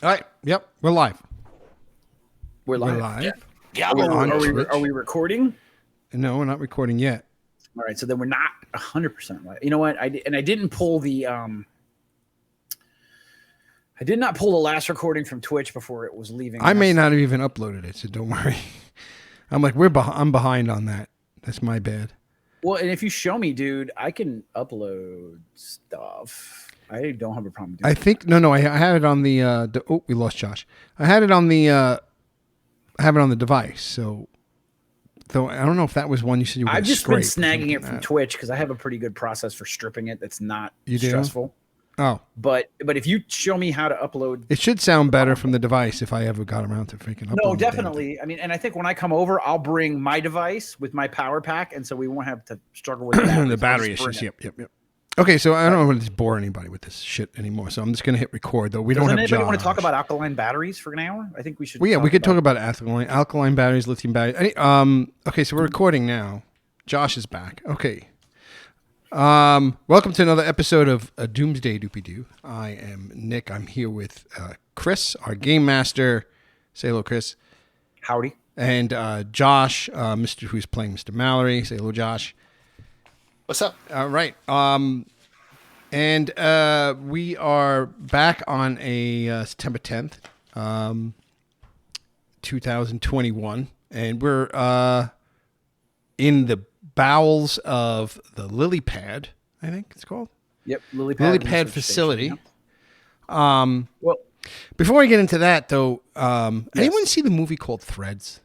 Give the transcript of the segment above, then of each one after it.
All right. Yep. We're live. We're We're live. live. Yeah, We're on Are Twitch. we recording? No, we're not recording yet. All right, so then we're not 100% live. You know what? I didn't pull the I did not pull the last recording from Twitch before it was leaving. I may not have even uploaded it, so don't worry. I'm like, I'm behind on that. That's my bad. Well, and if you show me, dude, I can upload stuff. I don't have a problem doing I think no, I had it on the oh, we lost Josh. I had it on the I have it on the device. So though I don't know if that was one you said you were I've gonna just been scrape or snagging it something from like that. Twitch because I have a pretty good process for stripping it that's not You do? stressful. Oh, But if you show me how to upload, it should sound better from the device if I ever got around to freaking uploading. no, the damn thing. definitely. I mean, and I think when I come over, I'll bring my device with my power pack, and so we won't have to struggle with the batteries. The I'll battery just bring issues. it. Yep. Okay, so I don't want to bore anybody with this shit anymore. So I'm just gonna hit record. Though we Doesn't don't have anybody want to Josh. talk about alkaline batteries for an hour? I think we should. Well, yeah, we could talk about alkaline batteries, lithium batteries. Okay, so we're recording now. Josh is back. Okay. Welcome to another episode of Doomsday Doopy Doo. I am Nick. I'm here with Chris, our game master. Say hello, Chris. Howdy. And Josh, who's playing Mr. Mallory. Say hello, Josh. what's up? All right. And we are back on a September 10th, 2021, and we're in the bowels of the lily pad, I think it's called. Yep, Lily Lily pad facility. Station, yeah. Well, Before I get into that, though, anyone see the movie called Threads?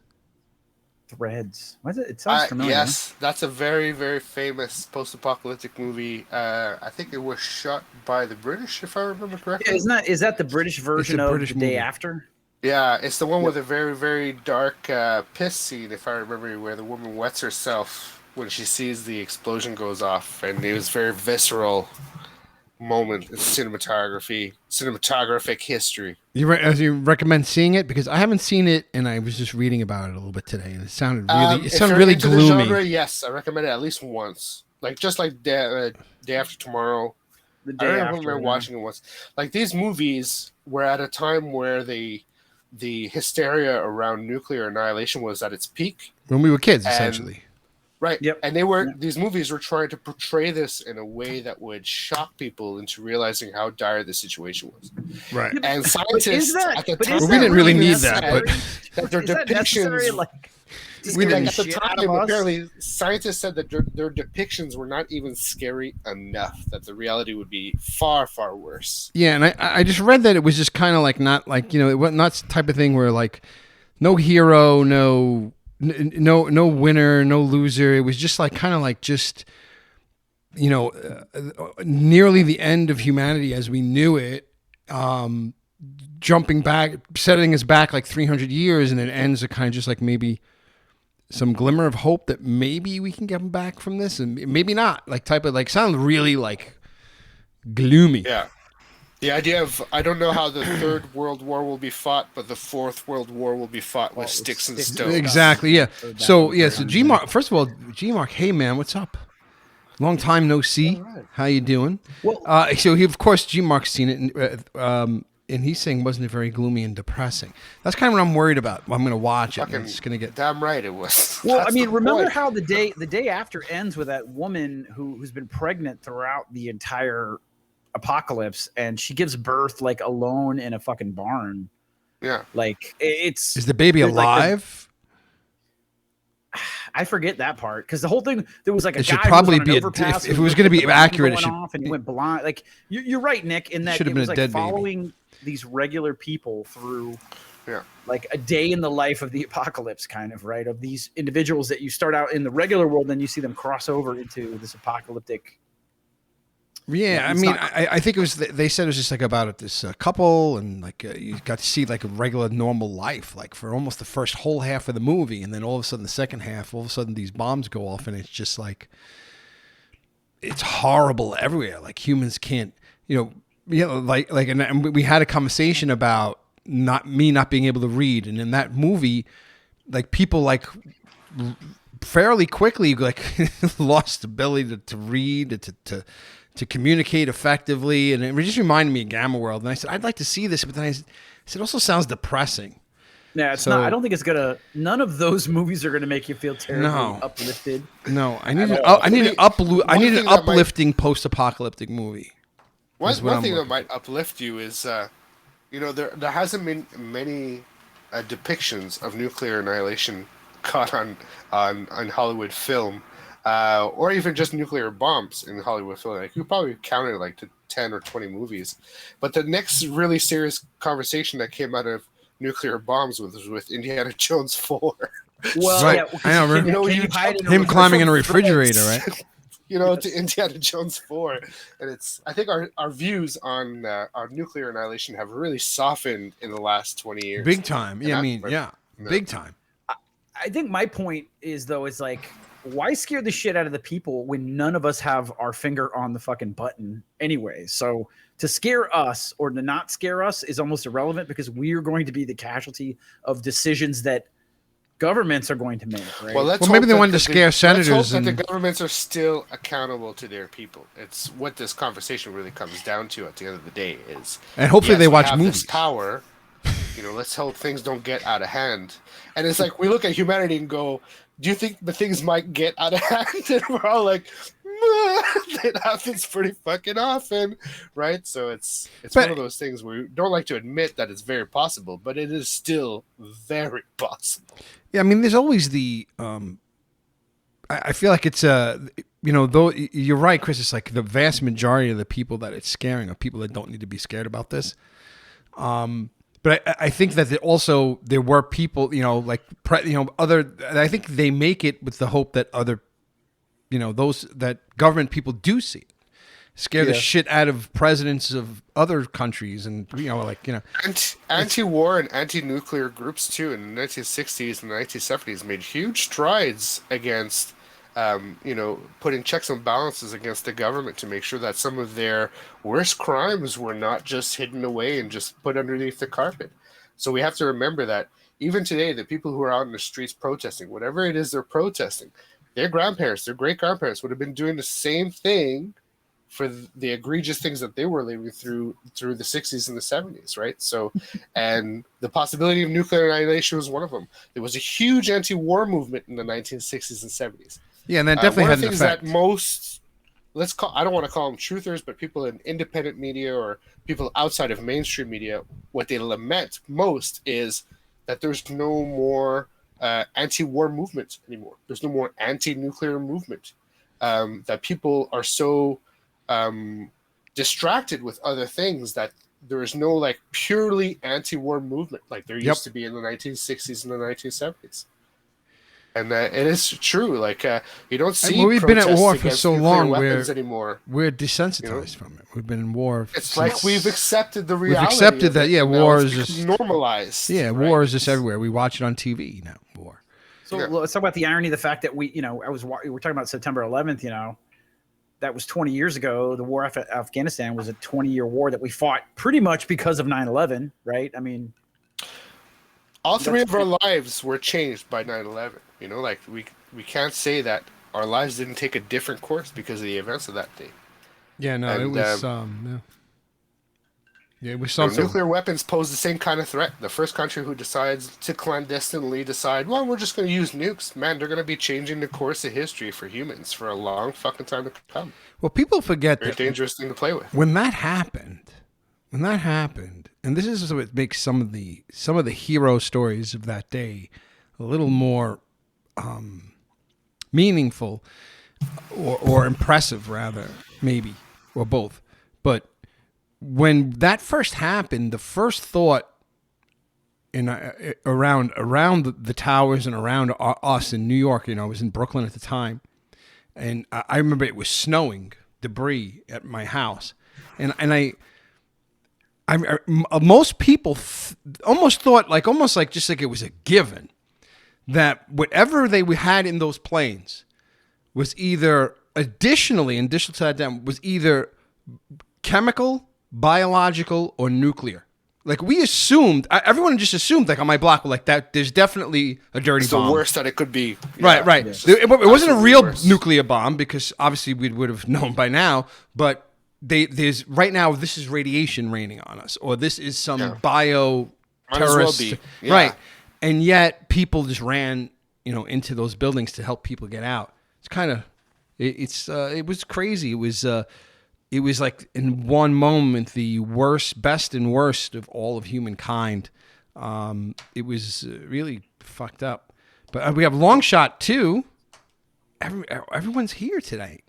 Threads. Why is it? It sounds familiar. Yes, that's a very, very famous post-apocalyptic movie. I think it was shot by the British, if I remember correctly. Yeah, is that the British version of British The Day movie. After? Yeah, it's the one with a very, very dark piss scene, if I remember, where the woman wets herself when she sees the explosion goes off, and it was very visceral moment in cinematographic history. You recommend seeing it? Because I haven't seen it, and I was just reading about it a little bit today, and it sounded If you're really into the gloomy. genre, yes, I recommend it at least once. Like just like Day After Tomorrow. The I Day remember After. watching it once. Like these movies were at a time where the hysteria around nuclear annihilation was at its peak. When we were kids, And- essentially. Right. Yep. And these movies were trying to portray this in a way that would shock people into realizing how dire the situation was. Right. And Is scientists that? at the But time is Well, we that didn't really need necessary? that, that their Is that necessary? depictions Like, just We getting didn't- at the shit out time, of us? apparently, scientists said that their depictions were not even scary enough, that the reality would be far, far worse. Yeah, and I just read that it was just kind of like not like, it was not the type of thing where like no hero, no winner, no loser. It was just like kind of like just nearly the end of humanity as we knew it, jumping back, setting us back like 300 years, and it ends at kind of just like maybe some glimmer of hope that maybe we can get back from this, and maybe not. Like type of like sound really like gloomy. Yeah. The idea of, I don't know how the Third World War will be fought, but the Fourth World War will be fought with sticks and stones. Exactly. Yeah. That So was yeah. very So G-Mark. First of all, G-Mark. Hey man, what's up? Long time no see. Alright. How you doing? Well- So he, of course, G-Mark's seen it, and he's saying wasn't it very gloomy and depressing? That's kind of what I'm worried about. I'm going to watch it. And Fucking it's going to get. damn right it was. Well, That's I mean, the remember point. how the day after ends with that woman who's been pregnant throughout the entire apocalypse, and she gives birth like alone in a fucking barn. Yeah. Like it's. Is the baby there's, like, alive? I forget that part because the whole thing there was like a It should guy probably who was on be an a- overpass if it who was gonna be the bomb accurate, it going should- off and he went blind. Like you're right, Nick, in that Should have it been was a like dead baby. following these regular people through. Yeah. Like a day in the life of the apocalypse, kind of, right? Of these individuals that you start out in the regular world, then you see them cross over into this apocalyptic. Yeah, I it's mean, not- I think it was. They said it was just like about this couple, and like you got to see like a regular, normal life, like for almost the first whole half of the movie, and then all of a sudden the second half, all of a sudden these bombs go off, and it's just like it's horrible everywhere. Like humans can't, and we had a conversation about not being able to read, and in that movie, like people like fairly quickly like lost the ability to read, to communicate effectively. And it just reminded me of Gamma World. And I said, I'd like to see this, but then I said, it also sounds depressing. Yeah, it's not. I don't think it's gonna. None of those movies are gonna make you feel terribly uplifted. No, I need an uplifting post-apocalyptic movie. One thing that might uplift you is, there hasn't been many depictions of nuclear annihilation caught on Hollywood film, or even just nuclear bombs in Hollywood film. Like you probably counted like to 10 or 20 movies, but the next really serious conversation that came out of nuclear bombs was with Indiana Jones 4. Well, right. I know. Him climbing in a refrigerator, right? To Indiana Jones 4, and I think our views on nuclear annihilation have really softened in the last 20 years. Big time. Yeah, big time. I think my point is like, why scare the shit out of the people when none of us have our finger on the fucking button anyway? So to scare us or to not scare us is almost irrelevant because we're going to be the casualty of decisions that governments are going to make, right? Well, maybe they wanted to scare senators. Let's hope that the governments are still accountable to their people. It's what this conversation really comes down to at the end of the day is. And hopefully they watch movies. This power, let's hope things don't get out of hand. And it's like we look at humanity and go, do you think the things might get out of hand? And we're all like, it happens pretty fucking often, right? So it's one of those things where we don't like to admit that it's very possible, but it is still very possible. Yeah, I mean, there's always the. I feel like it's though you're right, Chris. It's like the vast majority of the people that it's scaring are people that don't need to be scared about this. But I think that there were people, other. I think they make it with the hope that other, those that government people do see it, scare the shit out of presidents of other countries, and anti-war and anti-nuclear groups too in the 1960s and the 1970s made huge strides against. Putting checks and balances against the government to make sure that some of their worst crimes were not just hidden away and just put underneath the carpet. So we have to remember that even today, the people who are out in the streets protesting, whatever it is they're protesting, their grandparents, their great-grandparents would have been doing the same thing for the egregious things that they were living through the 60s and the 70s, right? So, and the possibility of nuclear annihilation was one of them. There was a huge anti-war movement in the 1960s and 70s. Yeah, and that definitely had an effect. That most, I don't want to call them truthers, but people in independent media or people outside of mainstream media, what they lament most is that there's no more anti-war movement anymore. There's no more anti-nuclear movement. That people are so distracted with other things that there is no like purely anti-war movement like there used to be in the 1960s and the 1970s. And it is true. Like you don't see. We've been at war for so long. Anymore. We're desensitized from it. We've been in war. It's like we've accepted the reality. We've accepted that. Yeah, war is just normalized. Yeah, right? War is just everywhere. We watch it on TV now. War. So let's talk about the irony of the fact that we're talking about September 11th. That was 20 years ago. The war of Afghanistan was a 20-year war that we fought pretty much because of 9/11, right? I mean, all three of our lives were changed by 9/11. Like we can't say that our lives didn't take a different course because of the events of that day. Yeah, no, it was it was something. Nuclear weapons pose the same kind of threat. The first country who decides to clandestinely decide, well, we're just going to use nukes, man, they're going to be changing the course of history for humans for a long fucking time to come. Well, people forget Very dangerous thing to play with. When that happened, and this is what makes some of the hero stories of that day a little more meaningful or impressive, rather, maybe, or both. But when that first happened, the first thought around the towers and around us in New York, I was in Brooklyn at the time, and I remember it was snowing debris at my house, and most people almost thought almost like it was a given that whatever they had in those planes was either additional to that was either chemical, biological, or nuclear. Like we assumed, everyone just assumed like on my block, like that. There's definitely a dirty It's bomb. the worst that it could be. Right. Yeah. It wasn't a real worse. nuclear bomb because obviously we would have known by now. But there's right now this is radiation raining on us, or this is some bio terrorist, Might as well be. Yeah. right? And yet people just ran, into those buildings to help people get out. It's kind of, it was crazy. It was like in one moment the best and worst of all of humankind. It was really fucked up. But we have long shot too. Everyone's here tonight.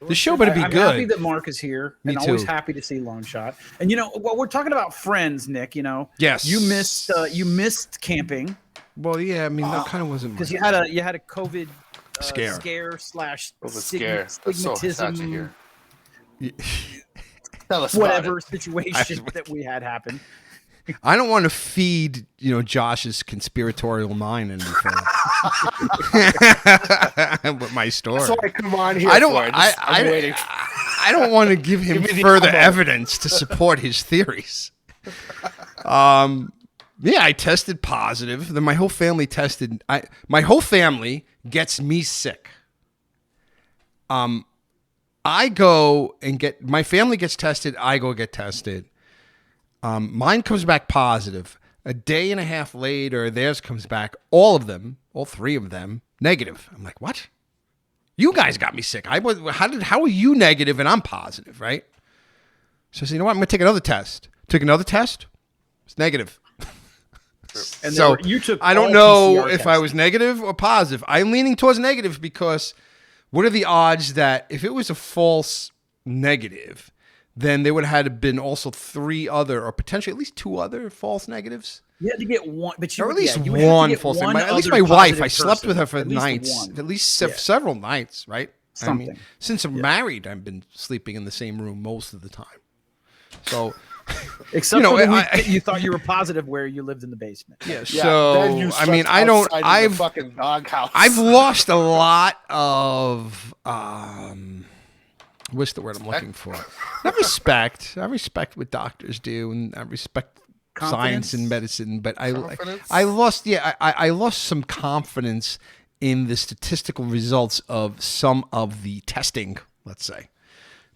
The show better be I'm good. happy that Mark is here, Me and always too. happy to see Long Shot. And while we're talking about friends, Nick, Yes. you missed camping Well, yeah. I mean, that kind of wasn't because you had a COVID Scare. scare slash Well, the scare. That's so sad to hear. stigmatism, Tell us about whatever it. situation that we had happen. I don't want to feed, Josh's conspiratorial mind anything. With my story. That's why I come on here. I don't. for. I'm waiting. I don't want to give him Give me the further ammo. evidence to support his theories. Yeah, I tested positive. Then my whole family tested. My whole family gets me sick. I go and my family gets tested. I go get tested. Mine comes back positive. A day and a half later, theirs comes back. All three of them, negative. I'm like, what? You guys got me sick. How are you negative and I'm positive, right? So I said, you know what? I'm gonna take another test. Took another test. It's negative. And So you took. I don't all know PCR if tests. I was negative or positive. I'm leaning towards negative because what are the odds that if it was a false negative, then there would have had been also 3 other or potentially at least 2 other false negatives? You had to get one, but you Or at least you would have to one get false one negative. At least other my wife, positive I slept with her for person. At least nights. one. At least Yeah. several nights, right? I mean, Something. since I'm married, I've been sleeping in the same room most of the time. So, Except for the week I- that you thought you were positive where you lived in the basement. yeah. Then So you I mean, slept I don't. outside in the I've fucking doghouse. I've lost a lot of what's the word I'm looking for? Not respect. I respect what doctors do, and I respect Confidence? science and medicine. But Confidence? I lost. Yeah, I lost some confidence in the statistical results of some of the testing. Let's say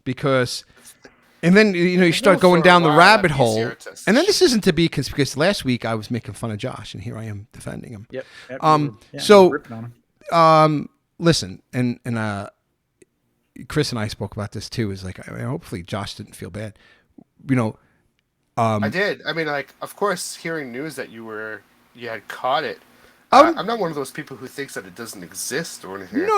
because. And then you start going down the rabbit hole, and then this isn't to be because last week I was making fun of Josh, and here I am defending him. Yep. So- you were ripping on him. Listen, and Chris and I spoke about this too. Is like, hopefully Josh didn't feel bad. I did. I mean, like, of course, hearing news that you had caught it. I'm not one of those people who thinks that it doesn't exist or anything. No.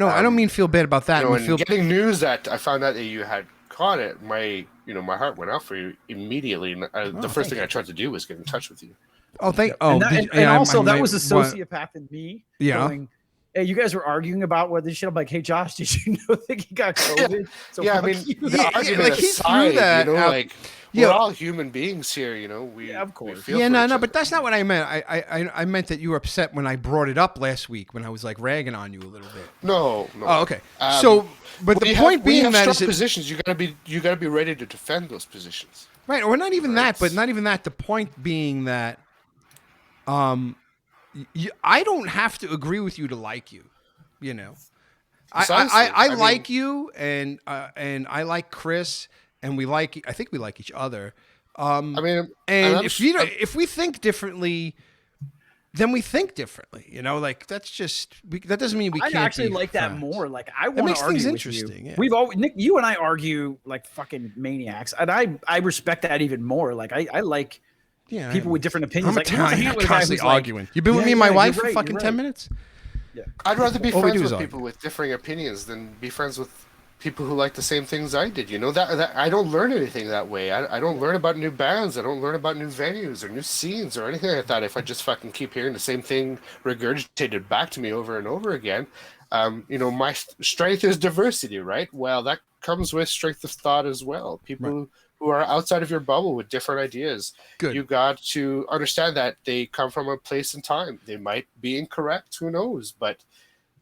I don't mean feel bad about that. I mean, And getting news that I found out that you had caught it, my heart went out for you immediately. And the first thing I tried to do was get in touch with you. oh, thank. And, Oh, and also, that was a sociopath in me. Yeah. Going, hey, you guys were arguing about whether shit. I'm like, hey, Josh, did you know that he got COVID? So Yeah, I fuck mean, you. the argument like, he threw aside, that out. like, Yeah. we're all human beings here, We, Yeah, of course. we feel Yeah, for no, each other. but that's not what I meant. I meant that you were upset when I brought it up last week when I was like ragging on you a little bit. No. Oh, okay. So, but the point being when you have that strong is it, positions, you gotta be ready to defend those positions. right, or not even Right. that, but not even that. The point being that, I don't have to agree with you to like you. Precisely. I I mean- like you, and I like Chris, and I think we like each other. I mean, And I'm if we think differently, then we think differently. Like that's just that doesn't mean we I can't. actually be like that friends. more. Like I want makes to things argue with interesting, you. yeah. We've always Nick, you and I argue like fucking maniacs, and I respect that even more. Like I like Yeah, people with different opinions. I'm Like, who wants to hang Italian. out with a guy Constantly who's like- arguing. You've been with Yeah, me and my yeah, wife you're for right, fucking you're 10 right. minutes. I'd rather be All we friends do is with argue. people with differing opinions than be friends with people who like the same things I did. That I don't learn anything that way. I don't learn about new bands. I don't learn about new venues or new scenes or anything like that if I just fucking keep hearing the same thing regurgitated back to me over and over again. My strength is diversity, right? Well, that comes with strength of thought as well. People who are outside of your bubble with different ideas. Good. You got to understand that they come from a place and time. They might be incorrect, who knows? But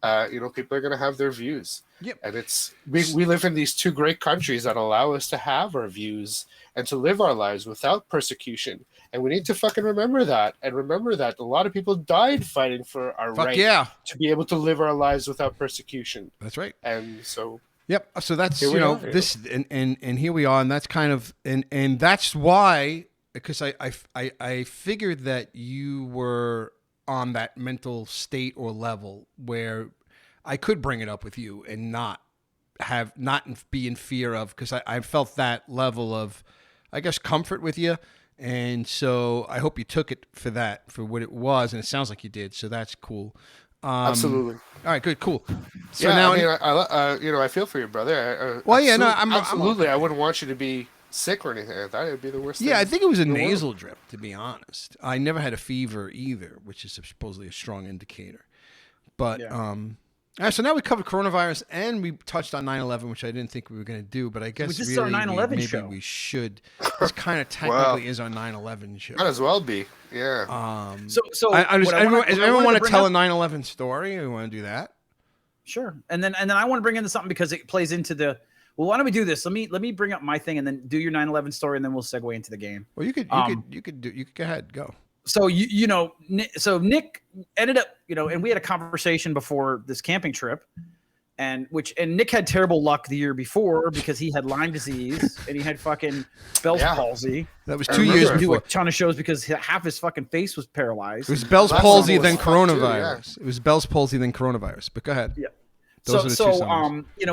people are going to have their views. Yep. And we live in these two great countries that allow us to have our views and to live our lives without persecution. And we need to fucking remember that. And remember that a lot of people died fighting for our to be able to live our lives without persecution. That's right. And so... Yep. So that's, this, and here we are. And that's kind of, and that's why, because I figured that you were on that mental state or level where I could bring it up with you and not be in fear of, because I felt that level of, I guess, comfort with you. And so I hope you took it for what it was. And it sounds like you did. So that's cool. Absolutely. All right, good, cool. So yeah, now, I mean, I feel for your brother. Absolutely. I wouldn't want you to be sick or anything like that. It'd be the worst thing. Yeah, I think it was a nasal drip, to be honest. I never had a fever either, which is supposedly a strong indicator. But all right, so now we covered coronavirus and we touched on 9/11, which I didn't think we were going to do, but I guess this is our 9/11 show. Maybe we should. This kind of technically is our 9/11 show. Might as well be. Yeah. Does everyone want to tell a 9/11 story? We want to do that? Sure. And then I want to bring into something because it plays into the. Well, why don't we do this? Let me bring up my thing and then do your 9/11 story, and then we'll segue into the game. Well, you could go ahead, go. So so Nick ended up, and we had a conversation before this camping trip, and Nick had terrible luck the year before because he had Lyme disease and he had fucking Bell's palsy. That was 2 years before. Do a ton of shows because half his fucking face was paralyzed. It was Bell's palsy, then coronavirus. It was Bell's palsy, then coronavirus. But go ahead. Yeah. So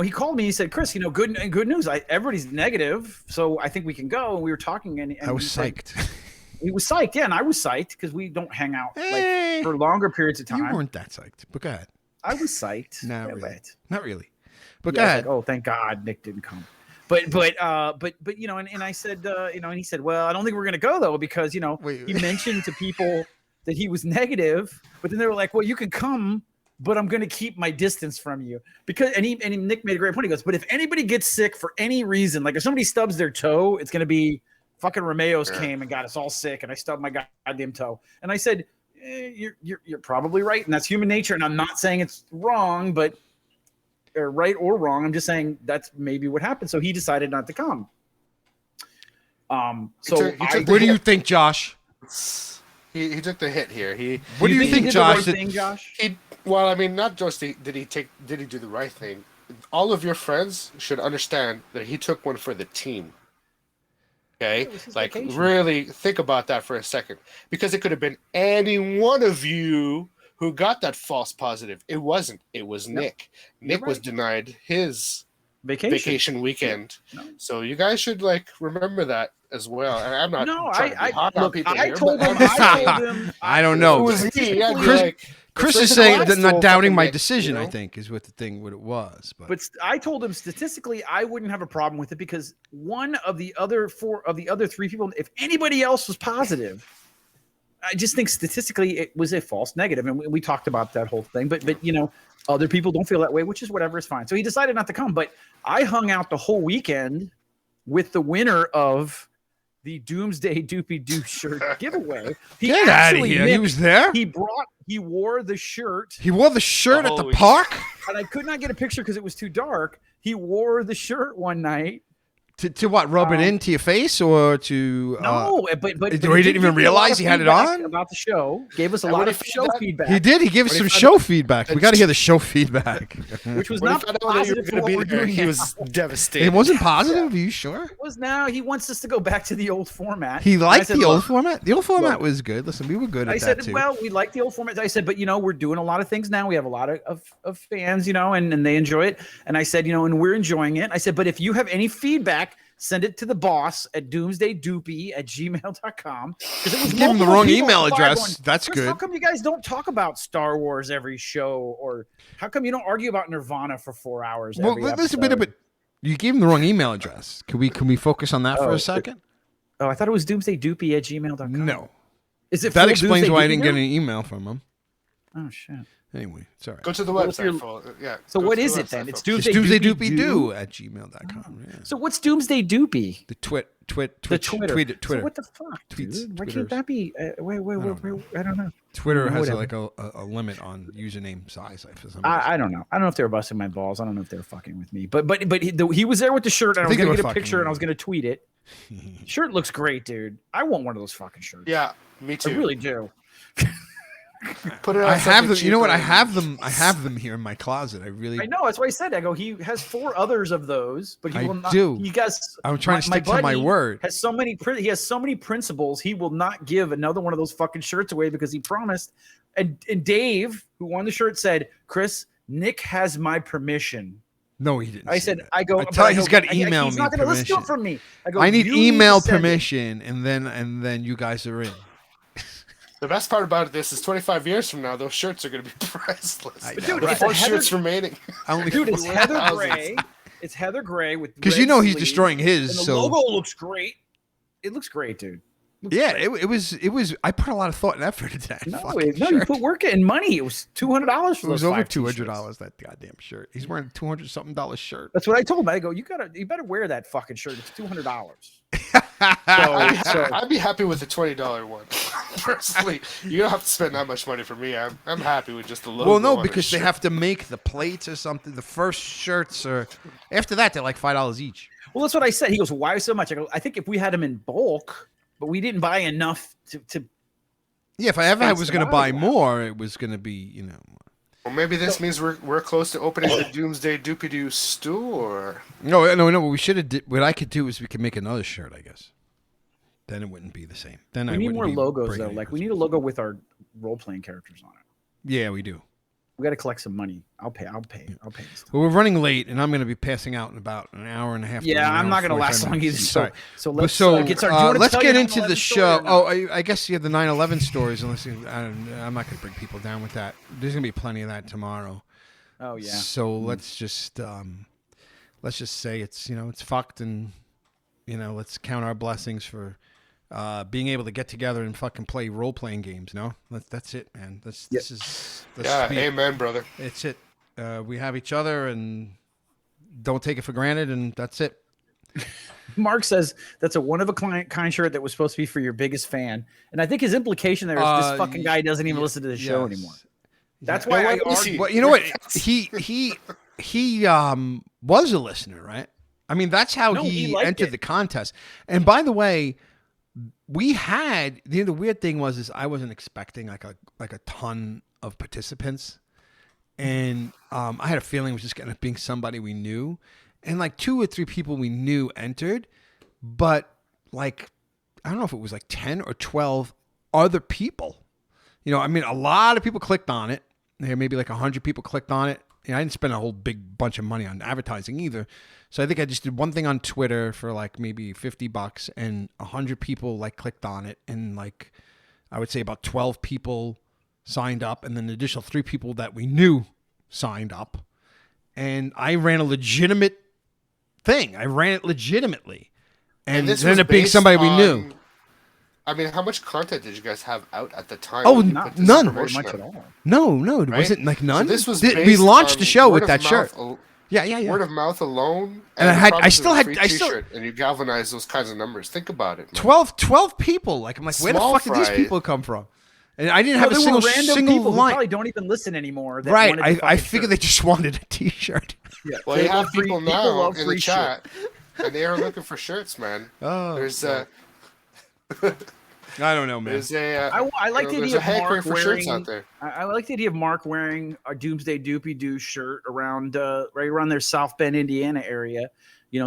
he called me. He said, "Chris, good news. Everybody's negative, so I think we can go." And we were talking, and I was psyched. He was psyched, yeah, and I was psyched because we don't hang out for longer periods of time. You weren't that psyched, but go ahead. I was psyched. Not really. But go ahead. Like, oh, thank God Nick didn't come. But and I said, and he said, well, I don't think we're gonna go though because he mentioned to people that he was negative, but then they were like, well, you can come, but I'm gonna keep my distance from you because and Nick made a great point. He goes, but if anybody gets sick for any reason, like if somebody stubs their toe, it's gonna be. Fucking Romeo's came and got us all sick, and I stubbed my goddamn toe. And I said, "You're probably right, and that's human nature." And I'm not saying it's wrong, but or right or wrong. I'm just saying that's maybe what happened. So he decided not to come. What do you think, Josh? He took the hit here. What do you think, Josh? Well, I mean, not just did he do the right thing? All of your friends should understand that he took one for the team. Okay, like vacation. Really think about that for a second, because it could have been any one of you who got that false positive. It wasn't. It was Nick. Nick was denied his vacation weekend. No. So you guys should remember that as well. And I'm not. No, I told him. I don't know. Who was he? Chris is saying that not doubting my decision, I think, is what it was. But I told him statistically, I wouldn't have a problem with it because one of the other three people, if anybody else was positive, I just think statistically it was a false negative. And we talked about that whole thing. But other people don't feel that way, which is whatever is fine. So he decided not to come. But I hung out the whole weekend with the winner of the Doomsday Doopy Doo shirt giveaway. Get out of here. He was there? He wore the shirt. He wore the shirt at the park? And I could not get a picture because it was too dark. He wore the shirt one night. To what? Rub it into your face or to? No, but he didn't even realize he had it on about the show. Gave us a lot of show feedback. He did. He gave us some show feedback. We got to hear the show feedback, which was not positive. He was devastated. It wasn't positive. Are you sure? It was now. He wants us to go back to the old format. He liked the old format. The old format was good. Listen, we were good at that too. Well, we like the old format. I said, but we're doing a lot of things now. We have a lot of fans, and they enjoy it. And I said, and we're enjoying it. I said, but if you have any feedback, send it to the boss at doomsdaydoopy@gmail.com. Give him the wrong email address. That's good. How come you guys don't talk about Star Wars every show? Or how come you don't argue about Nirvana for 4 hours? Well, listen, but you gave him the wrong email address. Can we focus on that for a second? I thought it was doomsdaydoopy@gmail.com. No. Is it that explains why I didn't get an email from him. Oh shit. Anyway, sorry. Go to the Well, if website. Yeah. So go what to the is it website, then? It's folks. Doomsday It's Doopy Doo. doomsdaydoopydoo@gmail.com. Yeah. So what's Doomsday Doopy? The Twitter. The Twitter. Twitter. So what the fuck, Tweets, dude? Why Twitters. can't that be? Wait. I don't know. Twitter has Whatever. a limit on username size for some reason. I don't know. I don't know if they were busting my balls. I don't know if they were fucking with me. But he was there with the shirt, and I was think they gonna were get a fucking picture, with and I was you. gonna tweet it. Shirt looks great, dude. I want one of those fucking shirts. Yeah, me I too. really do. Put it on I have them. something You know what? I cheaper have and- them. I have them here in my closet. I really. I know. That's why I said. I go. He has 4 others of those, but he I will not. do. He guys. I'm trying to stick to my buddy word. Has so many. He has so many principles. He will not give another one of those fucking shirts away because he promised. And Dave, who won the shirt, said, "Chris, Nick has my permission." No, he didn't. I say said, that. I go. I but tell I you, he's go, got to email He's me not going to listen to permission. it from me. I go. I need "You to email send it." permission, and then you guys are in. The best part about this is 25 years from now, those shirts are going to be priceless. I But know, dude, right? it's a 4 Heather, shirts remaining. I only dude, it's Heather Thousands. Gray. It's Heather Gray with because red you know he's sleeves, destroying his. and the So logo looks great. It looks great, dude. Looks yeah, great. it was. I put a lot of thought and effort into that. No, fucking you shirt. put work in money. It was $200 for It those was over 5 $200. t-shirts. That goddamn shirt. He's wearing a $200-something shirt. That's what I told him. I go, you better wear that fucking shirt. It's $200. I'd be happy with the $20 one. Personally, you don't have to spend that much money for me. I'm happy with just the logo. Well, no, on the because they shirt. have to make the plates or something. The first shirts are after that they're like $5 each. Well, that's what I said. He goes, why so much? I go, I think if we had them in bulk, but we didn't buy enough to Yeah, if I ever Expensive was going to buy out. more, it was going to be Well, maybe this means we're close to opening the Doomsday Doopy Doo store. No. What we should have. What I could do is we could make another shirt. I guess. Then it wouldn't be the same. Then we I need wouldn't more be logos breaking though. any Like we rules. need a logo with our role-playing characters on it. Yeah, we do. We got to collect some money. I'll pay this time. Well, we're running late, and I'm going to be passing out in about an hour and a half. to Yeah, an I'm hour not and going to last 45 long either. minutes. So, Sorry. so But let's so get started. Do you wanna let's tell get your into 9/11 the story show. or not? Oh, I guess you have the 9/11 stories. Unless I'm not going to bring people down with that. There's going to be plenty of that tomorrow. Oh yeah. So let's just say it's fucked, and let's count our blessings for being able to get together and fucking play role playing games. No, that's it, man. This is Yeah, amen, brother. It's it. We have each other, and don't take it for granted, and that's it. Mark says that's a one-of-a-kind shirt that was supposed to be for your biggest fan, and I think his implication there is this fucking guy doesn't even listen to the show anymore. That's why I argue. Well, you know what? He was a listener, right? I mean, that's how he liked entered it. the contest. And by the way, we had the weird thing was I wasn't expecting like a ton of participants, and I had a feeling it was just going to be somebody we knew, and like 2 or 3 people we knew entered, but like I don't know if it was like 10 or 12 other people. I mean, a lot of people clicked on it. There maybe like 100 people clicked on it. I didn't spend a whole big bunch of money on advertising either. So I think I just did one thing on Twitter for like maybe $50, and 100 people like clicked on it, and like I would say about 12 people signed up, and then an additional 3 people that we knew signed up. And I ran a legitimate thing. I ran it legitimately, and this it ended was up being based somebody we on- knew. I mean, how much content did you guys have out at the time? Oh, when you not- put this none. Not promotion much out? at all. No, it Right? wasn't like none. So this was we based launched the on show with word that of shirt. mouth Yeah. Word of mouth alone, And I the had- I promise still of a had- free I still- t-shirt, and you galvanize those kinds of numbers. Think about it. Man. 12 people. Like I'm like, where the Small fuck did these fry. people come from? And I didn't have a there single were random single people who line. probably don't even listen anymore. That Right. wanted the I fucking figured shirt. they just wanted a T-shirt. Yeah. Well, They you love have free- people people now love in the free shit. chat, and they are looking for shirts, man. Oh, There's I don't know, man. there's a I like the there's idea a of hankering Mark for shirts wearing. out there. I like the idea of Mark wearing a Doomsday Doopy Doo shirt around right around their South Bend, Indiana area.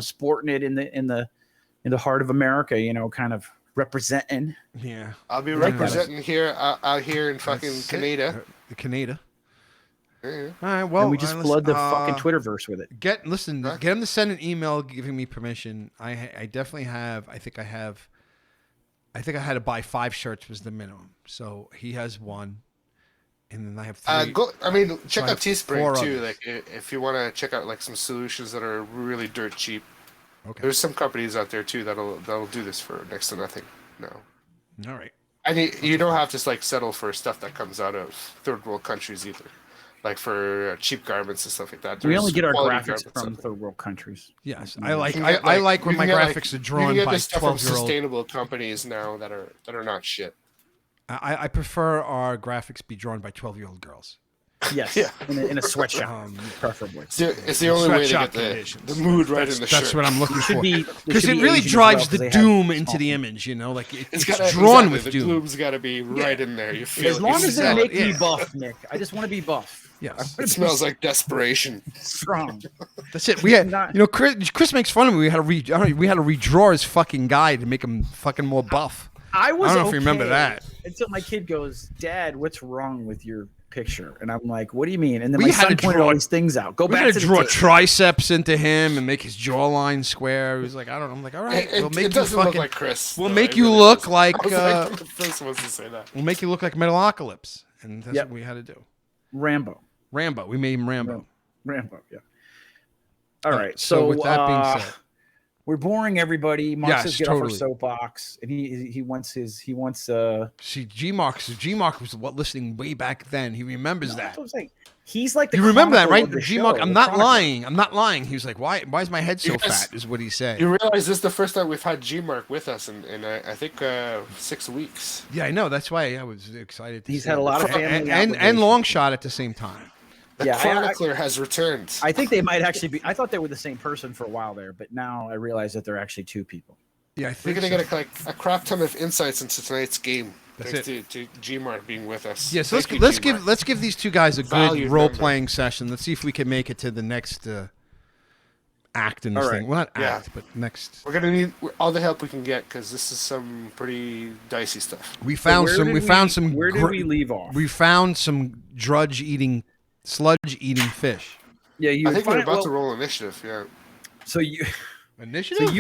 Sporting it in the heart of America. Kind of representing. Yeah. I'll be like that. representing here out here in fucking That's it. Canada. The Canada. Yeah. All right. Well, And we just flood the fucking Twitterverse with it. Get Huh? him to send an email giving me permission. I definitely have. I think I had to buy 5 shirts was the minimum. So he has 1, and then I have 3. Check I have out 4 Teespring too. others. Like if you want to check out like some solutions that are really dirt cheap. Okay. There's some companies out there too that'll do this for next to nothing. No. All right. you don't have to like settle for stuff that comes out of third world countries either. Like for cheap garments and stuff like that. We only There's get our quality graphics garments from out there. third world countries. Yes, Like, I like You can get, I like when you my can get, graphics are you drawn can get by this stuff from 12-year-old. sustainable companies now that are not shit. I prefer our graphics be drawn by 12-year-old girls. Yes, Yeah. in a sweatshop, preferably. It's the only way to Sweatshop get the conditions. mood right in the That's shirt. what I'm looking for. They Because should it be really Asian as drives well, 'cause the they have doom into small the feet. image, you know, like it's gotta, drawn exactly, with the doom. gloom's got to be right in there. You feel As long as they it. make me Yeah. buff, Nick. I just want to be buff. Yes. It smells like desperation. Strong. That's it. We had, Not- you know, Chris makes fun of me. We had to redraw his fucking guy to make him fucking more buff. I was. I don't know if you remember that. Until my kid goes, "Dad, what's wrong with your picture?" And I'm like, "What do you mean?" And then We my had son to pointed draw- all these things out. Go We back had to to draw the tape. triceps into him and make his jawline square. He was like, I don't know. I'm like, all right, we'll make It you doesn't look fucking. like Chris. We'll though. make It you really look doesn't. like. I was like the first ones to say that. We'll make you look like Metalocalypse, and that's Yep. what we had to do. Rambo. Rambo. We made him Rambo. Rambo. Yeah. All right. So with that being said, we're boring everybody. Mark Yes, says get totally. off our soapbox, and he wants see, G-Mark was listening way back then. He remembers that's that. what I'm saying. He's like the You remember that, chronicle right? of the G-Mark, show, I'm the not chronicle. lying. I'm not lying. He was like, why is my head so You guys- fat? Is what he said. You realize this is the first time we've had G-Mark with us in I think 6 weeks. Yeah, I know. That's why I was excited. To He's see had a him. lot of family and obligations. long shot at the same time. The Yeah, chronicler has returned. I think they might actually be. I thought they were the same person for a while there, but now I realize that they're actually two people. Yeah, I We're think gonna so. get a crap ton of insights into tonight's game. That's thanks to G-Mark being with us. Yeah, so Thank you, G-Mark. let's give these two guys a good Valued role member. playing session. Let's see if we can make it to the next act in this All right. thing. Well, not Yeah. act, but next. We're gonna need all the help we can get because this is some pretty dicey stuff. We found where some. did We found some. Where did we leave off? We found some sludge eating fish. Yeah, you. I think we're find- about well, to roll initiative. Yeah. So you. Initiative. So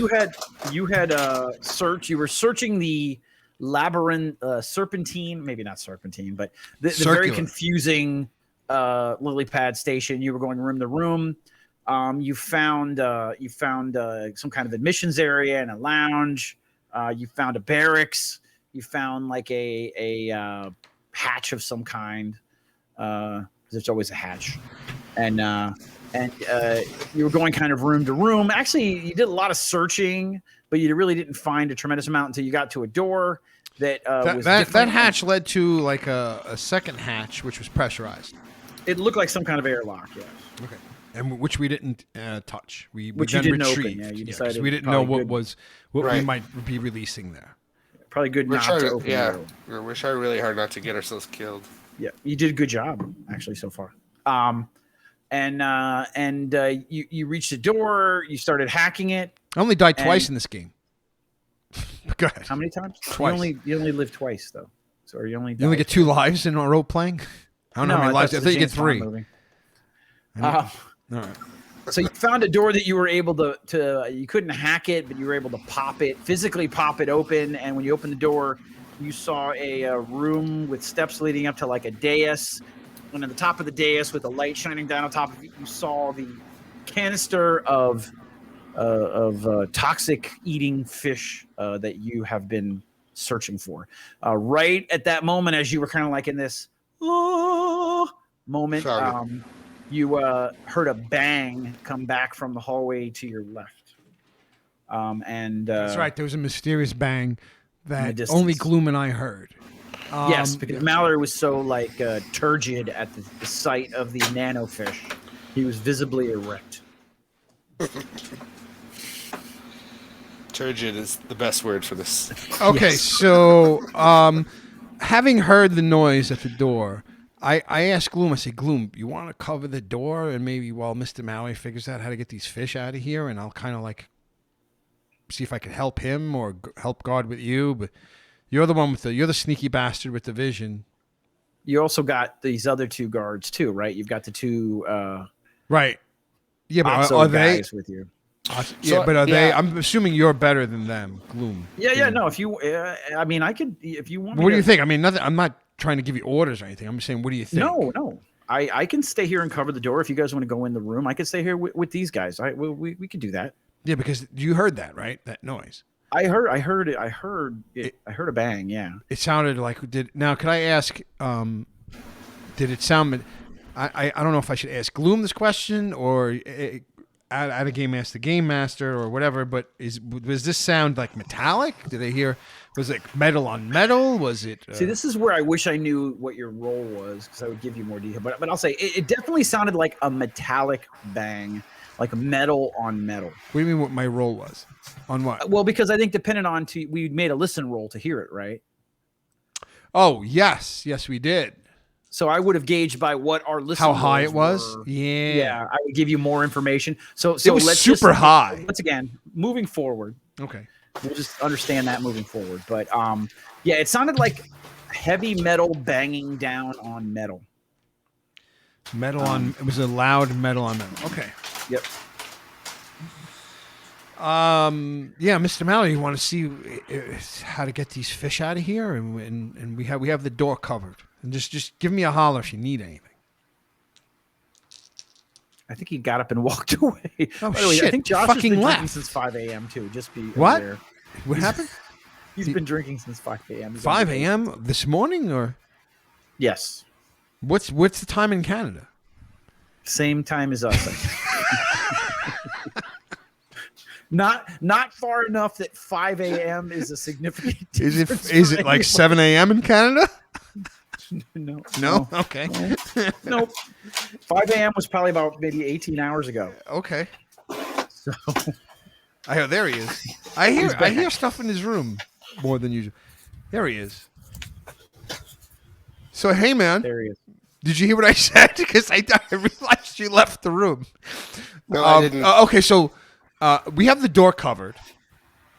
you had search. You were searching the labyrinth, serpentine. Maybe not serpentine, but the very Circular. confusing lily pad station. You were going room to room. You found some kind of admissions area and a lounge. You found a barracks. You found like a hatch of some kind. There's always a hatch, and you were going kind of room to room. Actually, you did a lot of searching, but you really didn't find a tremendous amount until you got to a door that was that different. hatch led to like a second hatch, which was pressurized. It looked like some kind of airlock. Yeah. Okay. And which we didn't touch. We Which you then didn't open, retrieved. yeah, you 'cause decided we didn't know probably what we Right. might be releasing there. Probably good We're not trying to to, open yeah, the door. we're trying really hard not to get ourselves killed. Yeah, you did a good job actually so far. You reached the door. You started hacking it. I only died twice And- in this game. Go ahead. How many times? Twice. You only live twice though. So you only You only died get 2 lives in role playing? I don't know how many lives. I that's thought the you get James Bond 3. movie. All right. So you found a door that you were able to you couldn't hack it, but you were able to physically pop it open. And when you opened the door, you saw a room with steps leading up to like a dais. And at the top of the dais, with the light shining down on top of it, you saw the canister of toxic eating fish that you have been searching for. Right at that moment, as you were kind of like in this moment, Found you heard a bang come back from the hallway to your left. That's right. There was a mysterious bang that distance. only Gloom and I heard. Yes, because Mallory was so like turgid at the sight of the nanofish. He was visibly erect. Turgid is the best word for this. Okay, so having heard the noise at the door, I asked Gloom, I said, Gloom, you want to cover the door and maybe while Mr. Mallory figures out how to get these fish out of here, and I'll kind of like see if I can help him or help guard with you. But you're the one you're the sneaky bastard with the vision. You also got these other two guards too, right? You've got the two Right. Yeah, but Otso are they? guys with you. Yeah, but are they? yeah. I'm assuming you're better than them, Gloom. Yeah. No, if you, I mean, I could if you want. What do you think? I mean, nothing. I'm not trying to give you orders or anything. I'm just saying, what do you think? No. I can stay here and cover the door if you guys want to go in the room. I could stay here with these guys. We could do that. Yeah, because you heard that, right? That noise. I heard it. I heard a bang. Yeah. It sounded like now. Could I ask? Did it sound? I don't know if I should ask Gloom this question or add a game master, the game master, or whatever. But was this sound like metallic? Did I hear? Was it metal on metal? Was it? See, this is where I wish I knew what your role was because I would give you more detail. But I'll say it definitely sounded like a metallic bang, like metal on metal. What do you mean? What my role was? On what? Well, because I think depending on we made a listen roll to hear it, right? Oh yes, we did. So I would have gauged by what our listen how high it was. were. Yeah, Yeah, I would give you more information. So it was let's super high. Once again, moving forward. Okay. We'll just understand that moving forward. But yeah, it sounded like heavy metal banging down on metal. Metal on it was a loud metal on metal. Okay. Yep. Yeah, Mr. Mallory, you want to see how to get these fish out of here, and we have the door covered, and just give me a holler if you need anything. I think he got up and walked away. Oh, by the way, shit. I think Josh Fucking has been left. drinking since 5 a.m. too. Just be What? aware. What happened? He's been drinking since 5 a.m. 5 a.m. this morning, or Yes. what's the time in Canada? Same time as us. Not far enough that 5 a.m. is a significant difference. Is it like 7 a.m. in Canada? No. Okay. Nope. 5 a.m. was probably about maybe 18 hours ago. Okay. So There he is. I hear stuff in his room more than usual. There he is. So hey, man. there he is. Did you hear what I said? Because I realized you left the room. No, I didn't. Okay, so we have the door covered,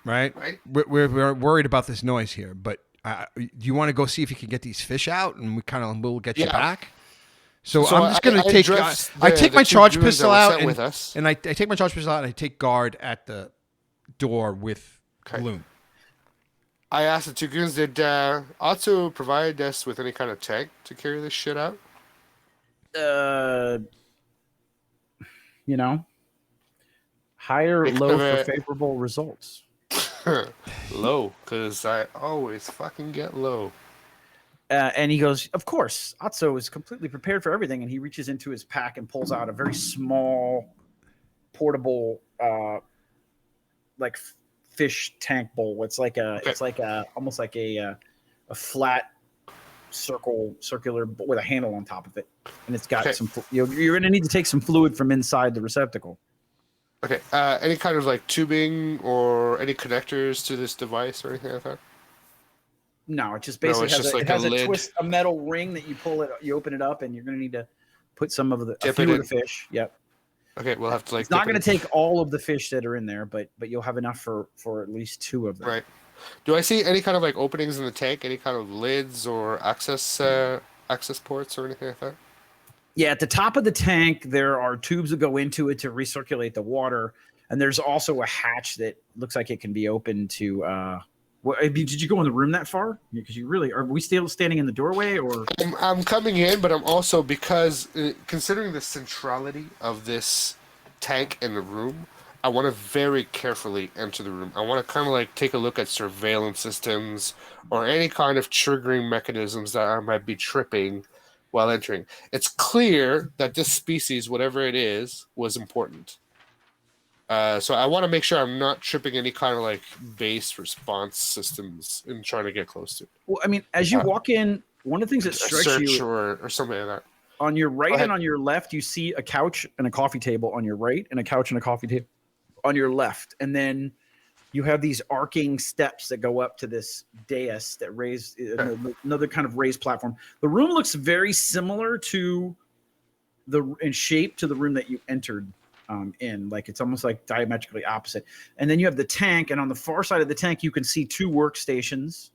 right? Right. We're worried about this noise here, but do you want to go see if you can get these fish out, and we'll get you back? So I'm just gonna I take my charge pistol out, and I take my charge pistol out, and I take guard at the door with Gloom. I asked the two goons, did Otto provide us with any kind of tag to carry this shit out? Higher, low for favorable results. Low, because I always fucking get low. And he goes, of course, Otso is completely prepared for everything. And he reaches into his pack and pulls out a very small, portable, like fish tank bowl. It's like almost like a flat circular with a handle on top of it. And it's got some, you're going to need to take some fluid from inside the receptacle. Okay. Any kind of like tubing or any connectors to this device or anything like that? No, it just basically has a twist, a metal ring that you open it up, and you're going to need to put some of a few of the fish. Yep. Okay, we'll have to It's not going to take all of the fish that are in there, but you'll have enough for at least 2 of them. Right. Do I see any kind of like openings in the tank? Any kind of lids or access ports or anything like that? Yeah, at the top of the tank, there are tubes that go into it to recirculate the water, and there's also a hatch that looks like it can be opened to. Did you go in the room that far? Because you really are. We still standing in the doorway, or I'm coming in, but I'm also because considering the centrality of this tank in the room, I want to very carefully enter the room. I want to kind of like take a look at surveillance systems or any kind of triggering mechanisms that I might be tripping while entering. It's clear that this species, whatever it is, was important. So I want to make sure I'm not tripping any kind of like base response systems in trying to get close to it. Well, I mean, as you walk in, one of the things that strikes you or something like that. On your right and on your left, you see a couch and a coffee table on your right, and a couch and a coffee table on your left, and then you have these arcing steps that go up to this dais that raise another kind of raised platform. The room looks very similar to in shape to the room that you entered in. Like it's almost like diametrically opposite. And then you have the tank, and on the far side of the tank, you can see 2 workstations.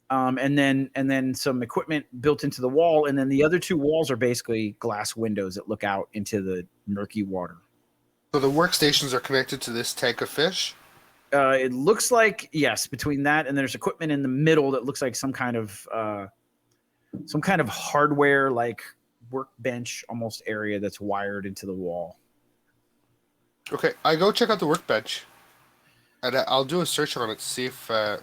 And then some equipment built into the wall, and then the other 2 walls are basically glass windows that look out into the murky water. So the workstations are connected to this tank of fish? It looks like, yes, between that and there's equipment in the middle that looks like some kind of hardware, like workbench almost area that's wired into the wall. Okay, I go check out the workbench. And I'll do a search on it to see if it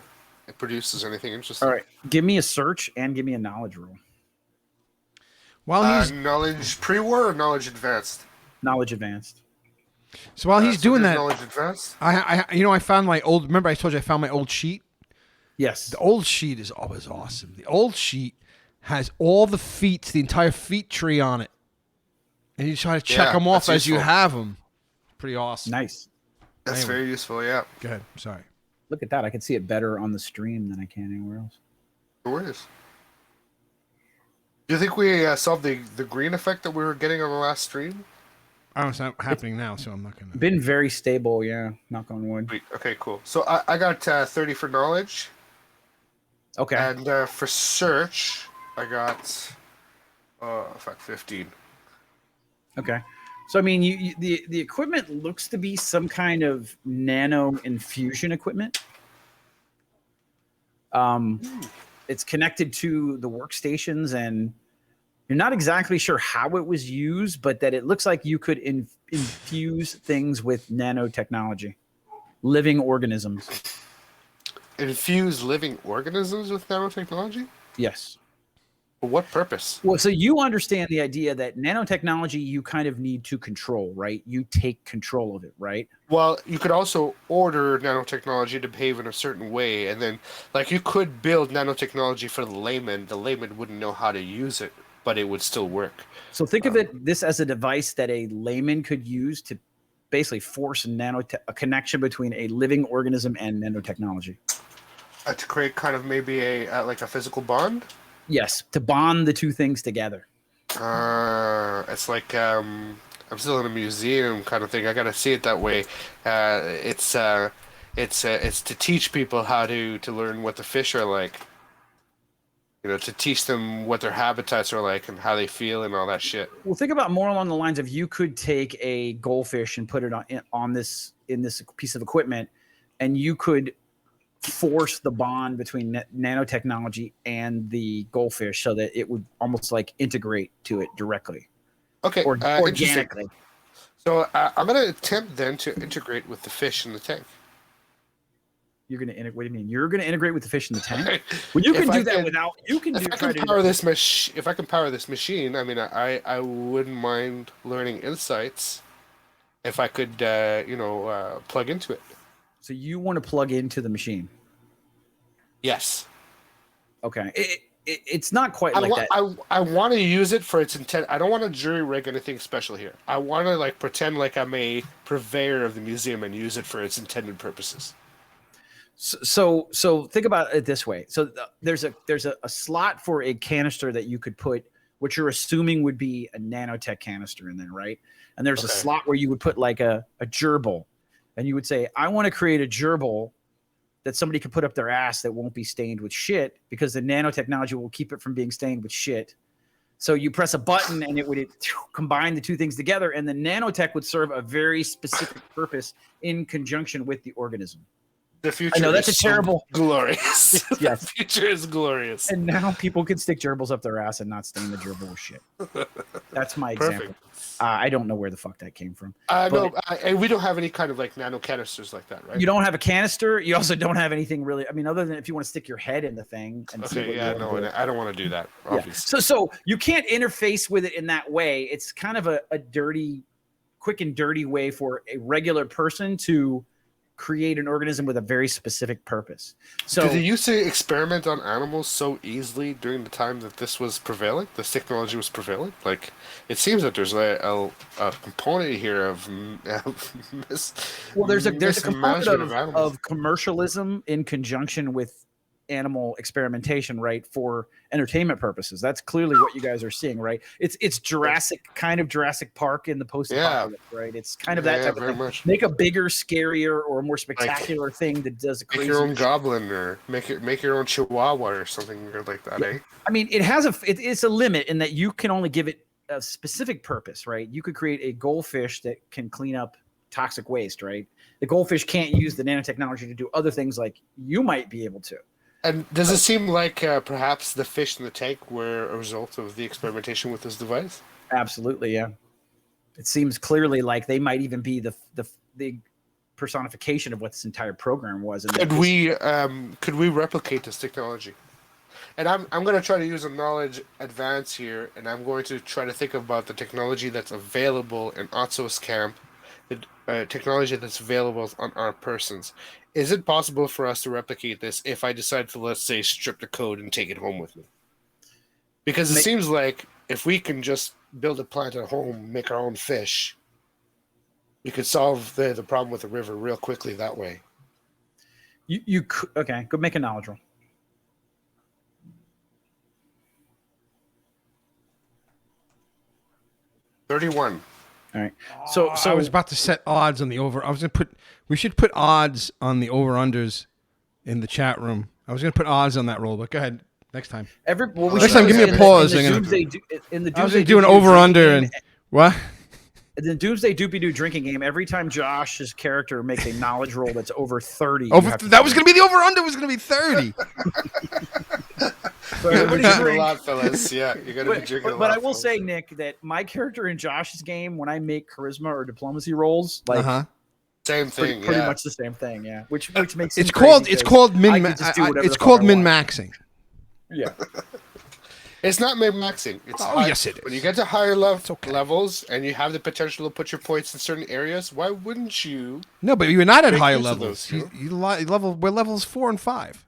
produces anything interesting. All right, give me a search and give me a knowledge roll. While he's Knowledge pre-war or knowledge advanced? Knowledge advanced. so while he's doing that, knowledge advanced. I found my old. Remember, I told you I found my old sheet. Yes. The old sheet is always awesome. The old sheet has all the feats, the entire feat tree on it, and you try to check them off as you have them. Pretty awesome. Nice. That's very useful. Yeah. Go ahead. Sorry. Look at that. I can see it better on the stream than I can anywhere else. No worries. Do you think we solved the green effect that we were getting on the last stream? I don't know, it's not happening now, so I'm not gonna. Been very stable, yeah. Knock on wood. Sweet. Okay, cool. So I got 30 for knowledge. Okay. And for search, I got 15. Okay. So I mean, the equipment looks to be some kind of nano infusion equipment. It's connected to the workstations, and you're not exactly sure how it was used, but that it looks like you could infuse things with nanotechnology, living organisms. Infuse living organisms with nanotechnology? Yes. For what purpose? Well, so you understand the idea that nanotechnology you kind of need to control, right? You take control of it, right? Well, you could also order nanotechnology to behave in a certain way, and then, like, you could build nanotechnology for the layman. The layman wouldn't know how to use it, but it would still work. So think of this as a device that a layman could use to basically force a connection between a living organism and nanotechnology. To create kind of maybe like a physical bond? Yes, to bond the two things together. It's like I'm still in a museum kind of thing. I gotta see it that way. It's to teach people how to learn what the fish are like. You know, to teach them what their habitats are like and how they feel and all that shit. Well, think about more along the lines of you could take a goldfish and put it on this piece of equipment, and you could force the bond between nanotechnology and the goldfish so that it would almost like integrate to it directly. Okay, or organically. So I'm going to attempt then to integrate with the fish in the tank. You're going to integrate. What do you mean? You're going to integrate with the fish in the tank? Well, you can do that without. You can do. If I can power this machine, I mean, I wouldn't mind learning insights. If I could, plug into it. So you want to plug into the machine? Yes. Okay. It's not quite like that. I want to use it for its intent. I don't want to jury rig anything special here. I want to like pretend like I'm a purveyor of the museum and use it for its intended purposes. So think about it this way. So there's a slot for a canister that you could put, what you're assuming would be a nanotech canister in there, right? And there's a slot where you would put like a gerbil. And you would say, I want to create a gerbil that somebody could put up their ass that won't be stained with shit, because the nanotechnology will keep it from being stained with shit. So you press a button and it would combine the two things together, and the nanotech would serve a very specific purpose in conjunction with the organism. The future. I know that's terrible. Glorious. Yes. The future is glorious. And now people can stick gerbils up their ass and not stain the gerbil with shit. That's my example. I don't know where the fuck that came from. No, we don't have any kind of like nano canisters like that, right? You don't have a canister. You also don't have anything really. I mean, other than if you want to stick your head in the thing. And I don't want to do that. Obviously. Yeah. So you can't interface with it in that way. It's kind of a dirty, quick and dirty way for a regular person to create an organism with a very specific purpose. So did they used to experiment on animals so easily during the time that this was prevalent? This technology was prevalent. Like, it seems that there's a component here of there's a component of commercialism in conjunction with animal experimentation, right, for entertainment purposes. That's clearly what you guys are seeing, right? It's Jurassic Park in the post-apocalypse, right? It's kind of that type of thing. Much. Make a bigger, scarier, or more spectacular thing that does a crazy. Make your own goblin, or make your own chihuahua or something like that. Eh? I mean, it's a limit in that you can only give it a specific purpose, right? You could create a goldfish that can clean up toxic waste, right? The goldfish can't use the nanotechnology to do other things like you might be able to. And does it seem like perhaps the fish in the tank were a result of the experimentation with this device? Absolutely, yeah. It seems clearly like they might even be the personification of what this entire program was. And Could we replicate this technology? And I'm going to try to use a knowledge advance here, and I'm going to try to think about the technology that's available in Otso's camp, the technology that's available on our persons. Is it possible for us to replicate this if I decide to, let's say, strip the code and take it home with me? Because it seems like if we can just build a plant at home, make our own fish, we could solve the problem with the river real quickly that way. You could, okay, go make a knowledge roll. 31. All right. So I was about to set odds on the over. I was going to put. We should put odds on the over unders in the chat room. I was going to put odds on that roll, but go ahead. Next time. Next time, give me a pause. In the I was going to do an over under and what? In the Doomsday Doopy Doo drinking game, every time Josh's character makes a knowledge roll that's over 30, that was going to be the over under. Was going to be 30. So you're drinking a lot, fellas. Yeah, you're going to be drinking a lot. But I will say, Nick, that my character in Josh's game, when I make charisma or diplomacy rolls, like same thing, pretty much the same thing, yeah. Which makes it's called min maxing. Yeah. It's not min-maxing. It's yes, it is. When you get to higher levels and you have the potential to put your points in certain areas, why wouldn't you? No, but you're not at higher levels. We're levels 4 and 5.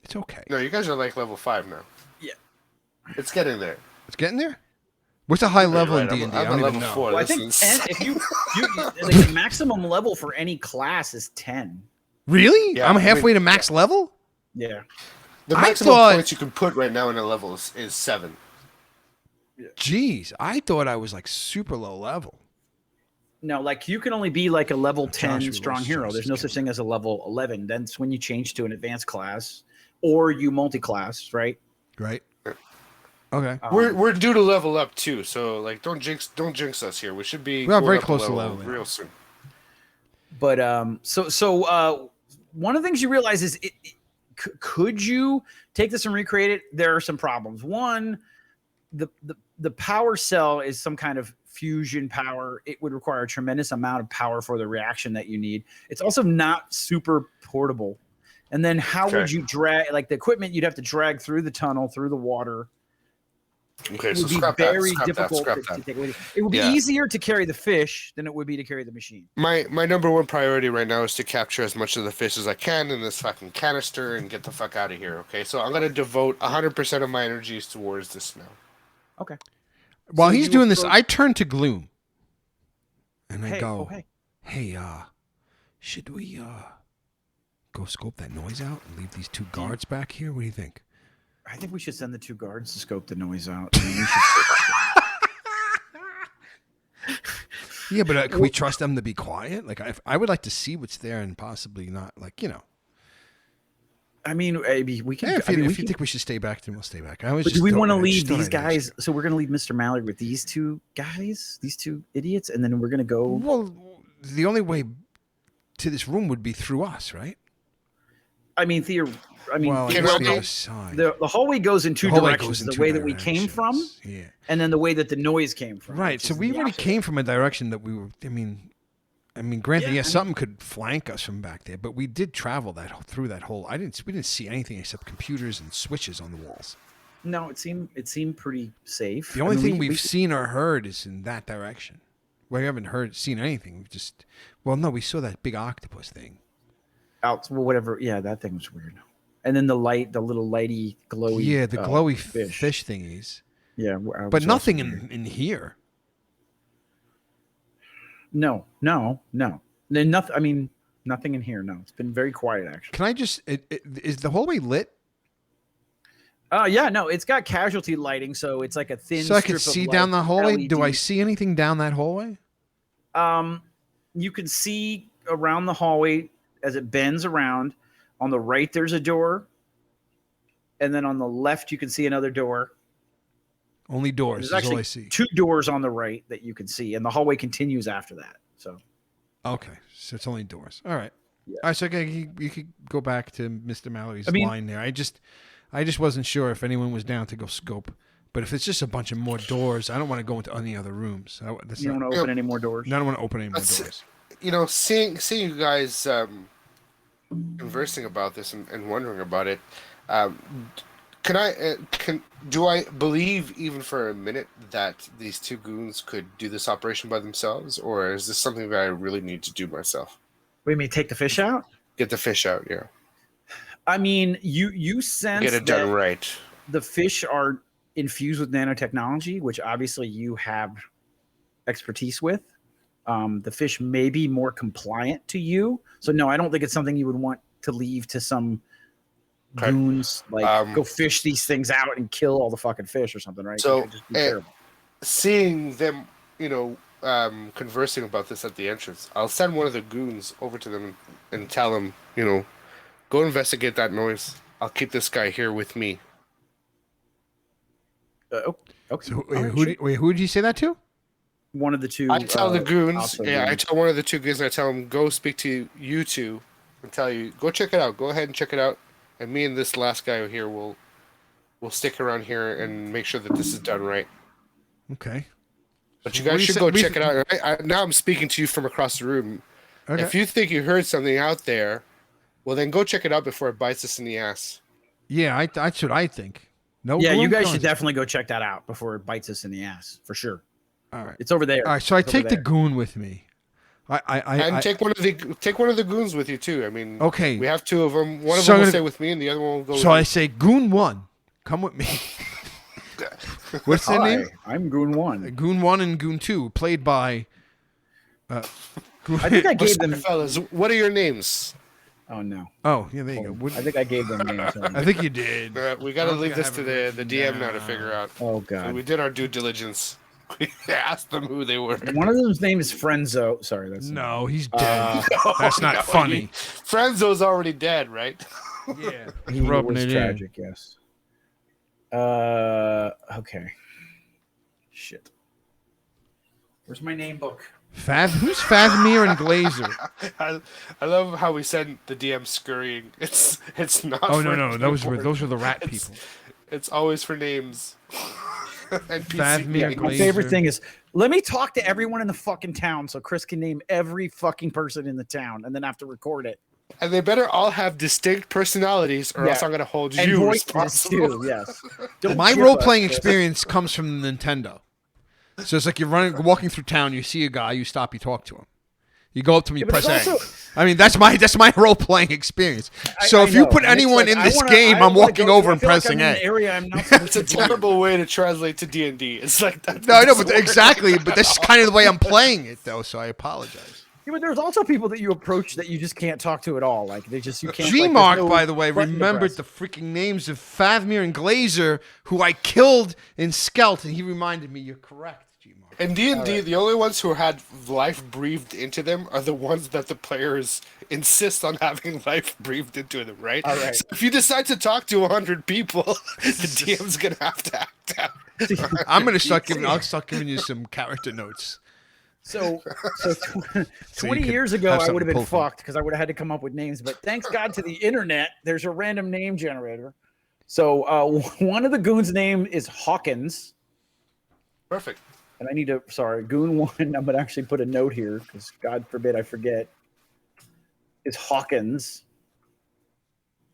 It's okay. No, you guys are like level 5 now. Yeah. It's getting there. It's getting there? What's a high level in D&D? I don't even know. 4. Well, I think 10, if you like, the maximum level for any class is 10. Really? Yeah, I'm halfway to max level? Yeah. The maximum points you can put right now in a level is 7. Yeah. Jeez, I thought I was like super low level. No, like you can only be like a level 10 strong hero. There's no such thing as a level 11. That's when you change to an advanced class or you multi-class, right? Right. Okay. We're due to level up too, so like don't jinx us here. We should be very close to level real soon. But so one of the things you realize is could you take this and recreate it? There are some problems. One, the power cell is some kind of fusion power. It would require a tremendous amount of power for the reaction that you need. It's also not super portable. And then how would you drag, like the equipment you'd have to drag through the tunnel, through the water. Okay, it would be very difficult to take away. It would be easier to carry the fish than it would be to carry the machine. My number one priority right now is to capture as much of the fish as I can in this fucking canister and get the fuck out of here, okay? So I'm going to devote 100% of my energies towards this now. Okay. While he's doing this, I turn to Gloom. And I go, hey, should we go scope that noise out and leave these 2 guards back here? What do you think? I think we should send the 2 guards to scope the noise out. Yeah, but can we trust them to be quiet? Like, I would like to see what's there and possibly not, like, you know. I mean, maybe we can. Yeah, if you think we should stay back, then we'll stay back. Do we want to leave these guys? So we're going to leave Mr. Mallory with these 2 guys, these 2 idiots, and then we're going to go. Well, the only way to this room would be through us, right? I mean, the hallway goes in 2 directions. The way that we came from, and then the way that the noise came from. Right. So we already came from a direction that we were. I mean, granted, something could flank us from back there, but we did travel through that hole. We didn't see anything except computers and switches on the walls. No, it seemed pretty safe. The only thing we've seen or heard is in that direction. We haven't seen anything. We saw that big octopus thing. Whatever. Yeah, that thing was weird. And then the little lighty, glowy. Yeah, the glowy fish thingies. Yeah, but nothing in here. No. Then nothing. I mean, nothing in here. No, it's been very quiet actually. Can I just? Is the hallway lit? Yeah, no, it's got casualty lighting, so it's like a thin. So I can see down the hallway. LED. Do I see anything down that hallway? You can see around the hallway as it bends around. On the right, there's a door, and then on the left, you can see another door. Only doors. That's all I see. 2 doors on the right that you can see, and the hallway continues after that. So. Okay, so it's only doors. All right. Yeah. All right. So you could go back to Mr. Mallory's line there. I just wasn't sure if anyone was down to go scope. But if it's just a bunch of more doors, I don't want to go into any other rooms. You don't want to open any more doors? I don't want to open any more doors. seeing you guys conversing about this and wondering about it, um, do I believe even for a minute that these two goons could do this operation by themselves, or is this something that I really need to do myself? What do you mean, take the fish out? Get the fish out, yeah. I mean, you sense Get it done right. the fish are infused with nanotechnology, which obviously you have expertise with. The fish may be more compliant to you. So no, I don't think it's something you would want to leave to some goons, like go fish these things out and kill all the fucking fish or something, right? So just be terrible. Seeing them, conversing about this at the entrance, I'll send one of the goons over to them and tell them, go investigate that noise. I'll keep this guy here with me. Okay. So, who did you say that to? One of the two. I tell the goons. I tell one of the two goons. I tell them, go speak to you two, and tell you, go check it out. Go ahead and check it out. And me and this last guy here will stick around here and make sure that this is done right. Okay. But you guys should go check it out. Now I'm speaking to you from across the room. Okay. If you think you heard something out there, well, then go check it out before it bites us in the ass. Yeah, that's what I think. No. Yeah, you guys should definitely go check that out before it bites us in the ass, for sure. All right, it's over there. All right, so I take the goon with me. Take one of the goons with you too. I mean, okay, we have two of them. One of them will stay with me, and the other one will go. So I say, Goon 1, come with me. What's their name? I'm Goon 1. Goon 1 and Goon 2, played by. I think I gave them. Fellas, what are your names? Oh no. Oh yeah, there you go. I think I gave them names. I think you did. We got to leave this to the DM now to figure out. Oh god. So we did our due diligence. We asked them who they were. One of them's name is Frenzo. Sorry, that's he's dead. That's not funny. Frenzo's already dead, right? Yeah, he was tragic. Yes. Okay. Shit. Where's my name book? Who's Fathmir and Glazer? I love how we send the DM scurrying. It's not. Oh no, those were the rat people. It's always for names. My favorite thing is, let me talk to everyone in the fucking town so Chris can name every fucking person in the town and then have to record it. And they better all have distinct personalities or else I'm going to hold you responsible. Too, yes. My role-playing experience comes from Nintendo. So it's like you're walking through town, you see a guy, you stop, you talk to him. You go up to him, you press A. I mean, that's my role-playing experience. So if you put anyone in this game, I'm walking over and pressing A. It's a terrible way to translate to D&D. It's like that. No, I know, but exactly. But this is kind of the way I'm playing it, though. So I apologize. Yeah, but there's also people that you approach that you just can't talk to at all. Like you can't. G-Mark, by the way, remembered the freaking names of Fathmir and Glazer, who I killed in Skelt, and he reminded me. You're correct. In D&D, the only ones who had life breathed into them are the ones that the players insist on having life breathed into them, right? All right. So if you decide to talk to 100 people, the DM's going to have to act out. I'll start giving you some character notes. So 20 years ago, I would have been fucked because I would have had to come up with names. But thanks God to the internet, there's a random name generator. So one of the goons' name is Hawkins. Perfect. And I need to, Goon 1, I'm going to actually put a note here because God forbid I forget, is Hawkins.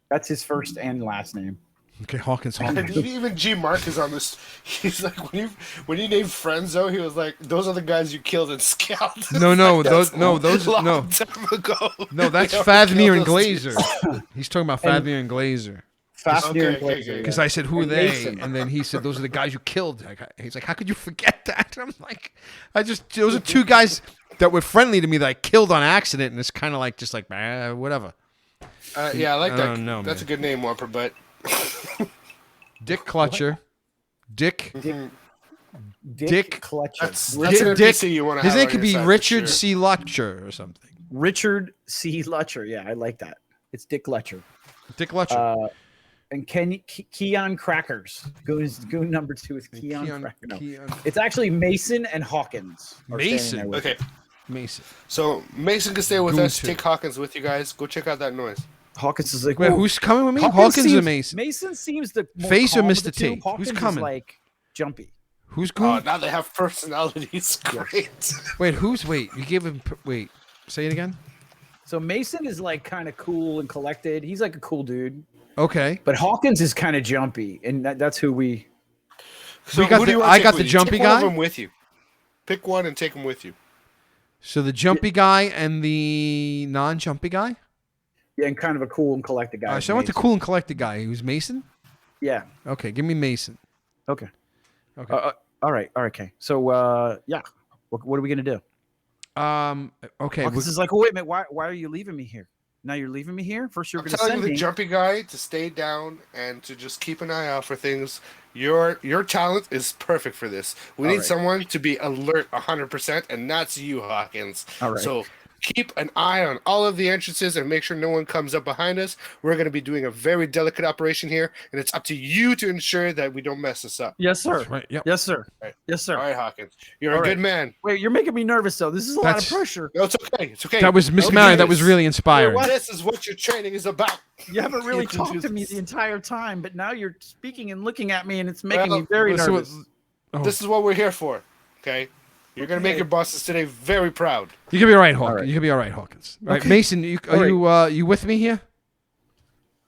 That's his first and last name. Okay, Hawkins. Even G. Mark is on this. He's like, when you named Frenzo, he was like, those are the guys you killed in Scout. No, those long no. Time ago. No, that's Fathmir and Glazer. He's talking about Fathmir and Glazer. Because I said, who are they? Mason. And then he said, those are the guys you killed. He's like, how could you forget that? I'm like, those are two guys that were friendly to me that I killed on accident. And it's kind of like, whatever. Yeah, I like that. No, that's a good name, Whopper, but. Dick Clutcher. Dick Clutcher. That's an NPC you want to have. His name could be Richard C. Lutcher or something. Richard C. Lutcher. Yeah, I like that. It's Dick Lutcher. Dick Lutcher. And Keon Crackers. Goon number 2 is Keon Crackers. No. It's actually Mason and Hawkins. Mason. Okay. Mason. So Mason can stay with us. Take Hawkins with you guys. Go check out that noise. Hawkins is like, wait, who's coming with me? Hawkins or Mason? Mason seems the more Face or Mr. T? Who's coming? Is like jumpy. Who's going? Oh, now they have personalities. Great. Wait, you gave him. Wait. Say it again. So Mason is like kind of cool and collected. He's like a cool dude. Okay. But Hawkins is kind of jumpy, and that's who we. So We got who do you the- want I to got take the with you? jumpy Take one of guy? them with you. Pick one and take him with you. So the jumpy guy and the non-jumpy guy. Yeah, and kind of a cool and collected guy. All right, so I want the Mason. cool and collected guy. Who's Mason? Yeah. Okay, give me Mason. Okay. Okay. All right. Okay. So yeah, what are we gonna do? Okay. Hawkins is like, oh, wait a minute. Why are you leaving me here? Now you're leaving me here. First, you're I'm gonna telling send you, the me. jumpy guy, to stay down and to just keep an eye out for things. Your talent is perfect for this. We All need right. someone to be alert 100%, and that's you, Hawkins. All right. So keep an eye on all of the entrances and make sure no one comes up behind us. We're going to be doing a very delicate operation here, and it's up to you to ensure that we don't mess this up. Yes, sir. That's right. Yep. Yes, sir. Right. Yes, sir. All right, Hawkins. You're All a right. good man. Wait, you're making me nervous though. This is a lot That's- of pressure. No, it's okay. It's okay. That was Miss Okay, Marion. That was this- really inspiring. This is what your training is about. You haven't really You can talked do to me this. the entire time, but now you're speaking and looking at me, and it's making Well, me very so nervous. Oh. This is what we're here for. Okay? You're going to make Okay. your bosses today very proud. You can be all right, Hawkins. right. You can be all right, Hawkins. All right, Okay. Mason. All right. You with me here?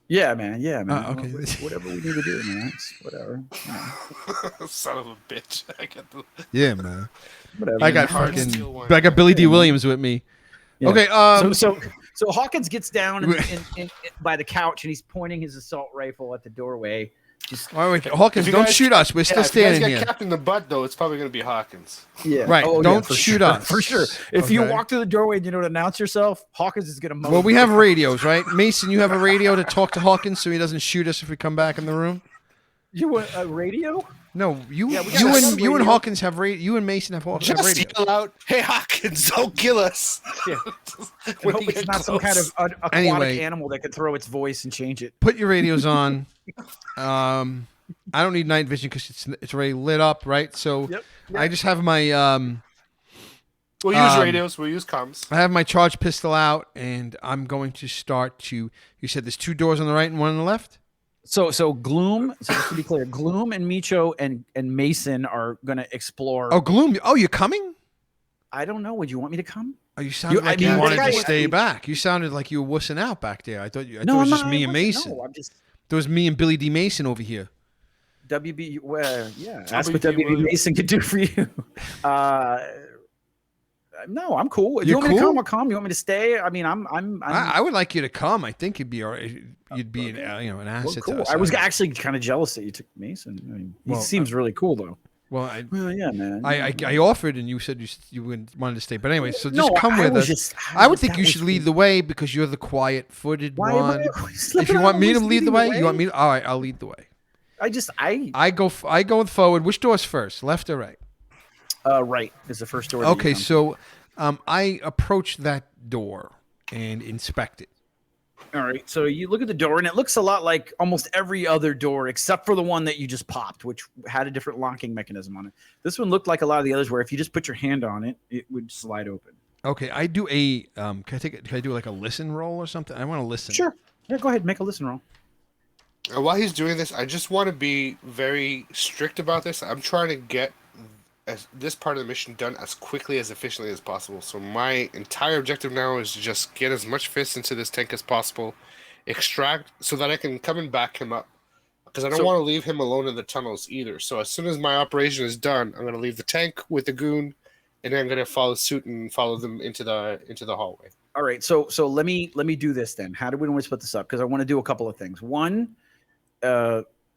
Yeah, man. Yeah, man. Okay. Whatever we need to do, man. It's whatever. Yeah. Son of a bitch. I get the Yeah, man. Whatever. I got hard fucking. steel one. I got Billy D. Yeah, man. Williams with me. Yeah. Okay. So Hawkins gets down by the couch and he's pointing his assault rifle at the doorway. Just All right, Hawkins, If you don't guys- shoot us. We're still if you guys standing get here. capped in the butt, though, it's probably going to be Hawkins. yeah, Right, Oh, don't for shoot sure, us. for sure. If you Okay. walk through the doorway and you don't announce yourself, Hawkins is gonna mow. Well, we you have down. radios, right? Mason, you have a radio to talk to Hawkins so he doesn't shoot us if we come back in the room. You want a radio? No, you Yeah, we got you another and radio. Hawkins have radio. You and Mason have Just radio. yell out, "Hey, Hawkins, don't kill us!" Yeah. I When hope you it's get not some kind close. of aquatic Anyway. animal that could throw its voice and change it. Put your radios on. I don't need night vision because it's already lit up, right? So Yep. I just have my We'll use Um, radios. We'll use comms. I have my charged pistol out, and I'm going to start to. You said there's 2 doors on the right and 1 on the left. So Gloom. So just to be clear, Gloom and Micho and Mason are gonna explore. Oh, Gloom. Oh, you're coming? I don't know. Would you want me to come? Oh, you sounded I like mean, you that wanted guy- to stay back. You sounded like you were wussing out back there. I thought it No, was I'm just not. me and Mason. No, I'm just There was me and Billy D. Mason over here. WB. Well, yeah. That's what WB WB Williams. Mason could do for you. No, I'm cool. If You're you want me to cool? come, I'll come. You want me to stay? I mean, I'm I would like you to come. I think you'd be all right. You'd be an, an well, asset cool. to us. I was actually kind of jealous that you took Mason. I mean, he Well, seems really cool though. Well, I Well, yeah, man. I offered, and you said you wanted to stay. But anyway, so just No, come I with was us. just- I would that think you was should lead the way because you're the quiet-footed Why am one. I always If slipping you out? want me to Always lead the leading way, you want me? All right, I'll lead the way. I go forward. Which door's first, left or right? Right is the first door. that you Okay, come. so I approach that door and inspect it. All right. So you look at the door, and it looks a lot like almost every other door, except for the one that you just popped, which had a different locking mechanism on it. This one looked like a lot of the others, where if you just put your hand on it, it would slide open. Okay, I do a can I do like a listen roll or something? I want to listen. Sure. Yeah, go ahead. Make a listen roll. And while he's doing this, I just want to be very strict about this. I'm trying to get this part of the mission done as quickly as efficiently as possible. So my entire objective now is to just get as much fist into this tank as possible, extract so that I can come and back him up. Because I don't want to leave him alone in the tunnels either. So as soon as my operation is done, I'm going to leave the tank with the goon, and then I'm going to follow suit and follow them into the hallway. All right. So let me do this then. How do we want to split this up? Because I want to do a couple of things. One,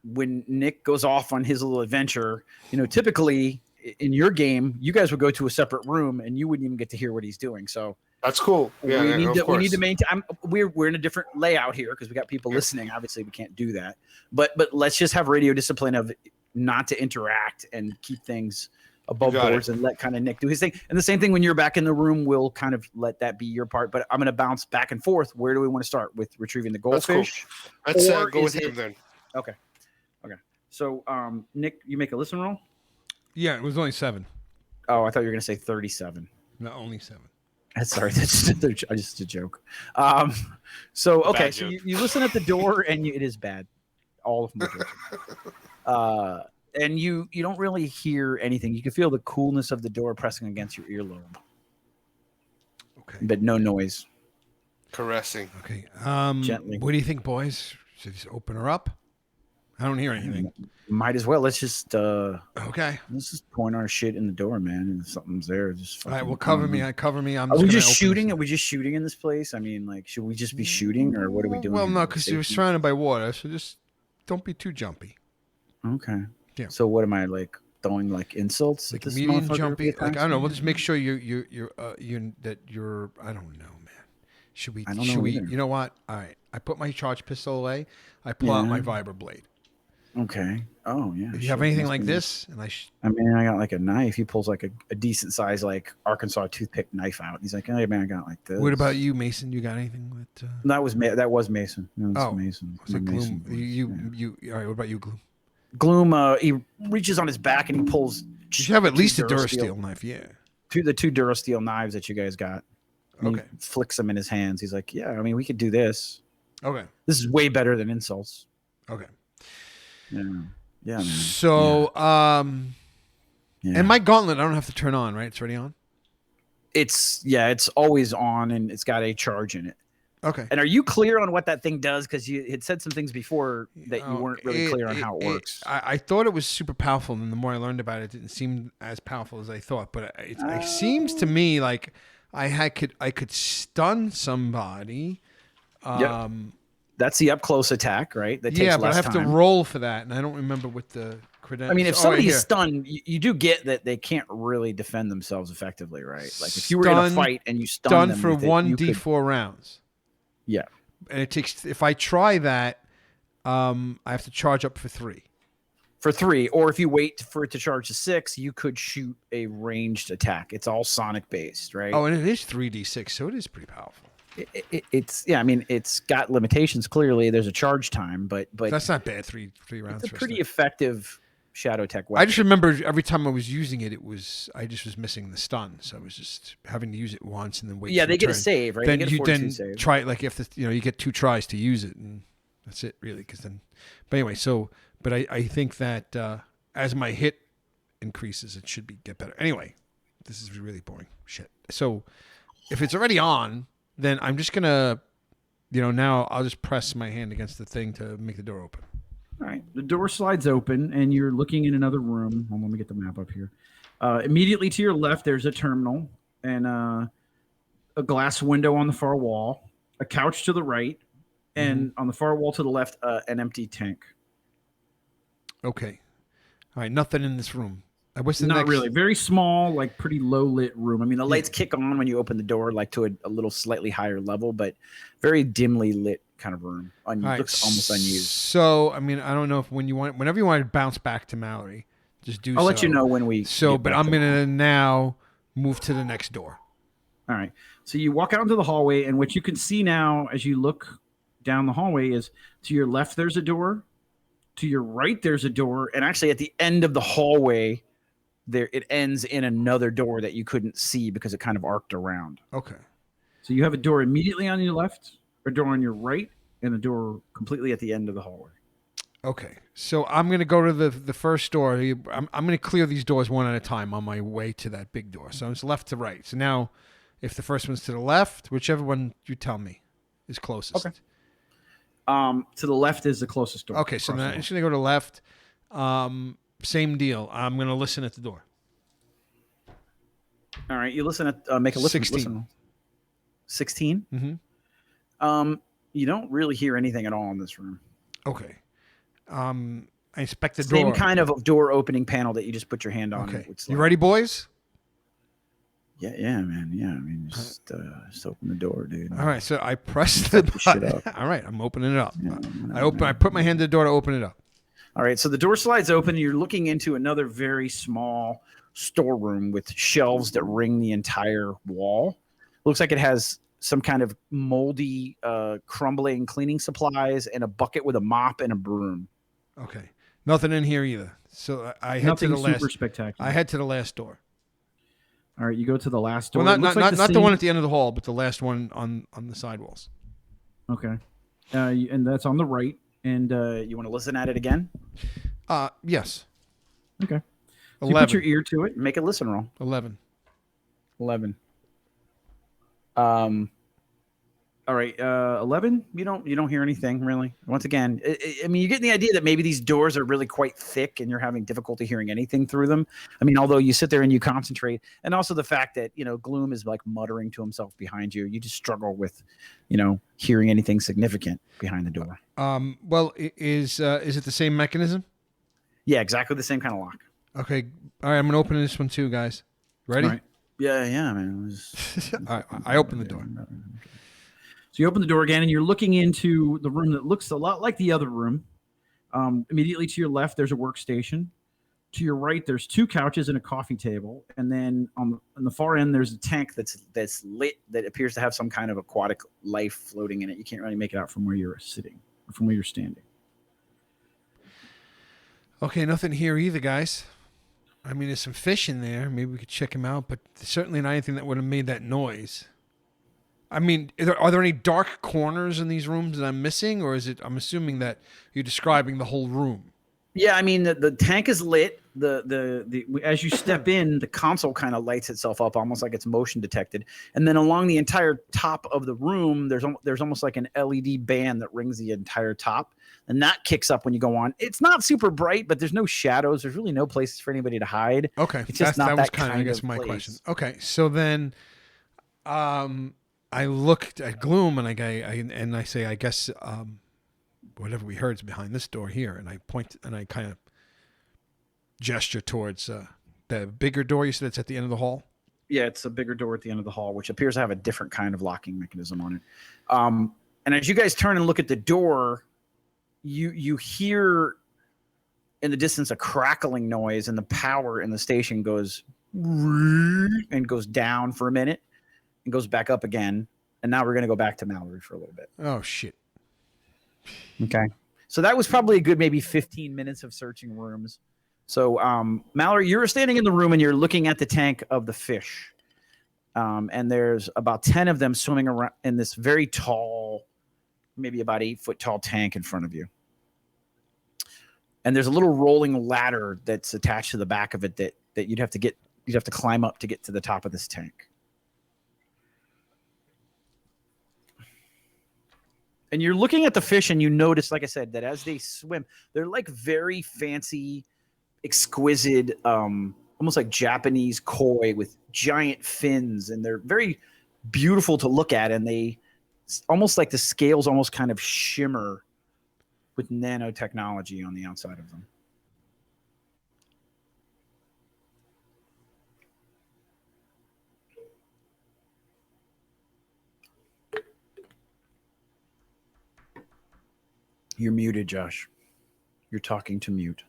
when Nick goes off on his little adventure, typically in your game, you guys would go to a separate room and you wouldn't even get to hear what he's doing. So That's cool. Yeah, we need of to course. maintain. We're in a different layout here because we got people listening. Obviously, we can't do that. But let's just have radio discipline of not to interact and keep things above Got boards and let kind of Nick do his thing. And the same thing when you're back in the room, we'll kind of let that be your part. But I'm going to bounce back and forth. Where do we want to start with retrieving the That's cool. goldfish? Let's Or go is with him it- then. Okay. So Nick, you make a listen roll. Yeah, it was only 7. Oh, I thought you were going to say 37. No, only 7. Sorry, that's just a joke. So okay, Bad so joke. you listen at the door, and it is bad. All of them are jokes. And you don't really hear anything. You can feel the coolness of the door pressing against your earlobe. Okay. but no noise. Caressing. Okay. Gently. What do you think, boys? Should just open her up? I don't hear anything. Might as well. Let's just Okay. point our shit in the door, man. And if something's there, just All right. fucking Well, cover me. Cover me. I'm Are we gonna just open shooting? this. Are we just shooting in this place? I mean, like, should we just be shooting, or what are we doing? Well, here? no, Like, because you're safety? surrounded by water, so just don't be too jumpy. Okay. Yeah. So what am I like throwing like insults? Like at this medium motherfucker if jumpy. he Like I attacks don't know. me? We'll just make sure you that you're. I don't know, man. Should we? I don't should know we? either. You know what? All right. I put my charge pistol away. I pull out my vibra blade. Okay. Oh yeah. If you have anything like this, and I mean, I got like a knife. He pulls like a decent size like Arkansas toothpick knife out. He's like, "Hey man, I got like this." What about you, Mason? You got anything that? That was Mason. That was Mason. Mason. It's like Mason Gloom. You. All right. What about you, Gloom? Gloom. He reaches on his back and he pulls. You should have at least a Durasteel knife. Yeah. The two Durasteel knives that you guys got. And Okay. He flicks them in his hands. He's like, "Yeah, I mean, we could do this. Okay. This is way better than insults." Okay. Yeah. Yeah, man. So, Yeah. and my gauntlet, I don't have to turn on, right? It's already on. It's always on and it's got a charge in it. Okay. And are you clear on what that thing does? Because you had said some things before that you weren't really clear on how it works. I thought it was super powerful, and the more I learned about it, it didn't seem as powerful as I thought. But it seems to me like I could stun somebody. Yep. That's the up close attack, right? That takes yeah, but I less have time. to roll for that, and I don't remember what the credentials. I mean, if somebody's stunned, you do get that they can't really defend themselves effectively, right? Like if you were in a fight and you stun them for with it, 1d4 rounds. Yeah. And it takes. If I try that, I have to charge up for 3. For 3, or if you wait for it to charge to 6, you could shoot a ranged attack. It's all sonic based, right? Oh, and it is 3d6, so it is pretty powerful. It's I mean, it's got limitations. Clearly, there's a charge time, but that's not bad. Three rounds. It's a pretty effective shadow tech weapon. I just remember every time I was using it, I just was missing the stun, so I was just having to use it once and then wait. Yeah, for they a get a turn. save, right? Then they get a you then save. try it like if you get 2 tries to use it, and that's it really. Because then, but anyway, but I think that as my hit increases, it should get better. Anyway, this is really boring shit. So if it's already on, then I'm just gonna, now I'll just press my hand against the thing to make the door open. All right. The door slides open, and you're looking in another room. Hold on, let me get the map up here. Immediately to your left, there's a terminal and a glass window on the far wall, a couch to the right, and on the far wall to the left, an empty tank. Okay. All right. Nothing in this room. What's the Not next? really. Very small, like pretty low lit room. I mean, The lights kick on when you open the door, like to a little slightly higher level, but very dimly lit kind of room. All right, Looks almost unused. So, I mean, I don't know if whenever you want to bounce back to Mallory, just do so. I'll let you know when we. So, get but back I'm to going to now move to the next door. All right. So you walk out into the hallway, and what you can see now as you look down the hallway is to your left, there's a door. To your right, there's a door. And actually, at the end of the hallway, it ends in another door that you couldn't see because it kind of arced around. Okay. So you have a door immediately on your left, a door on your right, and a door completely at the end of the hallway. Okay. So I'm going to go to the first door. I'm going to clear these doors one at a time on my way to that big door. So it's left to right. So now, if the first one's to the left, whichever one you tell me is closest. Okay. To the left is the closest door. Okay. So now I'm just going to go to left. Same deal. I'm going to listen at the door. All right, you listen at make a listen. 16. 16. Mm-hmm. You don't really hear anything at all in this room. Okay. I inspect the Same door. kind of door opening panel that you just put your hand on. Okay. It's You like- ready, boys? Yeah, man. Yeah, I mean, just open the door, dude. All right. So I press the shit button. up. All right. I'm opening it up. Yeah, I put my hand to the door to open it up. All right, so the door slides open. And you're looking into another very small storeroom with shelves that ring the entire wall. Looks like it has some kind of moldy, crumbling cleaning supplies and a bucket with a mop and a broom. Okay. Nothing in here either. So I head Nothing to the last. super spectacular. I head to the last door. All right, you go to the last door. Well, It not looks like the same- one at the end of the hall, but the last one on the sidewalls. Okay. And that's on the right. And You want to listen at it again? Yes. okay. So 11. you put your ear to it. Make a listen roll. 11. 11. All right, 11. You don't hear anything really. Once again, I mean, you get the idea that maybe these doors are really quite thick, and you're having difficulty hearing anything through them. I mean, although you sit there and you concentrate, and also the fact that Gloom is like muttering to himself behind you. You just struggle with, hearing anything significant behind the door. Well, is it the same mechanism? Yeah, exactly the same kind of lock. Okay. All right, I'm gonna open this one too, guys. Ready? All right. Yeah, man. All right, I open the door. So you open the door again, and you're looking into the room that looks a lot like the other room. Immediately to your left, there's a workstation. To your right, there's 2 couches and a coffee table. And then on the far end, there's a tank that's lit that appears to have some kind of aquatic life floating in it. You can't really make it out from where you're sitting or from where you're standing. Okay, nothing here either, guys. I mean, there's some fish in there. Maybe we could check them out, but certainly not anything that would have made that noise. I mean, are there any dark corners in these rooms that I'm missing, or is it? I'm assuming that you're describing the whole room. Yeah, I mean the tank is lit. The as you step in, the console kind of lights itself up, almost like it's motion detected. And then along the entire top of the room, there's almost like an LED band that rings the entire top, and that kicks up when you go on. It's not super bright, but there's no shadows. There's really no places for anybody to hide. Okay, it's just not that was that kind of, I guess, my place. question. Okay, so then, I looked at Gloom and I say, I guess, whatever we heard is behind this door here, and I point and I kind of gesture towards the bigger door. You said it's at the end of the hall. Yeah, it's a bigger door at the end of the hall, which appears to have a different kind of locking mechanism on it. And as you guys turn and look at the door, you hear in the distance a crackling noise, and the power in the station goes and goes down for a minute and goes back up again. And now we're going to go back to Mallory for a little bit. Oh, shit. Okay. So that was probably a good maybe 15 minutes of searching rooms. So, Mallory, you're standing in the room and you're looking at the tank of the fish. And there's about 10 of them swimming around in this very tall, maybe about 8-foot tall tank in front of you. And there's a little rolling ladder that's attached to the back of it that you'd have to climb up to get to the top of this tank. And you're looking at the fish and you notice, like I said, that as they swim, they're like very fancy, exquisite, almost like Japanese koi with giant fins. And they're very beautiful to look at. And they almost like the scales almost kind of shimmer with nanotechnology on the outside of them. You're muted, Josh. You're talking to mute.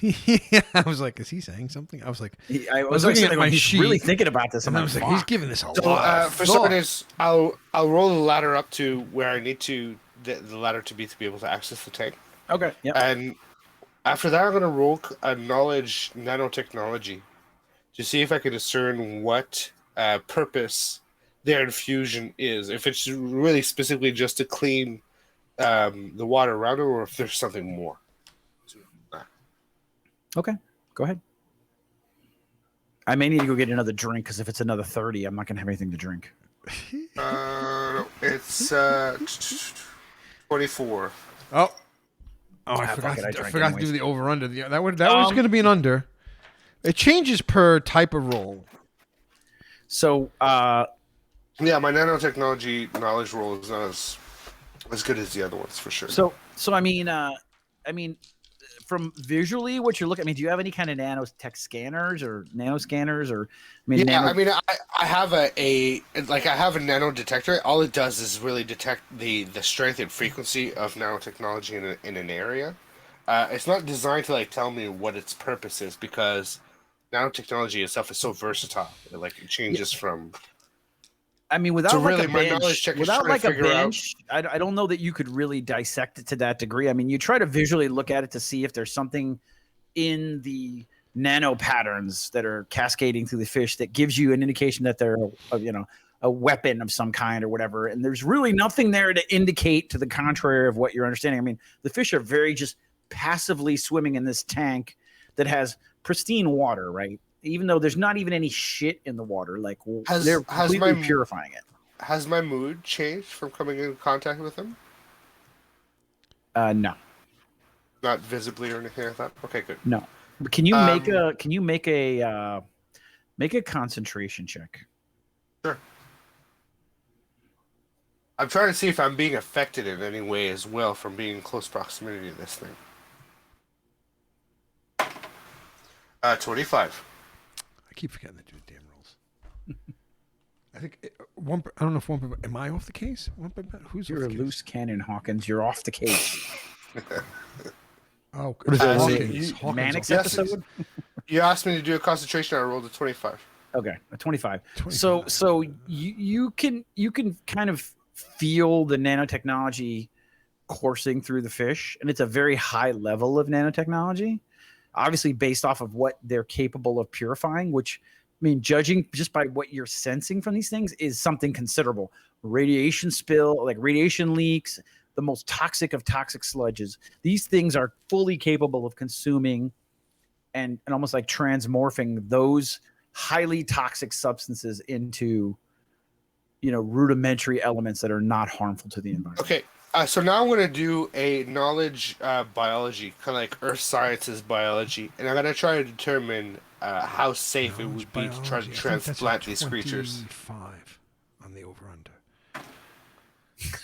Yeah, I was like, is he saying something? I was like, I was looking at my he's sheet, really thinking about this. and I was like, he's giving this a lot. So of for thought. starters, I'll roll the ladder up to where I need the ladder to be able to access the tank. Okay. Yeah. And after that, I'm going to roll a knowledge nanotechnology to see if I can discern what purpose their infusion is. If it's really specifically just to clean the water around it, or if there's something more. Okay, go ahead. I may need to go get another drink because if it's another 30, I'm not going to have anything to drink. It's 24. Oh, I forgot to do the over under. That was going to be an under. It changes per type of roll. So, yeah, my nanotechnology knowledge roll is not as good as the other ones for sure. So I mean, from visually what you're looking at, do you have any kind of nanotech scanners or nanoscanners or? I have I have a nano detector. All it does is really detect the strength and frequency of nanotechnology in an area. It's not designed to like tell me what its purpose is because nanotechnology itself is so versatile. It changes from. I mean, without so like really, a my bench, knowledge check is without trying like to a figure bench, I don't know that you could really dissect it to that degree. I mean, you try to visually look at it to see if there's something in the nano patterns that are cascading through the fish that gives you an indication that they're, a weapon of some kind or whatever. And there's really nothing there to indicate to the contrary of what you're understanding. I mean, the fish are very just passively swimming in this tank that has pristine water, right? Even though there's not even any shit in the water, they're completely purifying it. has my mood changed from coming in contact with him? No, Not visibly or anything like that. Okay, good. no. But can you make a concentration check? Sure. I'm trying to see if I'm being affected in any way as well from being in close proximity to this thing. 25. I keep forgetting to do the damn rolls. I think one. I don't know if one. Am I off the case? Who's You're off a the loose case? cannon, Hawkins. You're off the case. Oh, What is it, Hawkins. you- Hawkins Mannix off the case. episode? You asked me to do a concentration. I rolled a 25. Okay, a 25. 25. So you can kind of feel the nanotechnology coursing through the fish, and it's a very high level of nanotechnology, obviously based off of what they're capable of purifying, which, I mean, judging just by what you're sensing from these things is something considerable. Radiation spill, like radiation leaks, the most toxic of toxic sludges. These things are fully capable of consuming and almost like transmorphing those highly toxic substances into, rudimentary elements that are not harmful to the environment. Okay, so now I'm going to do a knowledge biology, kind of like earth sciences biology, and I'm going to try to determine how safe it would be to try to transplant these creatures. 25 on the over-under.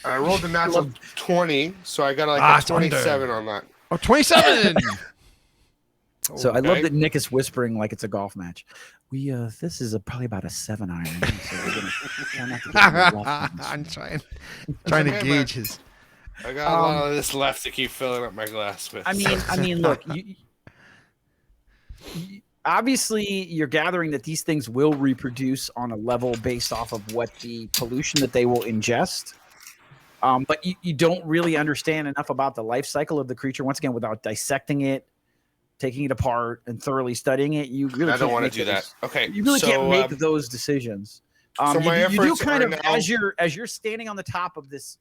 I rolled a natural 20, so I got like Ah, a it's under. 27 on that. Oh, 27! So I love Okay. that Nick is whispering like it's a golf match. This is probably about a 7 iron. So we're gonna try not to get in the left ones. I'm trying to Okay, gauge his. I got a lot of this left to keep filling up my glass with. I mean, look, obviously you're gathering that these things will reproduce on a level based off of what the pollution that they will ingest. But you don't really understand enough about the life cycle of the creature. Once again, without dissecting it, taking it apart, and thoroughly studying it, you really I don't want want to do that. Okay, You really so, can't make those decisions. so my You do efforts kind are of now- as you're standing on the top of this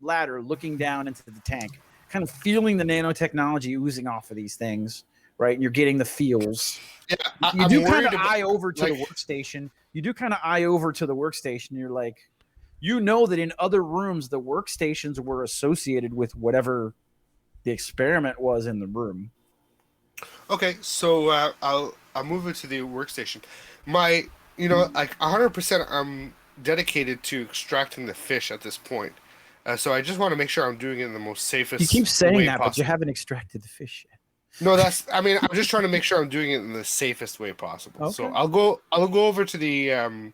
ladder, looking down into the tank, kind of feeling the nanotechnology oozing off of these things, right? And you're getting the feels. Yeah, You I'm do kind worried of about- eye over to the like- workstation. You do kind of eye over to the workstation. You're like, that in other rooms, the workstations were associated with whatever the experiment was in the room. Okay, so I'll move it to the workstation. My, like 100%, I'm dedicated to extracting the fish at this point. So I just want to make sure I'm doing it in the most safest. You keep saying way that, but you possible. haven't extracted the fish yet. No, I'm just trying to make sure I'm doing it in the safest way possible. So Okay. I'll go over to the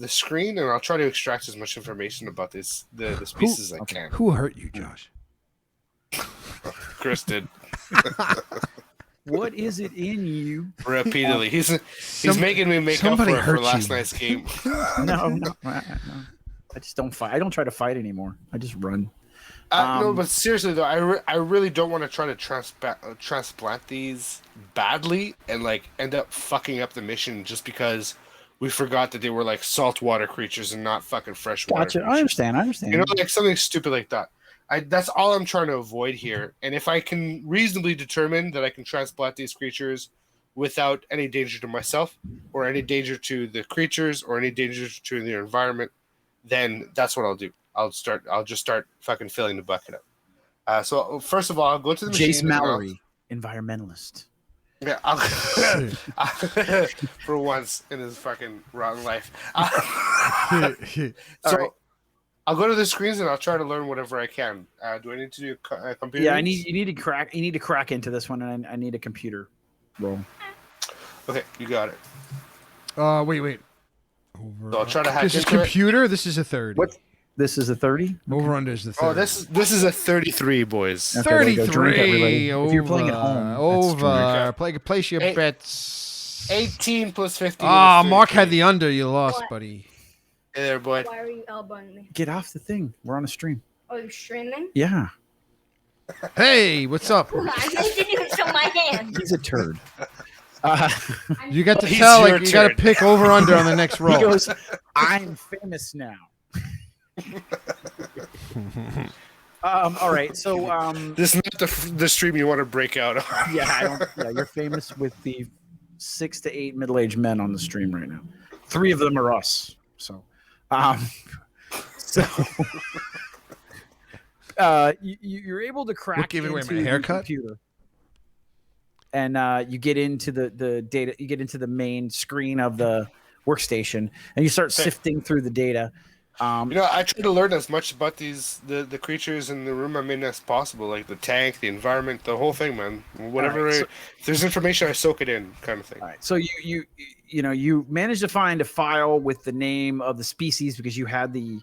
screen and I'll try to extract as much information about the species as I can. Who hurt you, Josh? Chris did What is it in you? repeatedly. He's making me make up somebody for hurt last you. night's game. No. I just don't fight. I don't try to fight anymore. I just run. No, but seriously though, I really don't want to try to transplant these badly and like end up fucking up the mission just because we forgot that they were like saltwater creatures and not fucking freshwater. Gotcha. creatures. I understand. Like something stupid like that. That's all I'm trying to avoid here. And if I can reasonably determine that I can transplant these creatures without any danger to myself or any danger to the creatures or any danger to the environment, then that's what I'll do. I'll just start fucking filling the bucket up. So first of all, I'll go to the machine. Jace Mallory, environmentalist. Yeah, for once in his fucking rotten life. All So right. I'll go to the screens and I'll try to learn whatever I can. Do I need to do computer? Yeah, reads? you need to crack. You need to crack into this one, and I need a computer roll. Okay, you got it. Wait. Over. So I'll try to hack This is into it. computer. This is a 30. What? This is a 30. Over under is the 30. Oh, this is a 33, boys. Okay, there you go. Drink, 33. everybody. Over. If you're playing at home, that's Over. Place your Hey, bets. 18 plus 15. Ah, is Mark 33. had the under. You lost, What? buddy. Hey there, boy. Why are you elbowing me? Get off the thing. We're on a stream. Oh, you're streaming? Yeah, Hey, what's up? I didn't even show my hand. he's a turd. You got to He's tell. your Like, you got to turn. pick over under on the next He roll. goes, "I'm famous now." All right, so This is not the stream you want to break out on. yeah, you're famous with the 6 to 8 middle-aged men on the stream right now. 3 of them are us. So, So you're able to crack giving away into my the haircut? computer, and you get into the data. You get into the main screen of the workstation, and you start sifting through the data. I try to learn as much about the creatures in the room I'm in as possible, like the tank, the environment, the whole thing, man. Whatever. Right, so- if there's information, I soak it in, kind of thing. All right. So you managed to find a file with the name of the species because you had the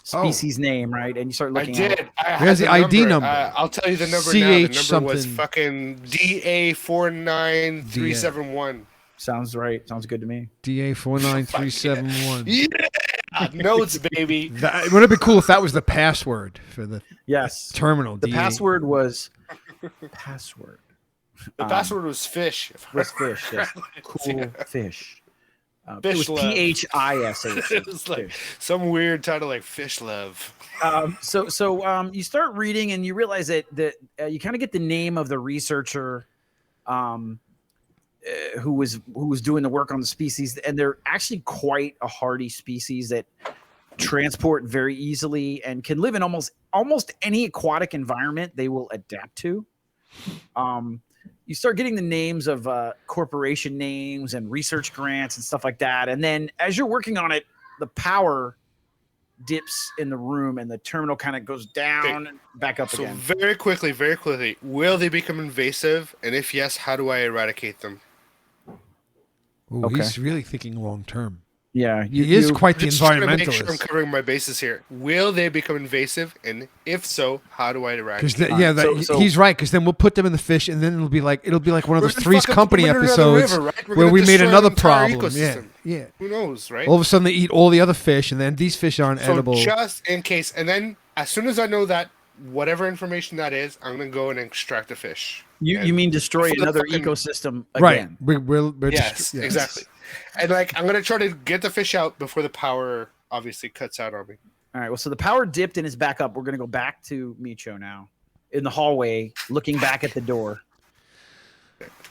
species name, right? And you start I looking at it. did. I Where's had the ID number? I'll tell you the number now. The CH number was something. fucking DA49371. Sounds right. Sounds good to me. DA49371. Yeah, notes, baby. Wouldn't it be cool if that was the password for the Yes. terminal? The DA? password was password. The password was fish. Was fish. Yes. Cool fish. It Fish was love. PHISH. It was like some weird title like Fish Love. So you start reading and you realize that you kind of get the name of the researcher who was doing the work on the species, and they're actually quite a hardy species that transport very easily and can live in almost any aquatic environment they will adapt to. You start getting the names of corporation names and research grants and stuff like that. And then as you're working on it, the power dips in the room and the terminal kind of goes down and back up So again. very quickly, will they become invasive? And if yes, how do I eradicate them? Ooh, Okay. He's really thinking long term. Yeah. He is quite the Just trying to make sure I'm environmentalist. covering my bases here. Will they become invasive? And if so, how do I eradicate Because them? he's right. Because then we'll put them in the fish, and then it'll be like one of We're those gonna Three's fucking Company put them in another episodes river, right? We're where gonna we made destroy another the entire problem. Yeah, ecosystem. yeah. Who knows, right? All of a sudden, they eat all the other fish, and then these fish aren't So edible. just in case, and then as soon as I know that, whatever information that is, I'm gonna go and extract the fish. You mean destroy For the another fucking- ecosystem Right. again? We're Yes, exactly. And like, I'm gonna try to get the fish out before the power obviously cuts out on me. All right. Well, so the power dipped and is back up. We're going to go back to Micho now in the hallway, looking back at the door.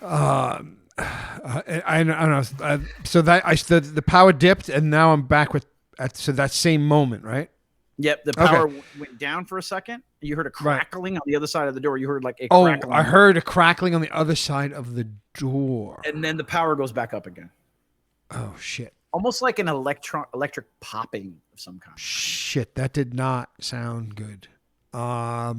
I don't know. So the power dipped, and now I'm back so that same moment, right? Yep. The power went down for a second. You heard a crackling on the other side of the door. You heard like a crackling. I heard a crackling on the other side of the door. And then the power goes back up again. Oh shit! Almost like an electric popping of some kind. Shit, that did not sound good. I'll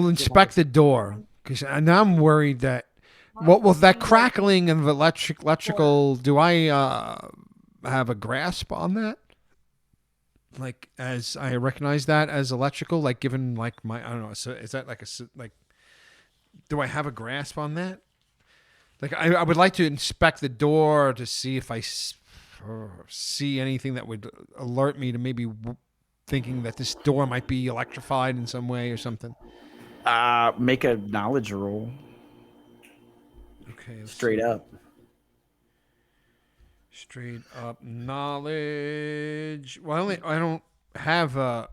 inspect the door because now I'm worried that that crackling of electrical. Do I have a grasp on that? Like, as I recognize that as electrical, like given like I don't know. So is that like do I have a grasp on that? Like, I would like to inspect the door to see if I see anything that would alert me to maybe thinking that this door might be electrified in some way or something. Make a knowledge roll. Okay. Straight up. Straight up knowledge. Well, I don't have a.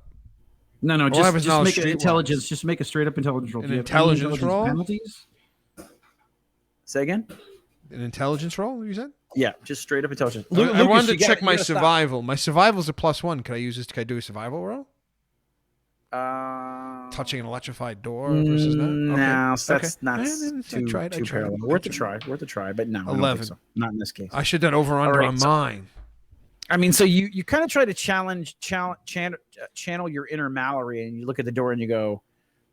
No, I just have is knowledge make an streetwise. intelligence. Just make a straight up intelligence roll. An Do you have any intelligence roll? penalties? Say again? An intelligence roll, you said? Yeah, just straight up intelligence. I Lucas, wanted to you check gotta- my you gotta stop. survival. My survival's a +1. Could I use this? Could I do a survival roll? Touching an electrified door versus that? No, that's Okay. not I tried. too parallel. Worth a try, but no, I don't 11. think so. Not in this case. I should have done over under right, on so- mine. I mean, so you kind of try to channel your inner Mallory, and you look at the door and you go,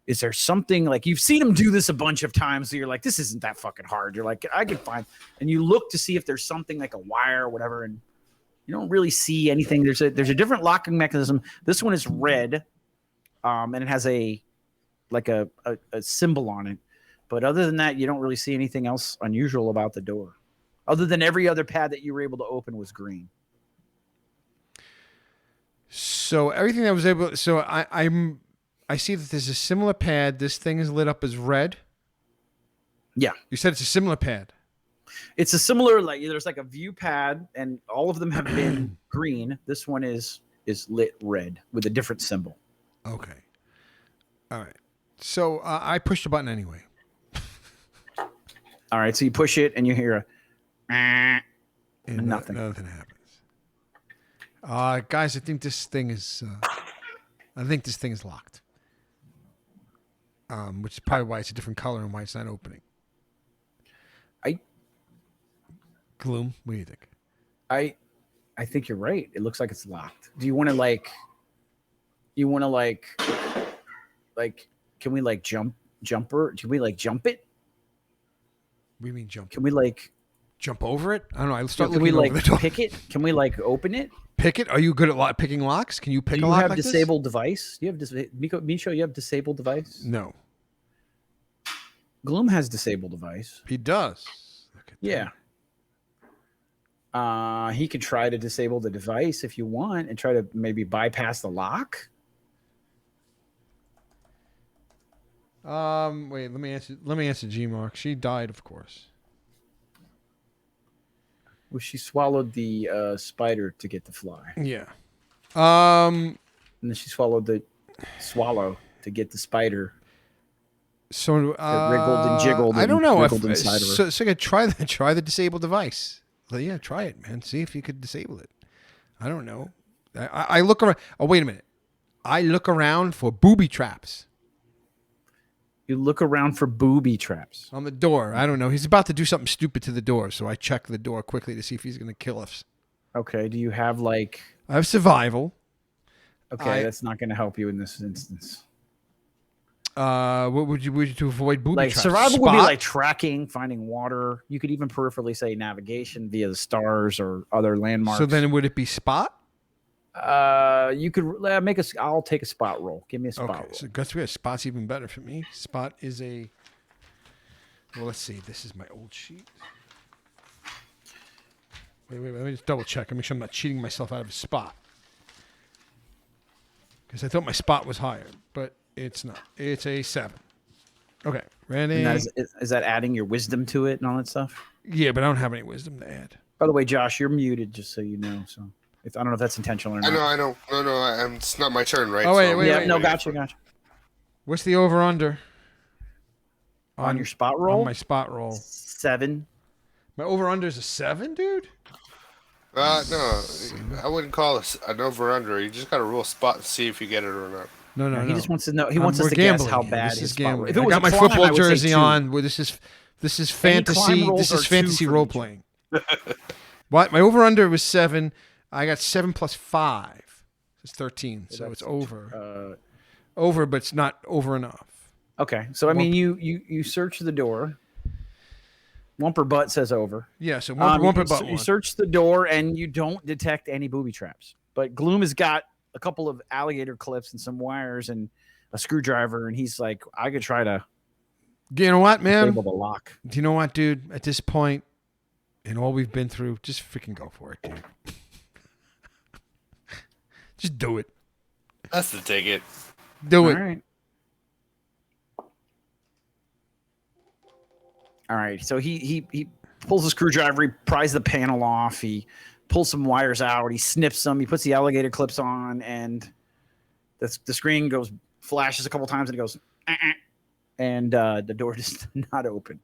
"Is there something like you've seen him do this a bunch of times?" So you're like, "This isn't that fucking hard." You're like, "I can find," and you look to see if there's something like a wire or whatever, and you don't really see anything. There's a different locking mechanism. This one is red, and it has a symbol on it. But other than that, you don't really see anything else unusual about the door, other than every other pad that you were able to open was green. So everything that was able. So I see that there's a similar pad. This thing is lit up as red. Yeah. You said it's a similar pad. It's a similar, like there's like a view pad, and all of them have been green. This one is lit red with a different symbol. Okay. All right. So I pushed the button anyway. All right, so you push it and you hear a And nothing. Nothing happens. Guys, I think this thing is. I think this thing is locked. Which is probably why it's a different color and why it's not opening. Gloom. What do you think? I think you're right. It looks like it's locked. Do you want to like? You want to like? Can we like jumper? Can we like jump it? What do you mean jump? Can we like Jump over it? I don't know. I start can we looking like over the door. pick it? Can we like open it? Pick it? Are you good at picking locks? Can you pick Do a you lock have like disabled device? You have Misho, you have disabled device? this? No. Gloom has disabled device. He does. Look at Yeah. He could try to disable the device if you want and try to maybe bypass the lock. that. Wait, let me answer G Mark. She died, of course. Well, she swallowed the spider to get the fly. Yeah. And then she swallowed the swallow to get the spider. So wriggled and jiggled I don't and know if wriggled inside of her. So try the disabled device. Well, yeah, try it, man. See if you could disable it. I don't know. I look around. Oh, wait a minute. I look around for booby traps You look around for booby traps. on the door. I don't know. He's about to do something stupid to the door, so I check the door quickly to see if he's going to kill us. Okay. Do you have like? I have survival. Okay, that's not going to help you in this instance. What would you to avoid booby Like traps? survival would be Spot? like tracking, finding water. You could even peripherally say navigation via the stars or other landmarks. So then would it be spot? You could make I'll take a spot roll. Give me a spot Okay, roll. so guess what? Spot's even better for me. Spot is a. Well, let's see. This is my old sheet. Wait. Let me just double check and make sure I'm not cheating myself out of a spot. Because I thought my spot was higher, but it's not. It's a 7. Okay, ready? And that is that adding your wisdom to it and all that stuff? Yeah, but I don't have any wisdom to add. By the way, Josh, you're muted, just so you know. So I don't know if that's intentional or not. I know. No, it's not my turn, right? Oh, wait, So- wait, Yeah, wait, no, wait. gotcha. What's the over under? On your spot roll? On my spot roll. 7. My over under is a 7, dude? No, I wouldn't call it an over under. You just got to roll a spot and see if you get it or not. No. He just wants to know. He wants us We're to guess gambling how here. bad This his is spot roll. gambling. If it I was got a my climb, football I would say jersey 2. on. Well, this is Any climb fantasy. rolls This are is 2 fantasy for role each. playing. What? My over under was 7. I got 7 plus 5. It's 13. So it's over. Over, but it's not over enough. Okay, so I mean, you search the door. Wumper butt says over. Yeah. So Wumper butt you one. search the door and you don't detect any booby traps. But Gloom has got a couple of alligator clips and some wires and a screwdriver, and he's like, I could try to You know what, man? disable the lock. Do you know what, dude? At this point, and all we've been through, just freaking go for it, dude. Just do it. That's the ticket. Do it. All right. All right. So he pulls the screwdriver, he pries the panel off, he pulls some wires out, he snips them, he puts the alligator clips on, and the screen flashes a couple times and it goes, and the door just not open.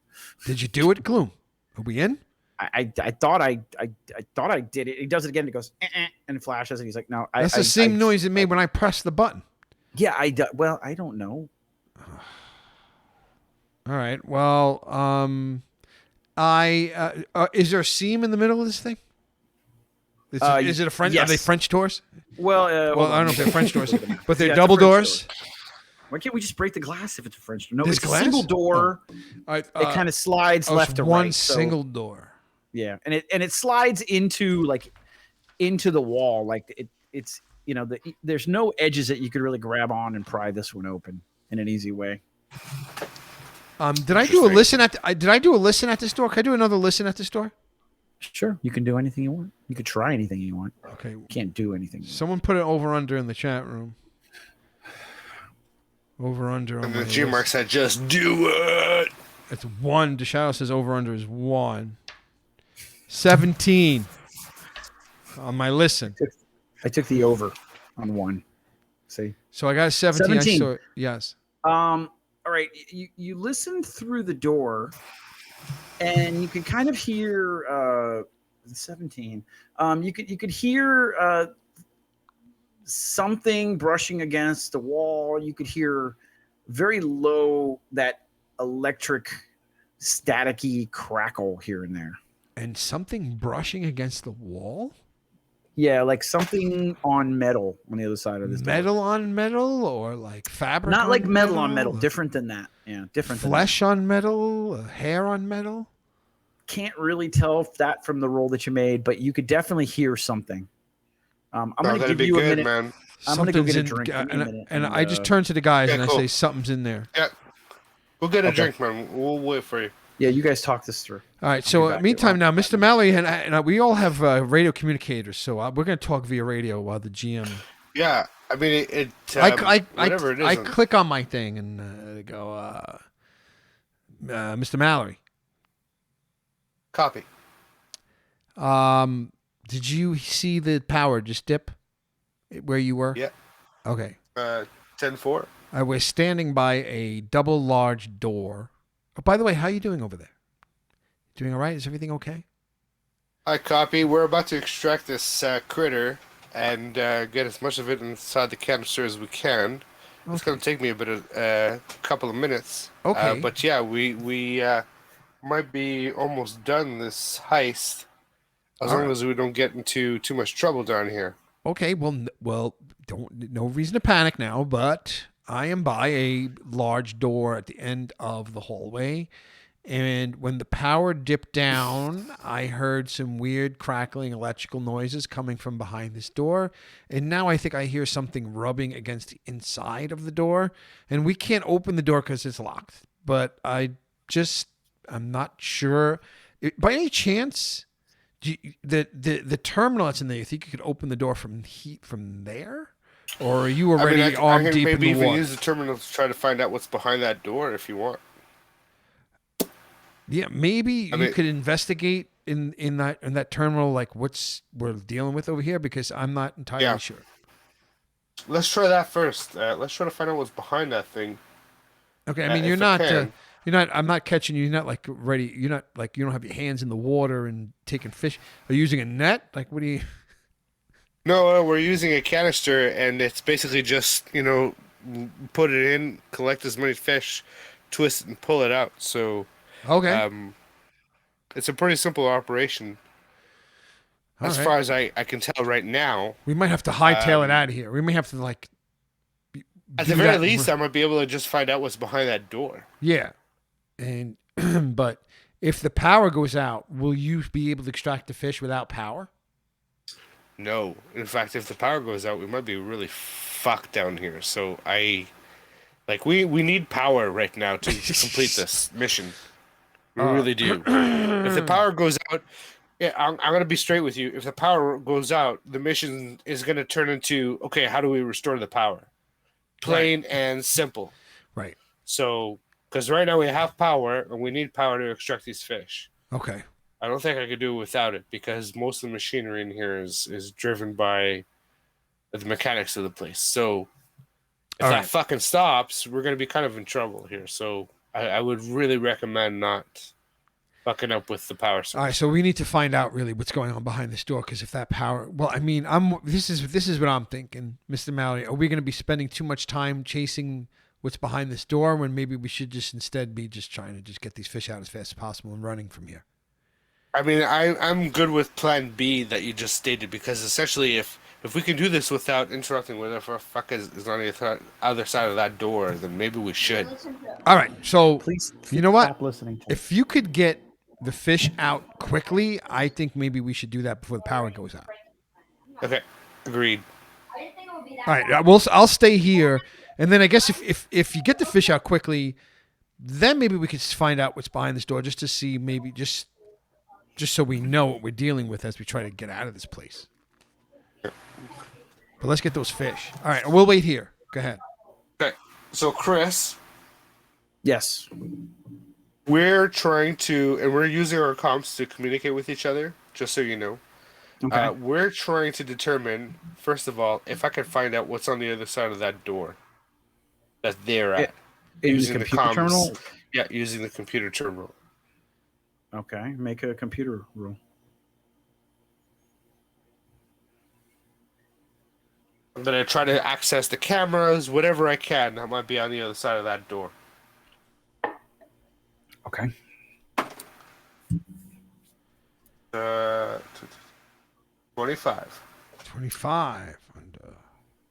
Did you do it, Gloom? Are we in? I thought I did it. He does it again. And it goes and it flashes, and he's like, "No, That's the same noise it made when I pressed the button. Yeah, well, I don't know. All right. Well, is there a seam in the middle of this thing? Is it a French? Yes. Are they French doors? Well, Well, I don't know if they're French doors, but they're Yeah, it's a double French doors. door. Why can't we just break the glass if it's a French door? No, There's it's glass? a single door. It kind of slides left it's to one right. so- single door. yeah, and it slides into the wall. Like it's there's no edges that you could really grab on and pry this one open in an easy way. Did I do a listen at? Did I do a listen at this door? Can I do another listen at this door? Sure, you can do anything you want. You could try anything you want. Okay. You can't do anything. Someone put it over under in the chat room. Over under on And my the G list. Mark said, just do it. It's 1. DeShadow says over under is 1. 17 on my listen. I took the over on 1. See. So I got a 17. 17. Yes. All right. You listen through the door, and you could kind of hear 17. You could hear something brushing against the wall. You could hear very low that electric staticky crackle here and there. And something brushing against the wall? Yeah, like something on metal on the other side of this Metal door. on metal, or like fabric? Not like on metal on metal, or different than that. Yeah, different Flesh on metal, hair on metal. than that. Can't really tell if that from the roll that you made, but you could definitely hear something. I'm going to that'd give be you a good, minute. man. I'm going to go get a Something's drink. Give me a minute, and I just turn to the guys and I cool. say something's in there. Yeah, we'll get a Okay. drink, man. We'll wait for you. Yeah, you guys talk this through. All right. I'll So be back. meantime, now Mr. Mallory and we all have radio communicators, so we're going to talk via radio while the GM. Yeah, I mean whatever it is. I click on my thing and go, Mr. Mallory. Copy. Did you see the power just dip where you were? Yeah. Okay. 10-4. I was standing by a double large door. Oh, by the way, how are you doing over there? Doing all right? Is everything okay? I copy. We're about to extract this critter and get as much of it inside the canister as we can. It's going to take me a couple of minutes. Okay. But yeah, we might be almost done this heist as long as we don't get into too much trouble down here. Okay. Well, no reason to panic now, but I am by a large door at the end of the hallway. And when the power dipped down, I heard some weird crackling electrical noises coming from behind this door. And now I think I hear something rubbing against the inside of the door. And we can't open the door because it's locked. But I'm not sure. By any chance, the terminal that's in there, you think you could open the door from there? Or are you already arm deep in the maybe even water? use the terminal to try to find out what's behind that door if you want. Yeah, maybe you could investigate in that terminal, like what's we're dealing with over here, because I'm not entirely sure. Let's try that first. Let's try to find out what's behind that thing. Okay, I mean you're not. I'm not catching you. You're not like ready. You're not like you don't have your hands in the water and taking fish. Are you using a net? Like what do you? No, we're using a canister, and it's basically just put it in, collect as many fish, twist it, and pull it out. So. Okay. It's a pretty simple operation. As far as I can tell right now. We might have to hightail it out of here. We may have to like. At the very least, I might be able to just find out what's behind that door. Yeah, and but if the power goes out, will you be able to extract the fish without power? No. In fact, if the power goes out, we might be really fucked down here. So we need power right now to complete this mission. We really do. If the power goes out, I'm going to be straight with you. If the power goes out, the mission is going to turn into, okay, how do we restore the power? Plain and simple. Right. So, because right now we have power, and we need power to extract these fish. Okay. I don't think I could do it without it, because most of the machinery in here is driven by the mechanics of the place. So, if that fucking stops, we're going to be kind of in trouble here. So, I would really recommend not fucking up with the power source. All right, so we need to find out really what's going on behind this door, because if that power, well, I mean, this is what I'm thinking, Mr. Mallory. Are we going to be spending too much time chasing what's behind this door when maybe we should just instead be just trying to just get these fish out as fast as possible and running from here? I mean, I'm good with Plan B that you just stated, because essentially, if we can do this without interrupting whatever fuck is on the other side of that door, then maybe we should. All right, so Please you know what? stop listening to If you could get the fish out quickly, I think maybe we should do that before the power goes out. Okay, agreed. All right, I'll stay here, and then I guess if you get the fish out quickly, then maybe we could find out what's behind this door, just to see, maybe just so we know what we're dealing with as we try to get out of this place. But let's get those fish. All right, we'll wait here. Go ahead. Okay, so Chris, Yes. we're trying to, and we're using our comms to communicate with each other, just so you know. Okay. We're trying to determine, first of all, if I can find out what's on the other side of that door that they're at. In the using computer terminal? Yeah, using the computer terminal. Okay, make a computer roll. I'm gonna try to access the cameras, whatever I can. I might be on the other side of that door. Okay. 25. 25.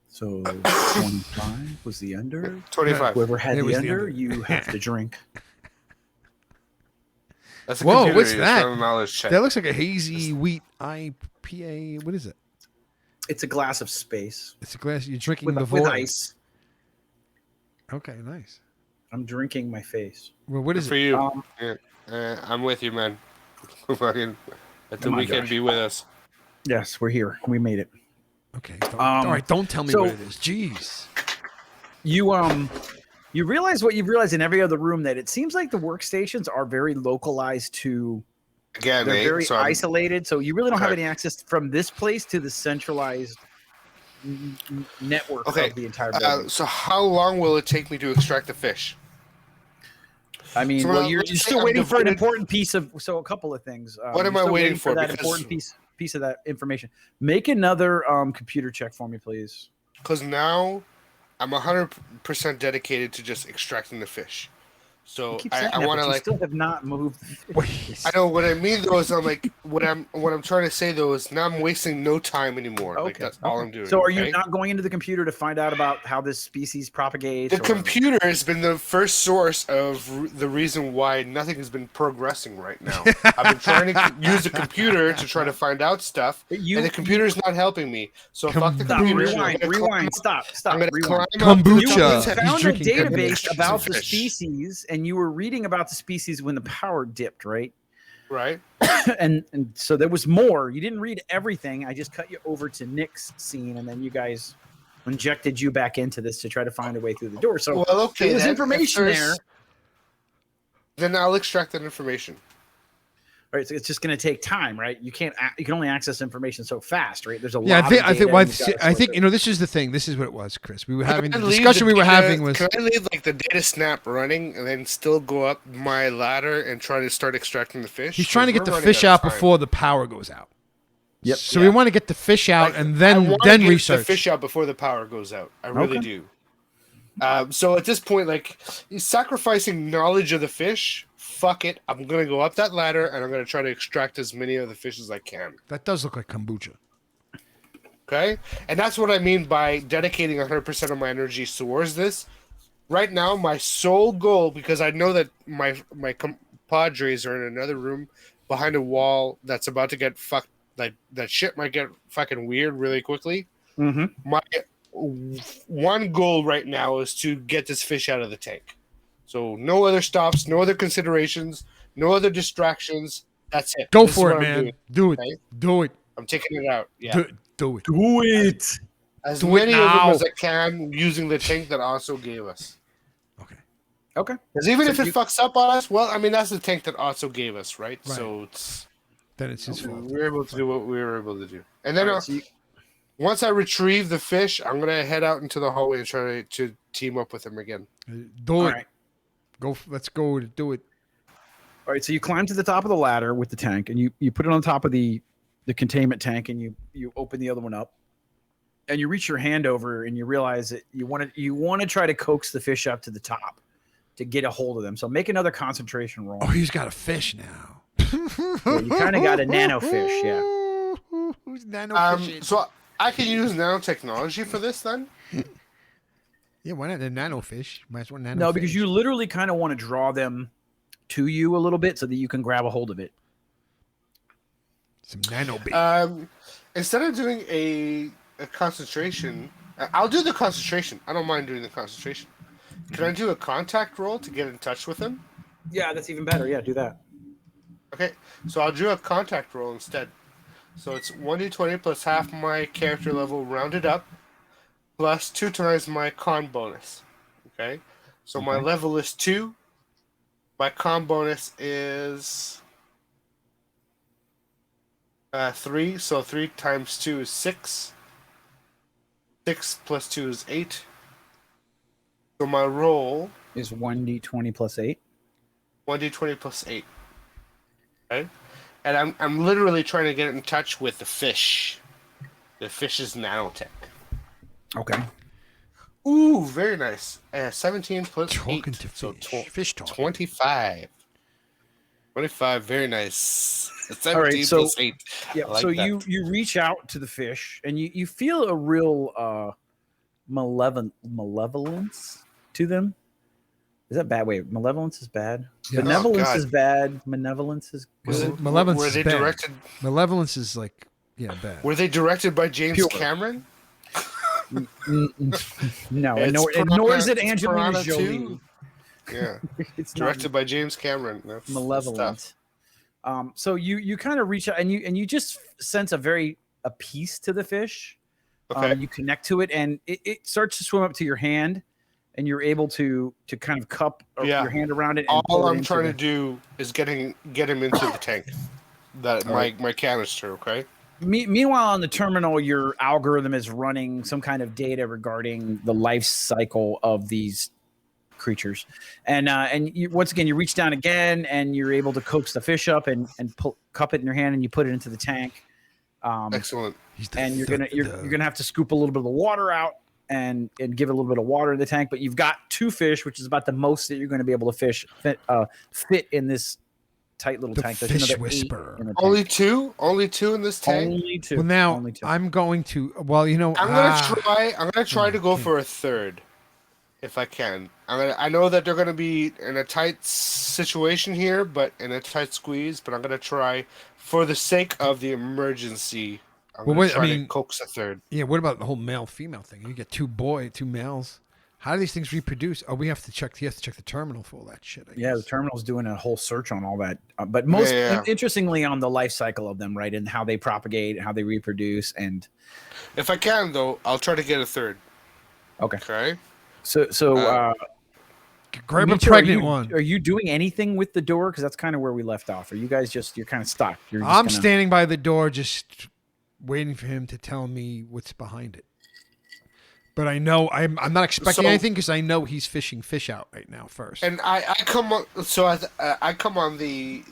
So 25 was the under. 25. Whoever had It the was the under, under. you have to drink. That's a Whoa, computer. what's It's that? not a knowledge check. That looks like a hazy wheat IPA. What is it? It's a glass of space It's a glass. You're drinking with, the with void. ice. Okay, nice. I'm drinking my face. Well, what is For it? you. Yeah. I'm with you, man. Fucking let the Come on, weekend Josh. be with us. Yes, we're here. We made it. Okay. All right, don't tell me so- what it is. Jeez. You realize what you've realized in every other room, that it seems like the workstations are very localized to. Again, They're eh? very So I'm- isolated, so you really don't have Okay. any access from this place to the centralized network Okay, of the entire building. so how long will it take me to extract the fish? I mean, so well, let's you're say still I'm waiting for an divided- important piece of. So a couple of things. What am you're I still waiting for? That Because- important piece of that information. Make another computer check for me, please. Because now I'm 100% dedicated to just extracting the fish. So You keep saying I that, want but to you like. still have not moved. Wait. I know what I mean though is I'm like what I'm trying to say though is now I'm wasting no time anymore. Like that's all I'm doing. So are you okay? not going into the computer to find out about how this species propagates? The computer has been the first source of the reason why nothing has been progressing right now. I've been trying to use the computer to try to find out stuff, But you- and the computer's not helping me. So fuck the Stop, computer. rewind, stop, I'm gonna rewind. climb up to the Kombucha. top of the He's tent. Found a drinking database kombucha. about the Fish. species, and you were reading about the species when the power dipped, right? Right? and so there was more. You didn't read everything. I just cut you over to Nick's scene, and then you guys injected you back into this to try to find a way through the door. So Well, okay. there was then, information if there. there's- Then I'll extract that information. Right, so it's just going to take time, right? You can't. You can only access information so fast, right? There's a Yeah, lot. I think. Of I think. data Well, and you've gotta sort through. this is the thing. This is what it was, Chris. We were having the Can I leave discussion. the We were data- having was. Can I leave like the data snap running and then still go up my ladder and try to start extracting the fish? He's trying to get We're the running fish out out of time. before the power goes out. Yep. So we want to get the fish out Like, and I then wanna get research. the fish out before the power goes out. I really Okay. do. So at this point, like he's sacrificing knowledge of the fish. Fuck it. I'm gonna go up that ladder and I'm gonna try to extract as many of the fish as I can. That does look like kombucha. Okay, and that's what I mean by dedicating 100% of my energy towards this. Right now, my sole goal, because I know that my compadres are in another room behind a wall that's about to get fucked. Like that shit might get fucking weird really quickly. Mhm. My one goal right now is to get this fish out of the tank. So no other stops, no other considerations, no other distractions. That's it. Go This is for what it, I'm man. doing. Do it. Okay? Do it. I'm taking it out. Yeah. Do it. Do it. As Do it many of them now. as I can using the tank that Otso gave us. Okay. Okay. Because even So if it you- fucks up on us, well, I mean, that's the tank that Otso gave us, right? Right. So it's Then it's his fault. we were able to do what we were able to do. And then All right, so you- once I retrieve the fish, I'm going to head out into the hallway and try to team up with him again. Do all it. right. Go. Let's go. Do it. All right, so you climb to the top of the ladder with the tank, and you put it on top of the containment tank, and you open the other one up, and you reach your hand over, and you realize that you want to try to coax the fish up to the top to get a hold of them. So make another concentration roll. Oh, he's got a fish now. Yeah, you kinda got a nano fish, yeah. Who's nano fishing? So I can use nanotechnology for this then? Yeah, why not the nano fish? Might as well nano. No, because fish. you literally kind of want to draw them to you a little bit so that you can grab a hold of it. Some nano bait. Instead of doing a concentration, I'll do the concentration. I don't mind doing the concentration. Can I do a contact roll to get in touch with him? Yeah, that's even better. Yeah, do that. Okay, so I'll do a contact roll instead. So it's 1d20 plus half my character level rounded up, plus 2 times my con bonus. Okay, so my Okay. level is 2. My con bonus is 3. So 3 times 2 is 6. 6 plus 2 is 8. So my roll Is 1d20 plus 8. 1d20 plus 8. right? And I'm literally trying to get in touch with the fish. The fish's nanotech. Okay. Ooh, very nice. 17 plus Talking 8. to So fish. Fish talking. 25. 25, very nice. All right, 17 so- plus 8. Yeah. I like So that. you reach out to the fish and you feel a real malevolence to them. Is that bad? Wait, malevolence is bad. Yeah. Benevolence God. is bad. Malevolence is Was good. it malevolence Were is they bad. directed? Malevolence is like, yeah, bad. Were they directed by James Pure. Cameron? No, It's and nor is it Piranha- it's Angelina Piranha Jolie. 2. Yeah, It's directed not by James Cameron. That's malevolent. So you kind of reach out and you just sense a peace to the fish. Okay. You connect to it and it starts to swim up to your hand, and you're able to kind of cup Yeah. your hand around it. And All pull it I'm into trying the- to do is get him into the tank. That my canister. Okay. Meanwhile, on the terminal, your algorithm is running some kind of data regarding the life cycle of these creatures, and you, once again, you reach down again, and you're able to coax the fish up and cup it in your hand, and you put it into the tank. Excellent. And you're gonna have to scoop a little bit of the water out and give it a little bit of water in the tank. But you've got 2 fish, which is about the most that you're going to be able to fit in this tight little The tank. There's fish another 8 whisperer. in the tank. Only 2? Only 2 in this tank? Only 2. Well, now Only 2. I'm going to. Well, you know, I'm gonna try to go for a third, if I can. I know that they're gonna be in a tight situation here, but in a tight squeeze. But I'm gonna try, for the sake of the emergency. I'm Well, gonna wait, try I mean- to coax a third. Yeah. What about the whole male female thing? You get 2 males. How do these things reproduce? Oh, we have to check. He has to check the terminal for all that shit. I Yeah, the guess. terminal's doing a whole search on all that, but most Yeah. interestingly on the life cycle of them, right, and how they propagate, how they reproduce, and If I can, though, I'll try to get a third. okay. Okay. So Grab a Mitchell, pregnant are one. Are you doing anything with the door? Because that's kind of where we left off. Are you guys you're kind of stuck? You're just I'm gonna- standing by the door, just waiting for him to tell me what's behind it. But I know I'm not expecting So- anything because I know he's fishing fish out right now first. And I come on. So I come on the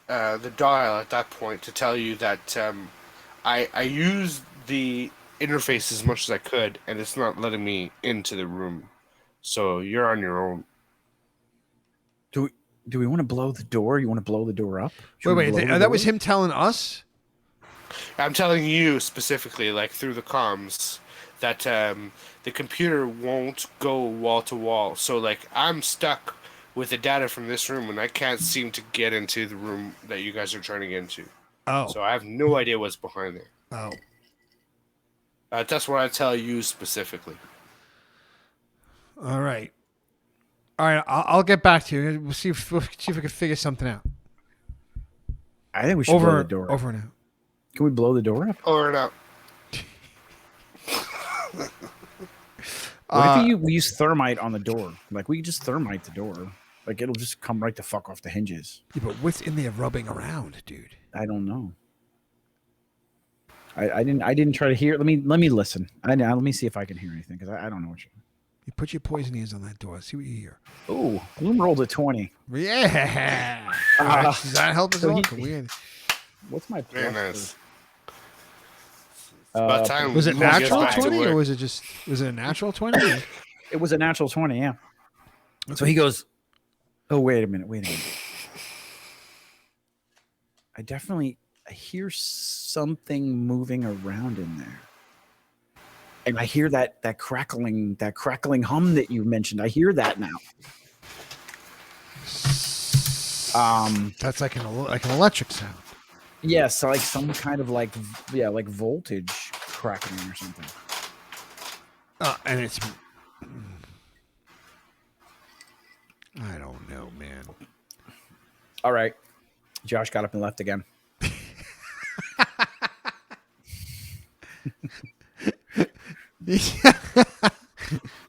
dial at that point to tell you that I used the interface as much as I could, and it's not letting me into the room. So you're on your own. Do we want to blow the door? You want to blow the door up? Should we wait, blow the that was door? him telling us? I'm telling you specifically, like through the comms, that the computer won't go wall to wall. So like I'm stuck with the data from this room, and I can't seem to get into the room that you guys are trying to get into. Oh. So I have no idea what's behind there. Oh. That's what I tell you specifically. All right. All right. I'll get back to you. We'll see if we can figure something out. I think we should blow Over the door up. over now. Can we blow the door up? Or not. What if we use thermite on the door? Like we just thermite the door. Like it'll just come right the fuck off the hinges. Yeah, but what's in there rubbing around, dude? I don't know. I didn't try to hear. Let me listen. Let me see if I can hear anything because I don't know what you. You put your poison ears on that door. See what you hear. Oh, Bloom rolled a 20. Yeah. All right, does that help us so all? he- Can we- What's my Very plus nice. for- About time Was it Luke gets natural back to 20 work. or was it a natural 20? It was a natural 20, yeah. So he goes, oh, wait a minute. I hear something moving around in there. And I hear that crackling hum that you mentioned. I hear that now. That's like an electric sound. Yes, like some kind of like voltage crackling or something. And it's I don't know, man. All right. Josh got up and left again. He's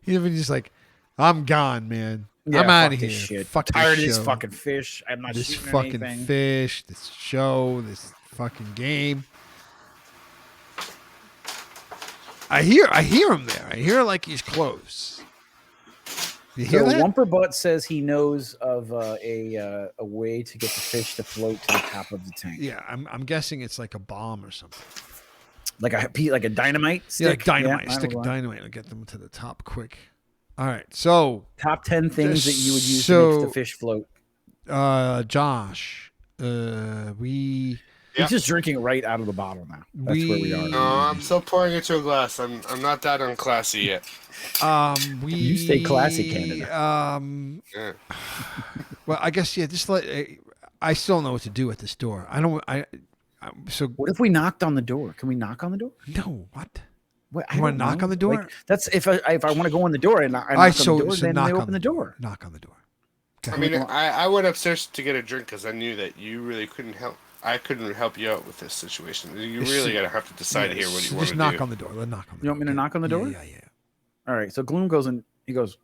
even just like, I'm gone, man. Yeah, I'm out fuck of this here. shit. Fuck Tired of this this show. fucking fish. I'm not This shooting fucking anything. fish, this show, this fucking game. I hear him there. I hear like he's close. You hear So that? Wumper Butt says he knows of a way to get the fish to float to the top of the tank. Yeah, I'm guessing it's like a bomb or something. Like a dynamite Yeah, stick. like dynamite. Yeah, I Stick don't a know. dynamite and get them to the top quick. All right, so Top 10 things that you would use to So- make the fish float. Josh, we He's just drinking right out of the bottle now. That's where we are. No, I'm still pouring into a glass. I'm not that unclassy yet. we You stay classy, Canada. Yeah. Well, I guess just let. I still don't know what to do at this door. I don't. So What if we knocked on the door? Can we knock on the door? no. What? What, You wanna knock on the door? Like, that's if I want to go in the door and I knock Alright, on the door, then knock they on open the door. Knock on the door. I mean, I went upstairs to get a drink because I knew that you really couldn't help. I couldn't help you out with this situation. You really gotta have to decide here what you want Just to knock do. on the door. Let knock on the door. You want me to knock on the door? Yeah. All right. So Gloom goes in. He goes.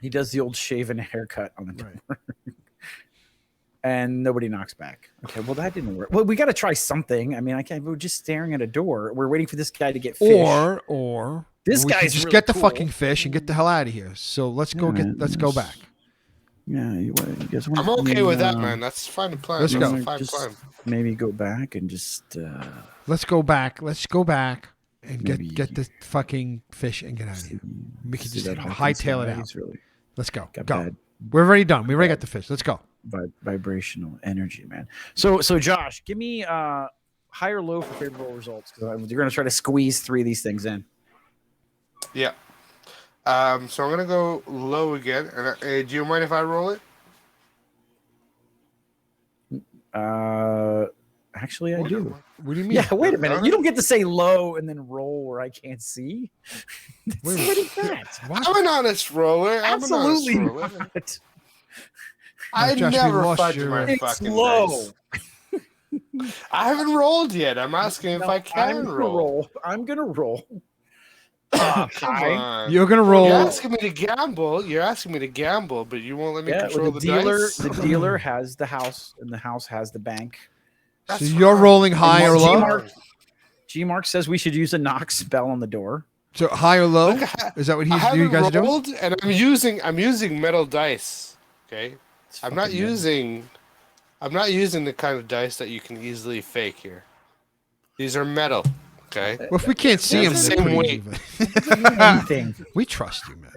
He does the old shaven haircut on the door. And nobody knocks back. Okay, well that didn't work. Well, we got to try something. I mean, I can't. We're just staring at a door. We're waiting for this guy to get fish. Or This we could guy's just really get the cool. fucking fish and get the hell out of here. So let's go let's go back. Yeah, you guys want? I'm okay with that, man. That's fine to plan. Let's That's go. a fine Just plan. maybe go back and just. Let's go back. Let's go back and Maybe- get the fucking fish and get out of here. We can see just that Hawkins hightail it guy, out. he's really Let's go. got Go. bad We're already done. We already got the fish. Let's go. vibrational energy, man. So Josh, give me high or low for favorable results because you're going to try to squeeze 3 of these things in. Yeah. So I'm gonna go low again. And do you mind if I roll it? Actually, I do. What do you mean? Yeah, wait a minute. You don't get to say low and then roll where I can't see. Wait a What is that? I'm an honest roller. Absolutely I'm an honest roller. not. I Josh, we never lost fudge your- my It's fucking low. dice. I haven't rolled yet. I'm asking if I can I'm gonna roll. I'm gonna roll. Come High. on. You're gonna roll. You're asking me to gamble. You're asking me to gamble, but you won't let me Yeah, control the the dealer. dice. The dealer has the house, and the house has the bank. So That's you're fine. rolling high or G low? Mark- G Mark says we should use a knock spell on the door. So high or low? Look, Is that what I you haven't guys are doing? rolled, and I'm using metal dice. Okay, I'm not using the kind of dice that you can easily fake here. These are metal. Okay. Well, if we can't see That's them, the they're same pretty weight. even. Anything? We trust you, man.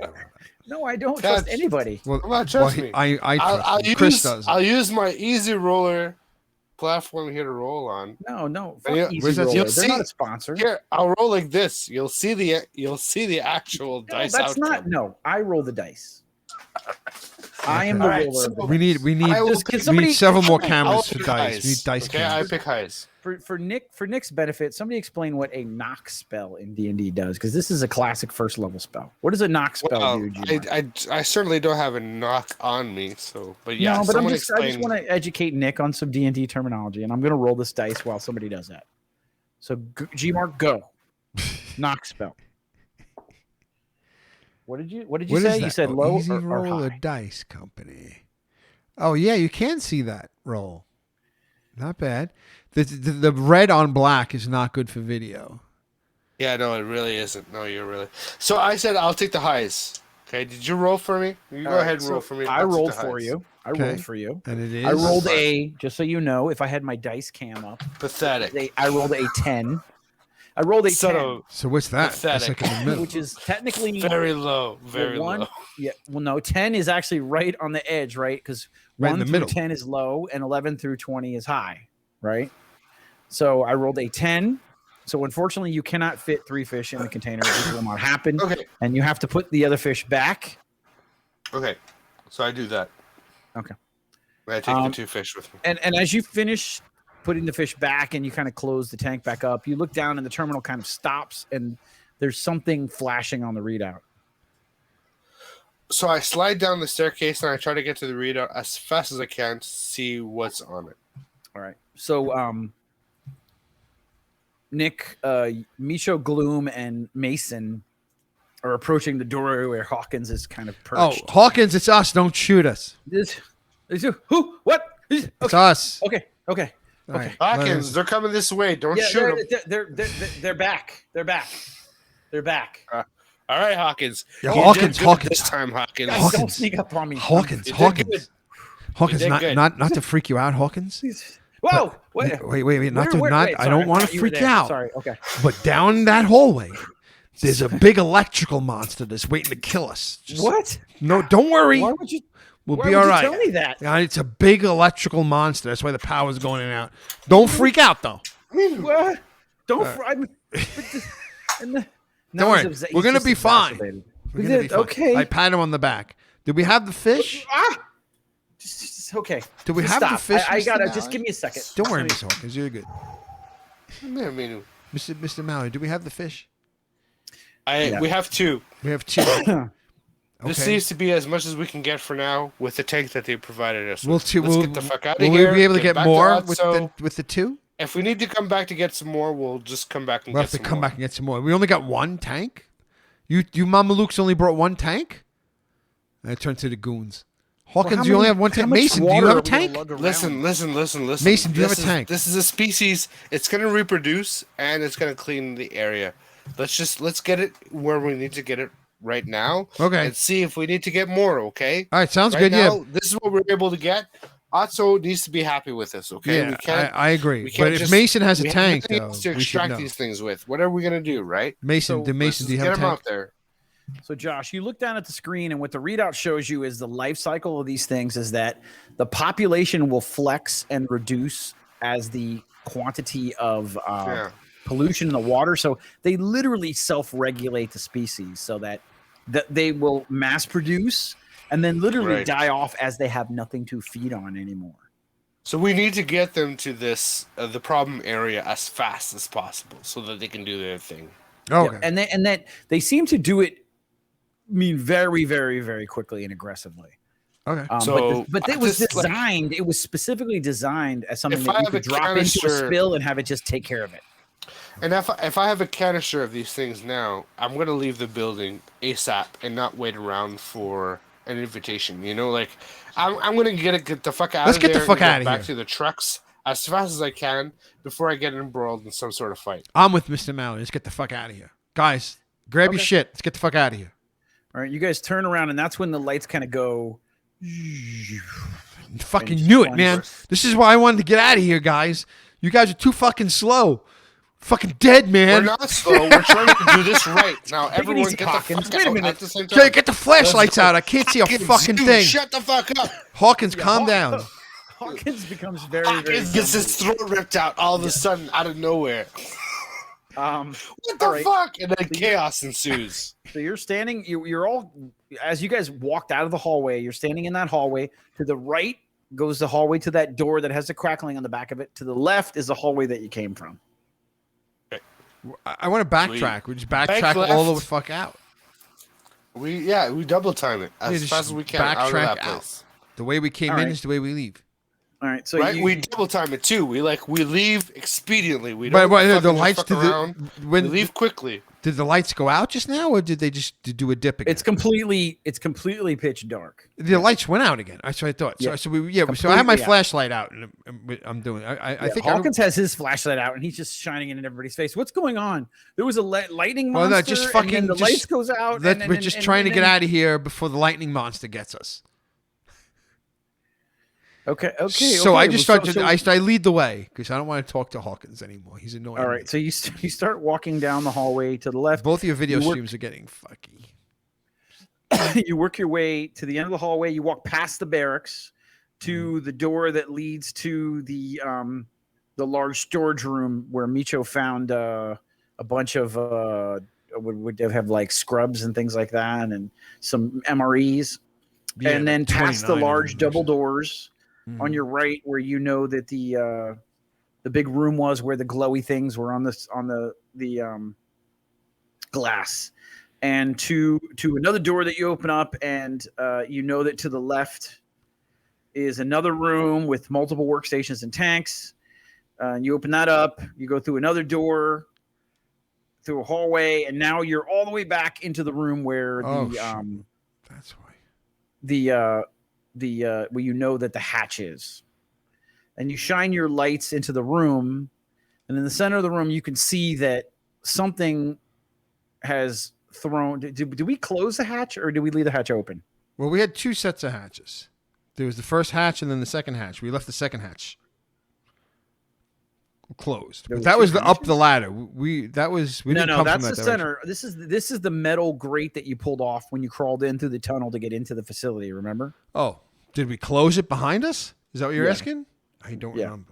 No, I don't trust That's- anybody. Well, Come on, trust me. I I'll trust you. Chris use does. I'll use my easy roller platform here to roll on. No. Yeah, Fuck Easy where's that- Roller. you'll They're see- not a sponsor. Here, I'll roll like this. You'll see the actual No, dice that's outcome. not. No, I roll the dice. I am the All right, roller. of the so- We need I will- Can we somebody- need several more I'll cameras for pick dice. highs. We need dice Okay, I cameras. pick highs. for Nick's benefit, somebody explain what a knock spell in D&D does, because this is a classic first level spell. What does a knock spell Well, do? G-Mark? I certainly don't have a knock on me, so but yeah, no, but I someone just explain. want to educate Nick on some D&D terminology, and I'm going to roll this dice while somebody does that. So G-Mark, go. Knock spell. What did you What say? is You that? said Oh, low Easy or Roller high? Dice Company. Oh yeah, you can see that roll. Not bad. The red on black is not good for video. Yeah, no, it really isn't. No, you're really. So I said I'll take the highs. Okay, did you roll for me? You go ahead and roll for me. I I'll take rolled the for highs. you. I Okay. rolled for you. And it is. I rolled fine. a, just so you know, if I had my dice cam up, Pathetic. I rolled a 10. I rolled a 10, So So what's that? That's like Pathetic. in the middle. which is technically very low, very one. low. Yeah, well, no, 10 is actually right on the edge, right? Because Right in 1 the through middle. 10 is low, and 11 through 20 is high, right? So I rolled a 10. So unfortunately, you cannot fit 3 fish in the container. This will not happen, Okay, and you have to put the other fish back. okay. So I do that. Okay. I take the 2 fish with me. And as you finish putting the fish back and you kind of close the tank back up, you look down and the terminal kind of stops and there's something flashing on the readout. So I slide down the staircase and I try to get to the readout as fast as I can to see what's on it. All right. So Nick, Micho, Gloom, and Mason are approaching the doorway where Hawkins is kind of Oh, perched. Hawkins, it's us. Don't shoot us. Who? What? It's Okay. us. Okay. All right. Hawkins, they're coming this way. Don't Yeah, shoot them. they're back. They're back. They're back. All right, Hawkins. Yeah, You Hawkins, did good Hawkins. this time, Hawkins. Guys, Hawkins. don't sneak up on me. Hawkins, You did Hawkins, good. Hawkins. You did Not good. not to freak you out, Hawkins. Whoa! Wait, Wait. Not to not. wait, I sorry, don't want to thought you were freak you there. out. Sorry. Okay. But down that hallway, there's a big electrical monster that's waiting to kill us. Just- What? No, don't worry. Why would you? We'll why be would all you right. tell me that? Yeah, it's a big electrical monster. That's why the power's going in and out. Don't freak out though. What? Don't. Don't worry. We're gonna be fine. We're gonna be fine. Okay. I pat him on the back. Did we have the fish? Just okay. Do we Just have the stop. fish, I Mr. gotta Mallory? just give me a second. Don't worry, Let me- Mr. Hawkins. You're good. I mean, Mr. Mallory, do we have the fish? we have 2. We have 2. This Okay. seems to be as much as we can get for now with the tank that they provided us. We'll with. two. Let's We'll, get the fuck out of will here. we be able to get back more Otso. with the 2? If we need to come back to get some more, we'll just come back and We'll get have to some come more. back and get some more. We only got 1 tank. You Mama Luke's only brought 1 tank. And I turned to the goons. Hawkins, you only have 1 tank. Mason, do you have a tank? Listen. Mason, do you have a This is- tank? This is a species. It's going to reproduce and it's going to clean the area. Let's get it where we need to get it right now. Okay. And see if we need to get more. Okay. All right, sounds Right good. now, Yeah, this is what we're able to get. Otso needs to be happy with this. Okay. yeah, We can't. I agree. we can't But if just- Mason has a we have tank, nothing though, else to we should extract know. these things with. What are we going to do? Right. Mason, So, Mason, Let's do you just have a get them tank? out there. So, Josh, you look down at the screen, and what the readout shows you is the life cycle of these things is that the population will flex and reduce as the quantity of Yeah. pollution in the water. So they literally self-regulate the species so that they will mass produce and then literally Right. die off as they have nothing to feed on anymore. So we need to get them to this the problem area as fast as possible so that they can do their thing. Okay. Yeah, and that they seem to do it very, very, very quickly and aggressively. Okay. So, but I it was just, like- designed. It was specifically designed as something If that I you have could a drop into a canister- spill and have it just take care of it. And if I have a canister of these things now, I'm going to leave the building ASAP and not wait around for an invitation. You know, like I'm going to get the fuck out Let's of get there. the fuck and outta back here. to the trucks as fast as I can before I get embroiled in some sort of fight. I'm with Mr. Mallory. Let's get the fuck out of here, guys. Grab your Okay. shit. Let's get the fuck out of here. All right, you guys turn around, and that's when the lights kind of go. Fucking just knew it, one man. verse. This is why I wanted to get out of here, guys. You guys are too fucking slow. Fucking dead, man. We're not slow. We're trying to do this right. Now, it everyone easy, get the Hawkins. fuck Wait a out minute. at the same time. Okay, get the flashlights Let's go. out. I can't see a Hawkins, fucking dude, thing. Shut the fuck up. Hawkins, calm down. Hawkins becomes very, very. Hawkins gets his throat ripped out all of a sudden out of nowhere. What the all right. fuck? And then chaos ensues. So you're standing. You're all as you guys walked out of the hallway. You're standing in that hallway. To the right goes the hallway to that door that has the crackling on the back of it. To the left is the hallway that you came from. I want to backtrack. We just Bank backtrack all the left. fuck out. We double time it as just fast as we can out of backtrack that out. place. The way we came All in right. is the way we leave. All right. So Right? you, We double time it too. We leave expediently. We But don't the fucking just lights fuck did around. when We leave quickly. did the lights go out just now, or did they just do a dip again? it's completely pitch dark. The lights went out again. That's what I thought. So, Yeah. so I have my Completely out. flashlight out, and I'm doing. I Yeah, think Hawkins has his flashlight out and he's just shining it in everybody's face. What's going on? There was a lightning Well, monster. no, just and fucking- then the just lights goes out. and we're just trying to get out of here before the lightning monster gets us. Okay. So I just well, start. I lead the way because I don't want to talk to Hawkins anymore. He's annoying. all me. right. So you start walking down the hallway to the left. Both of your video You work- streams are getting fucky. You work your way to the end of the hallway. You walk past the barracks to the door that leads to the large storage room where Micho found a bunch of would have like scrubs and things like that, and some MREs, Yeah, and then past the 29 of large them, double actually. doors Mhm. on your right, where you know that the big room was where the glowy things were on the glass. And to another door that you open up, and you know that to the left is another room with multiple workstations and tanks. And you open that up, you go through another door, through a hallway, and now you're all the way back into the room where Oh, the shit. That's why. where you know that the hatch is. And you shine your lights into the room, and in the center of the room you can see that something has thrown. Did we close the hatch or did we leave the hatch open? Well, we had two sets of hatches. There was the first hatch and then the second hatch. We left the second hatch closed. There But were that two was the up hatches? the ladder. We didn't come That's from the that direction. center. This is the metal grate that you pulled off when you crawled in through the tunnel to get into the facility. Remember? Oh, did we close it behind us? Is that what you're Yeah. asking? I don't Yeah. remember.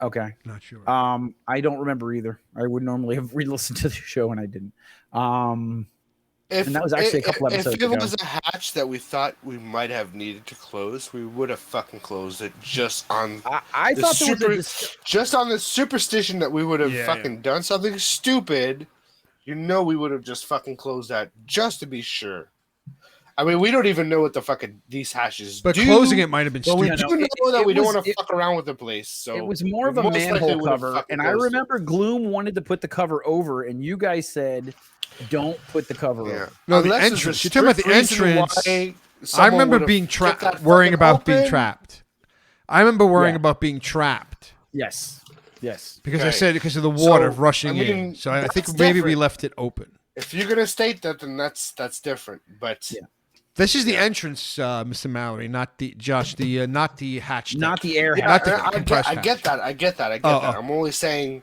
Okay. Not sure. I don't remember either. I would normally have re-listened to the show and I didn't. And that was actually a couple episodes If it ago. was a hatch that we thought we might have needed to close, we would have fucking closed it just on I the thought there was just on the superstition that we would have fucking done something stupid. We would have just fucking closed that just to be sure. I mean, we don't even know what the fucking these hashes but do. closing it might have been Well, we stupid. know. You know that we don't was- want to fuck around with the place. So it was more of we a most likely manhole would have cover, fucking and I closed it. remember Gloom wanted to put the cover over, and you guys said, "Don't put the cover Yeah. over." No, the Unless there's a entrance. You're talking about the strict reason entrance. why I someone remember would have being kept that worrying fucking about being open. trapped. I remember worrying Yeah. about being trapped Yes. because I Okay. said because of the water So, rushing I mean, in. So I think that's maybe we different. left it open. If you're gonna state that, then that's different. But Yeah. This is the entrance, Mr. Mallory, not the Josh, not the hatch. Not deck. the air yeah, Not the I compressed get that. I get that. Oh, I'm only saying,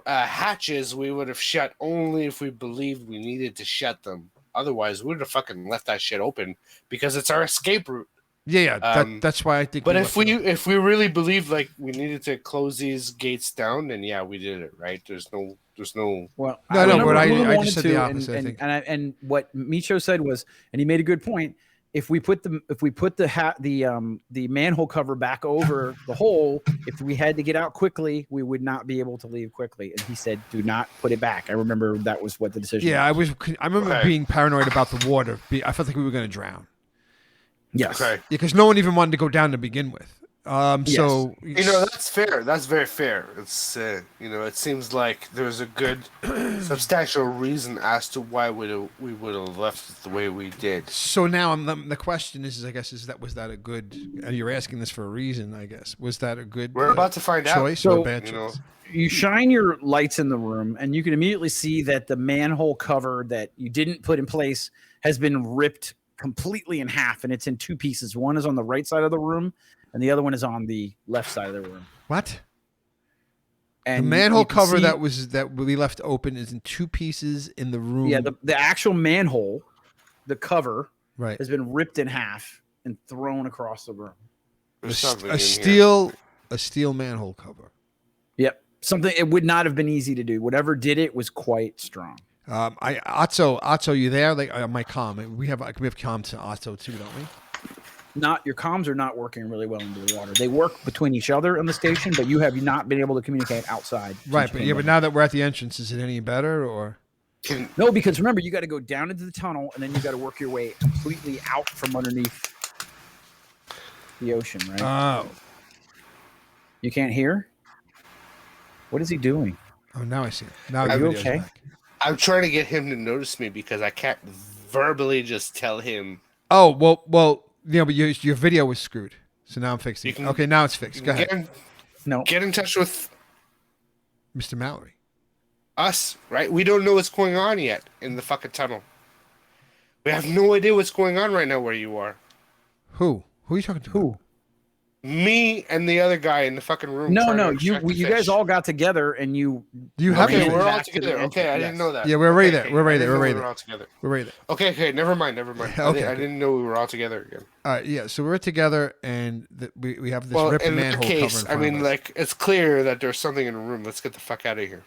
hatches we would have shut only if we believed we needed to shut them. Otherwise, we would have fucking left that shit open because it's our escape route. Yeah. That's why I think. But left if we really believed like we needed to close these gates down, then yeah, we did it right. There's no. Well, No, remember but I Gloom just wanted said to, the opposite, I And, think. and what Micho said was, and he made a good point. If we put the manhole cover back over the hole, if we had to get out quickly, we would not be able to leave quickly. And he said, "Do not put it back." I remember that was what the decision. Yeah, was. I remember Okay. being paranoid about the water. I felt like we were going to drown. Yes. Okay. Because no one even wanted to go down to begin with. So That's fair. That's very fair. It's it seems like there's a good substantial reason as to why we would have left it the way we did. So now the question is I guess was that a good? You're asking this for a reason, I guess. Was that a good? We're about to find out. choice or So, a bad you know. choice? You shine your lights in the room, and you can immediately see that the manhole cover that you didn't put in place has been ripped completely in half, and it's in two pieces. One is on the right side of the room, and the other one is on the left side of the room. What? And The manhole you can cover see- that we left open is in two pieces in the room. yeah, the actual manhole, the cover right. has been ripped in half and thrown across the room. There's something in A here. steel manhole cover. Yep, something it would not have been easy to do. Whatever did it was quite strong. Otto, you there? Like my comm. We have comms to Otto too, don't we? Not your comms are not working really well into the water. They work between each other on the station, but you have not been able to communicate outside. since Right, you but came yeah, in. but now that we're at the entrance, is it any better or? No, because remember, you got to go down into the tunnel, and then you got to work your way completely out from underneath the ocean, right? Oh, You can't hear? What is he doing? oh, now I see it. Now Are the you video's okay? back. I'm trying to get him to notice me because I can't verbally just tell him. Oh well, yeah, but your video was screwed, so now I'm fixing You it. can- Okay, now it's fixed. Go ahead, No. Get in touch with Mr. Mallory. us, right? We don't know what's going on yet in the fucking tunnel. We have no idea what's going on right now where you are. Who are you talking to? Who? Me and the other guy in the fucking room. No, trying no. to extract the You guys fish. all got together, and you. Do you have Okay, the we're all back to the together. Okay, I entrance, didn't yes. know that. Yeah, we're already Okay, there. We're already I there. didn't We're know already we there. all together. We're right there. Okay, never mind. Okay, I didn't know we were all together again. All right, yeah. So we're together, and we have this Well, ripped in that manhole case, cover. I In front mean, of us. like, it's clear that there's something in the room. Let's get the fuck out of here.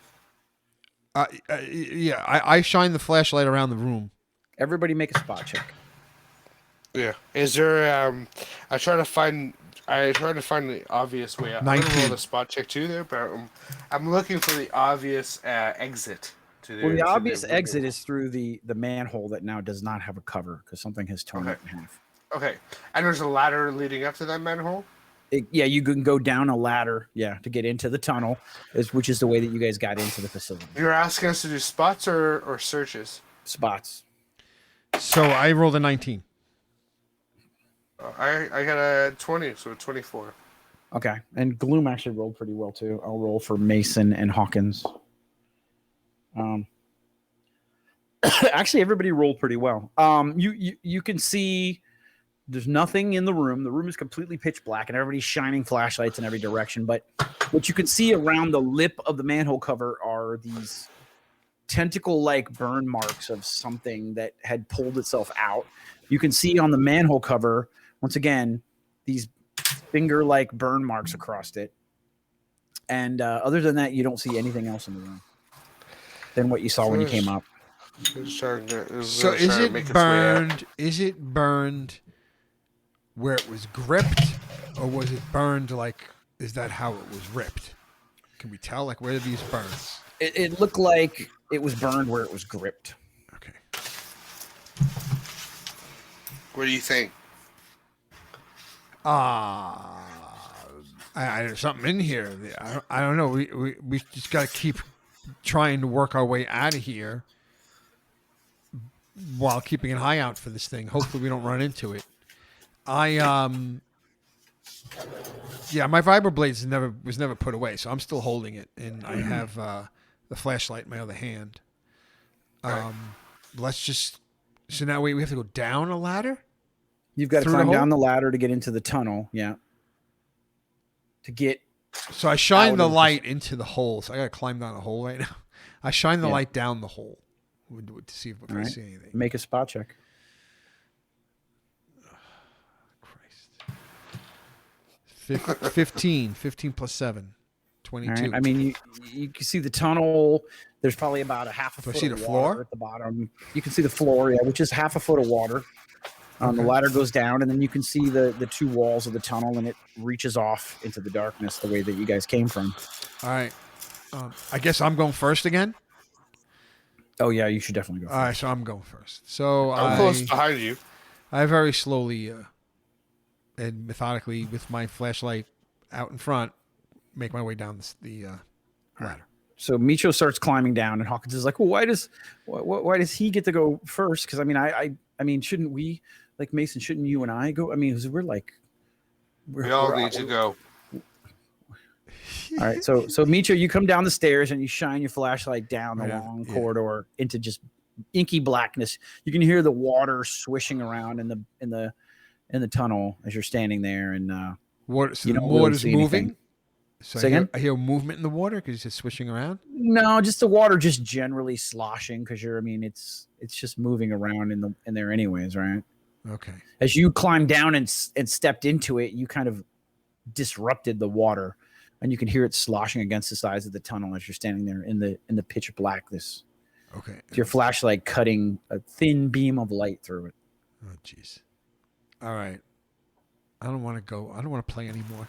Yeah, I shine the flashlight around the room. Everybody make a spot check. Yeah. Is there? I try to find the obvious way out. I'm gonna 19. roll the spot check too there, but I'm looking for the obvious exit. To Well, the to obvious window. exit is through the manhole that now does not have a cover because something has torn it in half. Okay, and there's a ladder leading up to that manhole. Yeah, you can go down a ladder, to get into the tunnel, which is the way that you guys got into the facility. You're asking us to do spots or searches. Spots. So I rolled a 19. I got a 20, so a 24. Okay, and Gloom actually rolled pretty well too. I'll roll for Mason and Hawkins. Actually, everybody rolled pretty well. You can see there's nothing in the room. The room is completely pitch black, and everybody's shining flashlights in every direction. But what you can see around the lip of the manhole cover are these tentacle-like burn marks of something that had pulled itself out. You can see on the manhole cover, once again, these finger-like burn marks across it. And other than that, you don't see anything else in the room than what you saw when you came up. So is it burned? Is it burned where it was gripped, or was it burned like? Is that how it was ripped? Can we tell? Like, where are these burns? It looked like it was burned where it was gripped. Okay. What do you think? There's something in here. I don't know. We just got to keep trying to work our way out of here while keeping an eye out for this thing. Hopefully we don't run into it. My vibroblade was never put away, so I'm still holding it, and I have the flashlight in my other hand. Let's just. So now we have to go down a ladder. You've got to climb down the ladder to get into the tunnel. Yeah. To get. So I shine the light into the hole. So I got to climb down the hole right now. I shine the light down the hole to see if I see anything. Make a spot check. Christ. 15 plus 7. 22. Right. I mean, you can see the tunnel. There's probably about a half a foot see of the water floor at the bottom. You can see the floor, yeah, which is half a foot of water. The ladder goes down, and then you can see the two walls of the tunnel, and it reaches off into the darkness the way that you guys came from. All right. I guess I'm going first again. Oh yeah, you should definitely go first. All right, so I'm going first. So I'm close behind you. I very slowly and methodically, with my flashlight out in front, make my way down the ladder. So Micho starts climbing down, and Hawkins is like, "Well, why does he get to go first? Because I mean, shouldn't we, like Mason? Shouldn't you and I go? I mean, because we all need to go." All right, so Micho, you come down the stairs and you shine your flashlight down the long corridor into just inky blackness. You can hear the water swishing around in the tunnel as you're standing there, and the water's really moving. So I hear movement in the water because it's just swishing around. No, just the water just generally sloshing because it's just moving around in there anyways, right? Okay. As you climbed down and stepped into it, you kind of disrupted the water, and you can hear it sloshing against the sides of the tunnel as you're standing there in the pitch blackness. Okay. Your flashlight cutting a thin beam of light through it. Oh, jeez. All right. I don't want to go. I don't want to play anymore.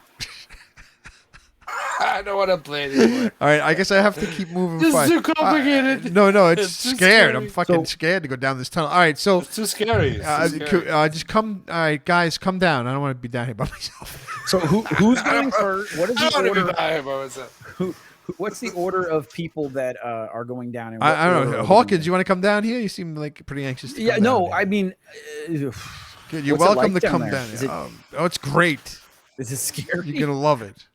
I don't want to play anymore. All right, I guess I have to keep moving. This is too complicated. No, it's too scared. scary. I'm fucking scared to go down this tunnel. All right, so It's too scary. just come. All right, guys, come down. I don't want to be down here by myself. So who's going first? What is I the want to be order? by myself. What's the order of people that are going down? And I don't know. Hawkins, you want to come down here? You seem like pretty anxious to come down here. I mean, You're what's it welcome like to down come there? down Is here. it- It's great. is it scary? You're gonna love it.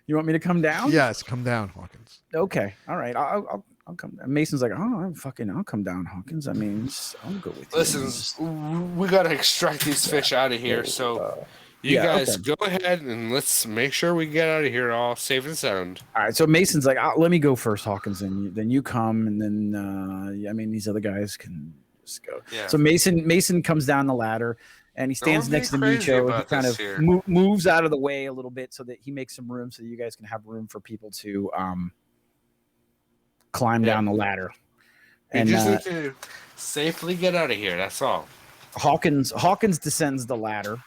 You want me to come down? Yes, come down, Hawkins. Okay. All right. I'll come down. Mason's like, I'll come down, Hawkins. I mean, I'll go with you. Listen, we gotta extract these fish out of here. So you guys go ahead and let's make sure we get out of here all safe and sound. All right. So Mason's like, let me go first, Hawkins, and then you come, and then these other guys can just go. Yeah. So Mason comes down the ladder. And he stands next to Micho, and he kind of moves out of the way a little bit so that he makes some room so that you guys can have room for people to climb down the ladder. And just need to safely get out of here. That's all. Hawkins descends the ladder,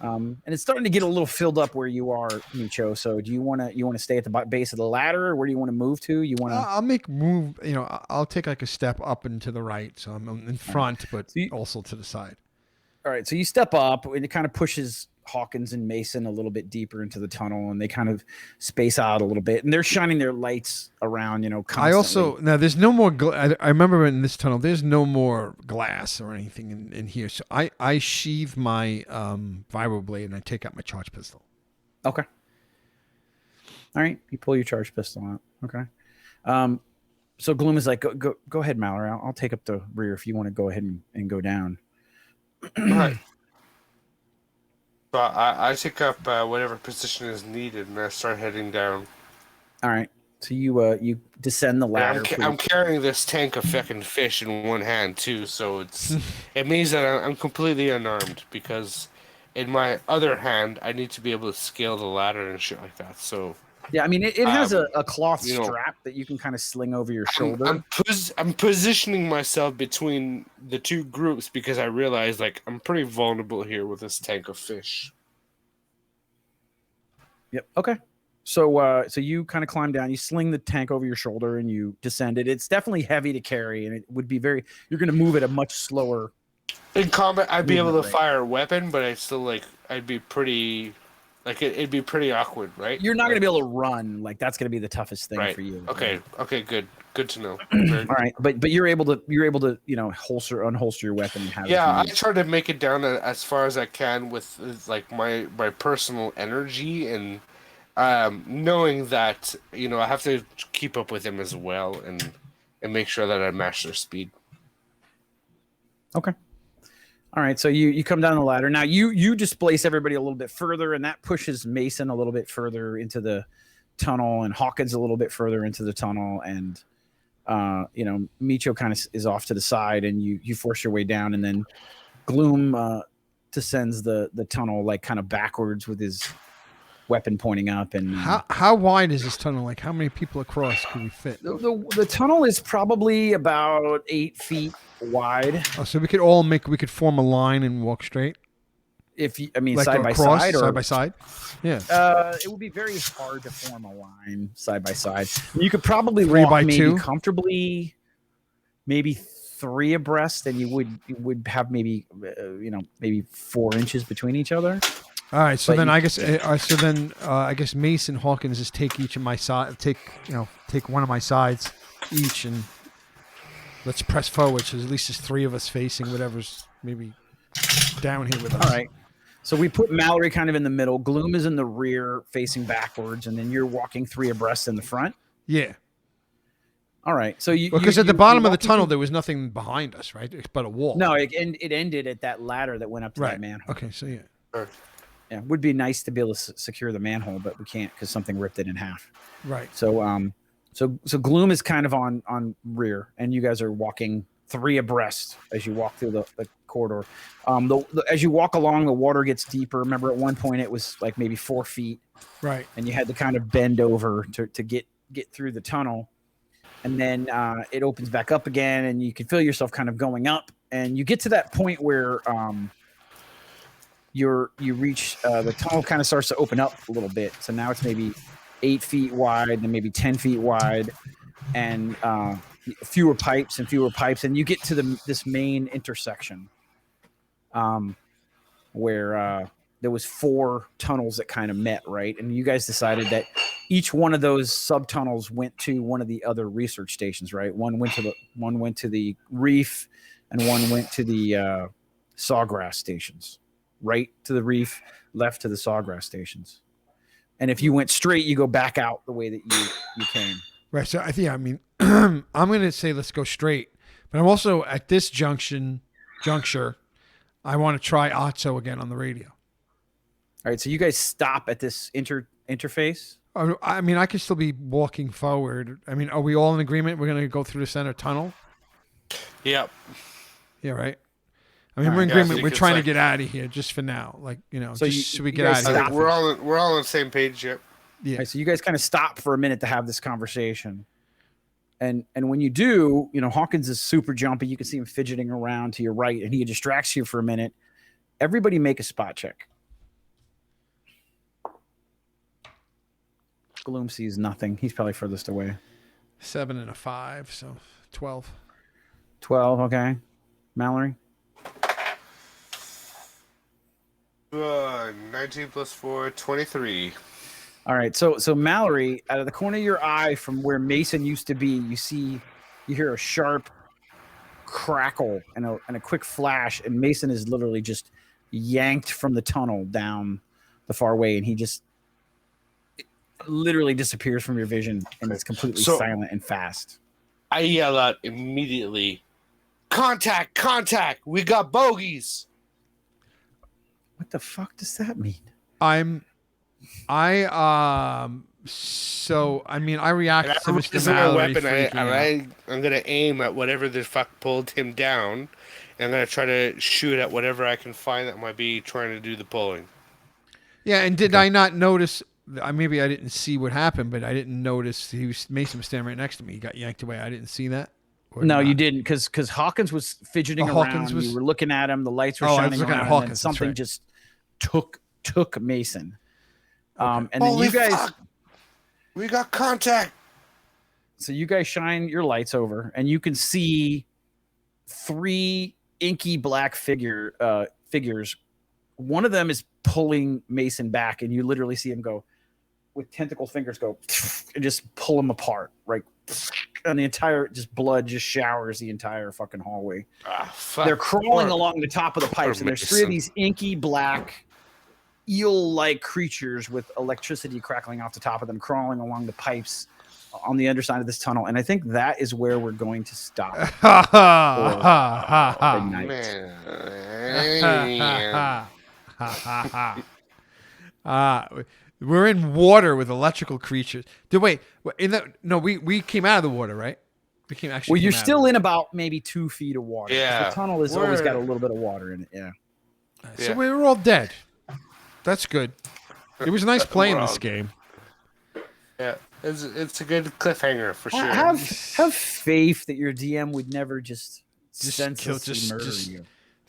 and it's starting to get a little filled up where you are, Micho. So do you want to stay at the base of the ladder, or where do you want to move to? You want to? I'll make move. I'll take like a step up and to the right, so I'm in front, but also to the side. All right, so you step up, and it kind of pushes Hawkins and Mason a little bit deeper into the tunnel, and they kind of space out a little bit, and they're shining their lights around, constantly. I also now there's no more. I remember in this tunnel, there's no more glass or anything in here, so I sheathe my vibroblade and I take out my charge pistol. Okay. All right, you pull your charge pistol out. Okay. So Gloom is like, go ahead, Mallory. I'll take up the rear if you want to go ahead and go down. All right. So I take up whatever position is needed, and I start heading down. All right. So you descend the ladder. I'm carrying this tank of fucking fish in one hand too, so it means that I'm completely unarmed because in my other hand I need to be able to scale the ladder and shit like that. So yeah, I mean it has a cloth you know, strap that you can kind of sling over your shoulder. I'm positioning myself between the two groups because I realize like I'm pretty vulnerable here with this tank of fish. Yep. Okay. So you kind of climb down, you sling the tank over your shoulder, and you descend it. It's definitely heavy to carry, and it would be you're going to move at a much slower. In combat, I'd be able to rate. fire a weapon, but I'd be pretty, like it'd be pretty awkward, right? You're not going to be able to run. Like that's going to be the toughest thing for you. Okay. Okay. Good to know. All right, but you're able to unholster your weapon and have. Yeah, I try to make it down as far as I can with like my personal energy and knowing that I have to keep up with them as well and make sure that I match their speed. Okay. All right, so you come down the ladder. Now you displace everybody a little bit further, and that pushes Mason a little bit further into the tunnel, and Hawkins a little bit further into the tunnel, and Micho kind of is off to the side, and you force your way down, and then Gloom descends the tunnel like kind of backwards with his weapon pointing up. And how wide is this tunnel? Like how many people across can we fit? The tunnel is probably about 8 feet wide. Oh, so we could form a line and walk straight. Like side by side or side by side. Yeah. It would be very hard to form a line side by side. You could probably 3 walk by maybe 2 comfortably, maybe 3 abreast, and you would have maybe 4 inches between each other. All right, so then I guess Mason Hawkins just take each of my side, take one of my sides each, and let's press forward. So at least there's 3 of us facing whatever's maybe down here with us. All right. So we put Mallory kind of in the middle. Gloom is in the rear, facing backwards, and then you're walking 3 abreast in the front. Yeah. All right. So because at the bottom of the tunnel there was nothing behind us, right? But a wall. No, it ended at that ladder that went up to that manhole. Okay, so yeah. Yeah, it would be nice to be able to secure the manhole, but we can't because something ripped it in half. Right. So so Gloom is kind of on rear, and you guys are walking 3 abreast as you walk through the corridor. As you walk along, the water gets deeper. Remember, at one point it was like maybe 4 feet. Right. And you had to kind of bend over to get through the tunnel, and then it opens back up again, and you can feel yourself kind of going up, and you get to that point where you reach the tunnel kind of starts to open up a little bit. So now it's maybe 8 feet wide, then maybe 10 feet wide, and fewer pipes, and you get to this main intersection where there was 4 tunnels that kind of met, right? And you guys decided that each one of those subtunnels went to one of the other research stations, right? One went to the reef, and one went to the sawgrass stations. Right to the reef, left to the sawgrass stations. And if you went straight, you go back out the way that you came. Right. So I mean, I'm going to say let's go straight, but I'm also at this juncture, I want to try Otso again on the radio. All right. So you guys stop at this interface. I mean, I could still be walking forward. I mean, are we all in agreement? We're going to go through the center tunnel. Yep. Yeah. Right. I mean, we're in agreement. We're trying to get out of here just for now. Like, so we get out of here. We're all on the same page. Yep. Yeah. Right, so you guys kind of stop for a minute to have this conversation. And when you do, Hawkins is super jumpy. You can see him fidgeting around to your right, and he distracts you for a minute. Everybody make a spot check. Gloom sees nothing. He's probably furthest away. 7 and a 5, so 12. 12, okay. Mallory? 19 plus 4, 23. All right, so Mallory, out of the corner of your eye from where Mason used to be, you hear a sharp crackle and a quick flash, and Mason is literally just yanked from the tunnel down the far way, and he just literally disappears from your vision, and it's completely silent and fast. I yell out immediately, "Contact! Contact! We got bogeys!" What the fuck does that mean? So I mean, I And reacted to I Mr. raise my Mallory weapon, freaking out. I'm gonna aim at whatever the fuck pulled him down, and I'm gonna try to shoot at whatever I can find that might be trying to do the pulling. Yeah, and did I not notice? Maybe I didn't see what happened, but I didn't notice Mason was standing right next to me. He got yanked away. I didn't see that. Or No, not? you didn't, because Hawkins was fidgeting around. Hawkins was- You were looking at him. The lights were Oh, I was shining looking at around. Hawkins, And then that's something right. just took Mason. And then Holy you guys. fuck! We got contact. So you guys shine your lights over, and you can see 3 inky black figures. One of them is pulling Mason back, and you literally see him go with tentacle fingers go and just pull him apart, right? And the entire blood just showers the entire fucking hallway. Ah, fuck. They're crawling Poor- along the top of the pipes, and there's 3 of Mason. these inky black eel-like creatures with electricity crackling off the top of them, crawling along the pipes on the underside of this tunnel. And I think that is where we're going to stop. Ha ha ha ha the night. Man. We're in water with electrical creatures. Wait, we came out of the water, right? We came actually. Well, you're came out of still in about maybe 2 feet of water. 'cause Yeah. The tunnel has always We're- got a little bit of water in it. Yeah. it. So we were all dead. That's good. It was nice playing this game. Yeah, it's a good cliffhanger for sure. Have faith that your DM would never just Just senselessly kill- murder just- you.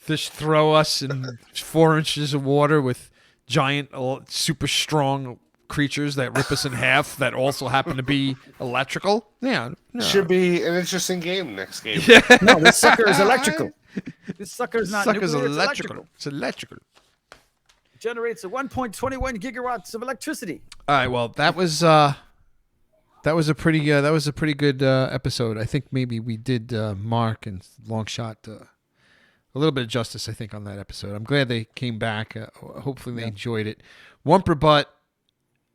Just throw us in 4 inches of water with giant, super strong creatures that rip us in half that also happen to be electrical. Yeah. No. Should be an interesting game next game. No, this sucker is electrical. This sucker is not Sucker's nuclear, it's electrical. It's electrical. Generates a 1.21 gigawatts of electricity. All right. Well, that was a pretty good episode. I think maybe we did Mark and Longshot a little bit of justice. I think on that episode. I'm glad they came back. Hopefully they enjoyed it. Wumper Butt.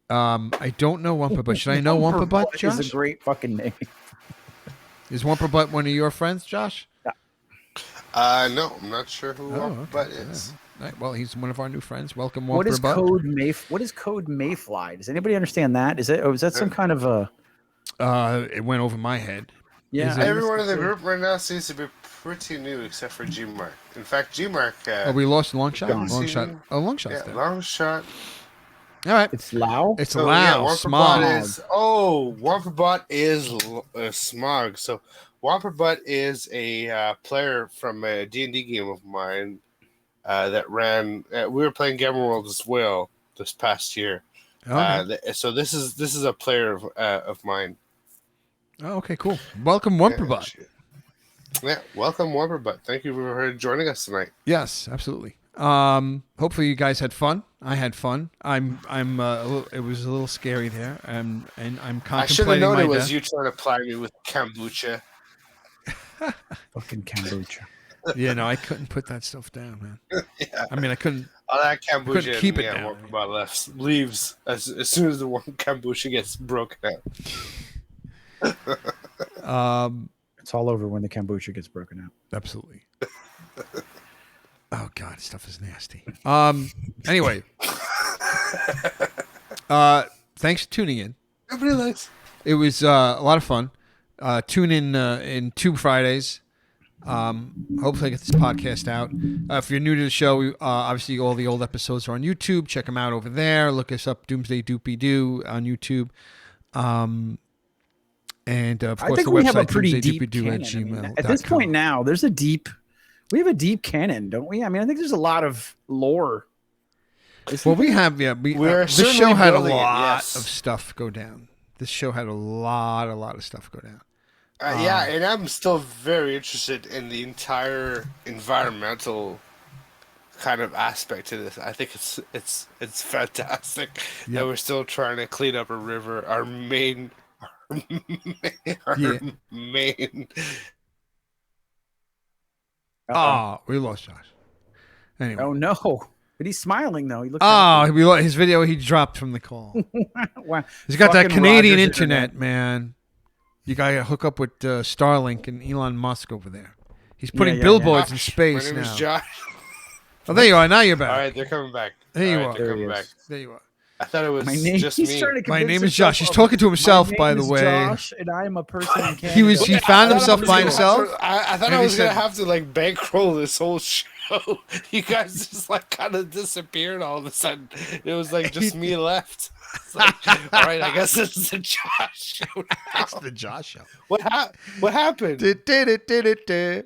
I don't know Wumper Butt. Should I know Wumper Butt, Josh? Is a great fucking name. Is Wumper Butt one of your friends, Josh? No, I'm not sure who okay. Butt is. All right, well, he's one of our new friends. Welcome, Wumper What is Butt. What is code Mayfly? Does anybody understand that? Is that some kind of a? It went over my head. Yeah, Is it- Everyone in the group right now seems to be pretty new except for G-Mark. In fact, G-Mark... Oh, we lost Longshot? Gone. Longshot. Oh, Longshot's yeah, there. long shot. All right. It's Lao. It's So, loud, yeah, smog. Womperbot is Smog. So Womperbot is a player from a D&D game of mine that ran. We were playing Gamma World as well this past year. Okay. So this is a player of mine. Oh, okay, cool. Welcome, Wumper Butt. Yeah, welcome Womperbot. Thank you for joining us tonight. Yes, absolutely. Hopefully you guys had fun. I had fun. It was a little scary there, and I'm I should have contemplating known my it was death. you trying to ply me with kombucha. Fucking kombucha. Yeah, no, I couldn't put that stuff down, man. Yeah. I mean, I couldn't. All that kombucha Couldn't keep it yeah, down. Womperbot leaves as soon as the one kombucha gets broken out. It's all over when the kombucha gets broken out. Absolutely. Oh God, stuff is nasty. Anyway, thanks for tuning in. Nobody likes. It was a lot of fun. Tune in 2 Fridays. Hopefully I get this podcast out. If you're new to the show, obviously all the old episodes are on YouTube. Check them out over there. Look us up, Doomsday Doopy Doo on YouTube. And of course, I think the we website have a pretty deep doomsdaydoopydoo@gmail.com. canon. I mean, at this point now, there's a deep. We have a deep canon, don't we? I mean, I think there's a lot of lore. Well, we have, yeah. We're This certainly show had a building it, lot yes. of stuff go down. This show had a lot of stuff go down. Yeah, and I'm still very interested in the entire environmental kind of aspect to this. I think it's fantastic that we're still trying to clean up a river. Our main. Main. We lost Josh. Anyway. Oh no! But he's smiling though. He looks. His video he dropped from the call. Wow. He's got that Fucking Canadian Rogers internet, man. You got to hook up with Starlink and Elon Musk over there. He's putting yeah. billboards in Josh, space my name now. is Josh. Oh, there you are. Now you're back. All right, they're coming back. There you All right, are. They're There he coming back. is. There you are. I thought it was My name- just He's me. trying to My convince name is himself Josh. He's of- talking to himself, My by name the is way. Josh, and I am a person in Canada. He was. He found himself by I himself. I thought And I he was gonna said- have to like bankroll this whole show. You guys just like kind of disappeared all of a sudden. It was like just me left. It's like, all right, I guess this is the Josh show. That's Now. the Josh show. What happened?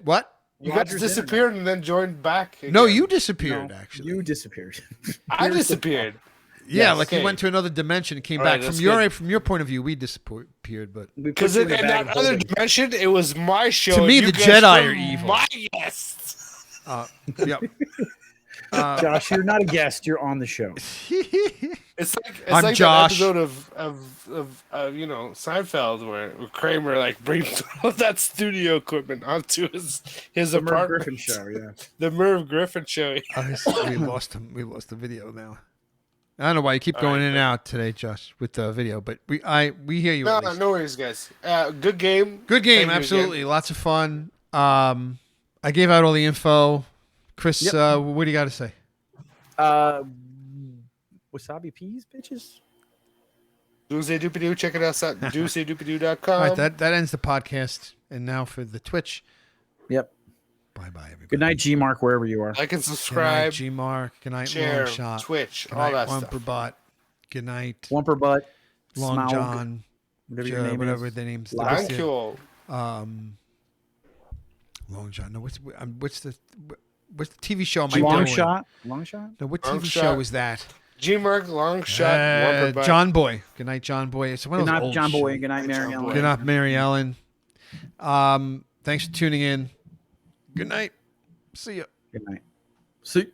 What? You guys Roger's disappeared and then joined back. No, again. you disappeared. No, Actually, you disappeared. I disappeared. yeah, Yes, like okay. you went to another dimension and came All back. right, From that's your good. from your point of view, we disappeared. But We put Because you in in a bag that of other holding. dimension, it was my show. To me, and you the guys Jedi were are evil. My guests. yep. Josh, you're not a guest. You're on the show. It's like I'm that Josh. episode of Seinfeld where Kramer like brings all that studio equipment onto his The Merv apartment. Griffin show. Yeah. The Merv Griffin show. We lost him. We lost the video now. I don't know why you keep All going right, in and out today, Josh, with the video, but we hear you. No, at least. no worries, guys. Good game. Good game, Thank you absolutely, lots of fun. I gave out all the info. Chris, Yep. what do you got to say? Wasabi peas, bitches. Doomsday Doopy-Doo. Check it out at doomsdaydoopy-doo.com. All right, that ends the podcast, and now for the Twitch. Yep. Bye bye, everybody. Good night, G Mark, wherever you are. Like and Good night, subscribe. G Mark. Good night, Share. Long Shot. Twitch. Good All night, that stuff. Lumperbot. Good night, Wumper butt. Long Smaug, John. Whatever your name whatever is. the name's. Thank you. Long John. No, what's the TV show am I Long doing? shot. Long shot. No, what Long TV Shot. show is that? G-Mark, long shot, Wumperbutt. John Boy. Good night, John Boy. It's one Good of those night, old John Boy. shows. Good night, Mary John Ellen. Boy. Good night, Mary Ellen. Thanks for tuning in. Good night. See ya. Good night. See.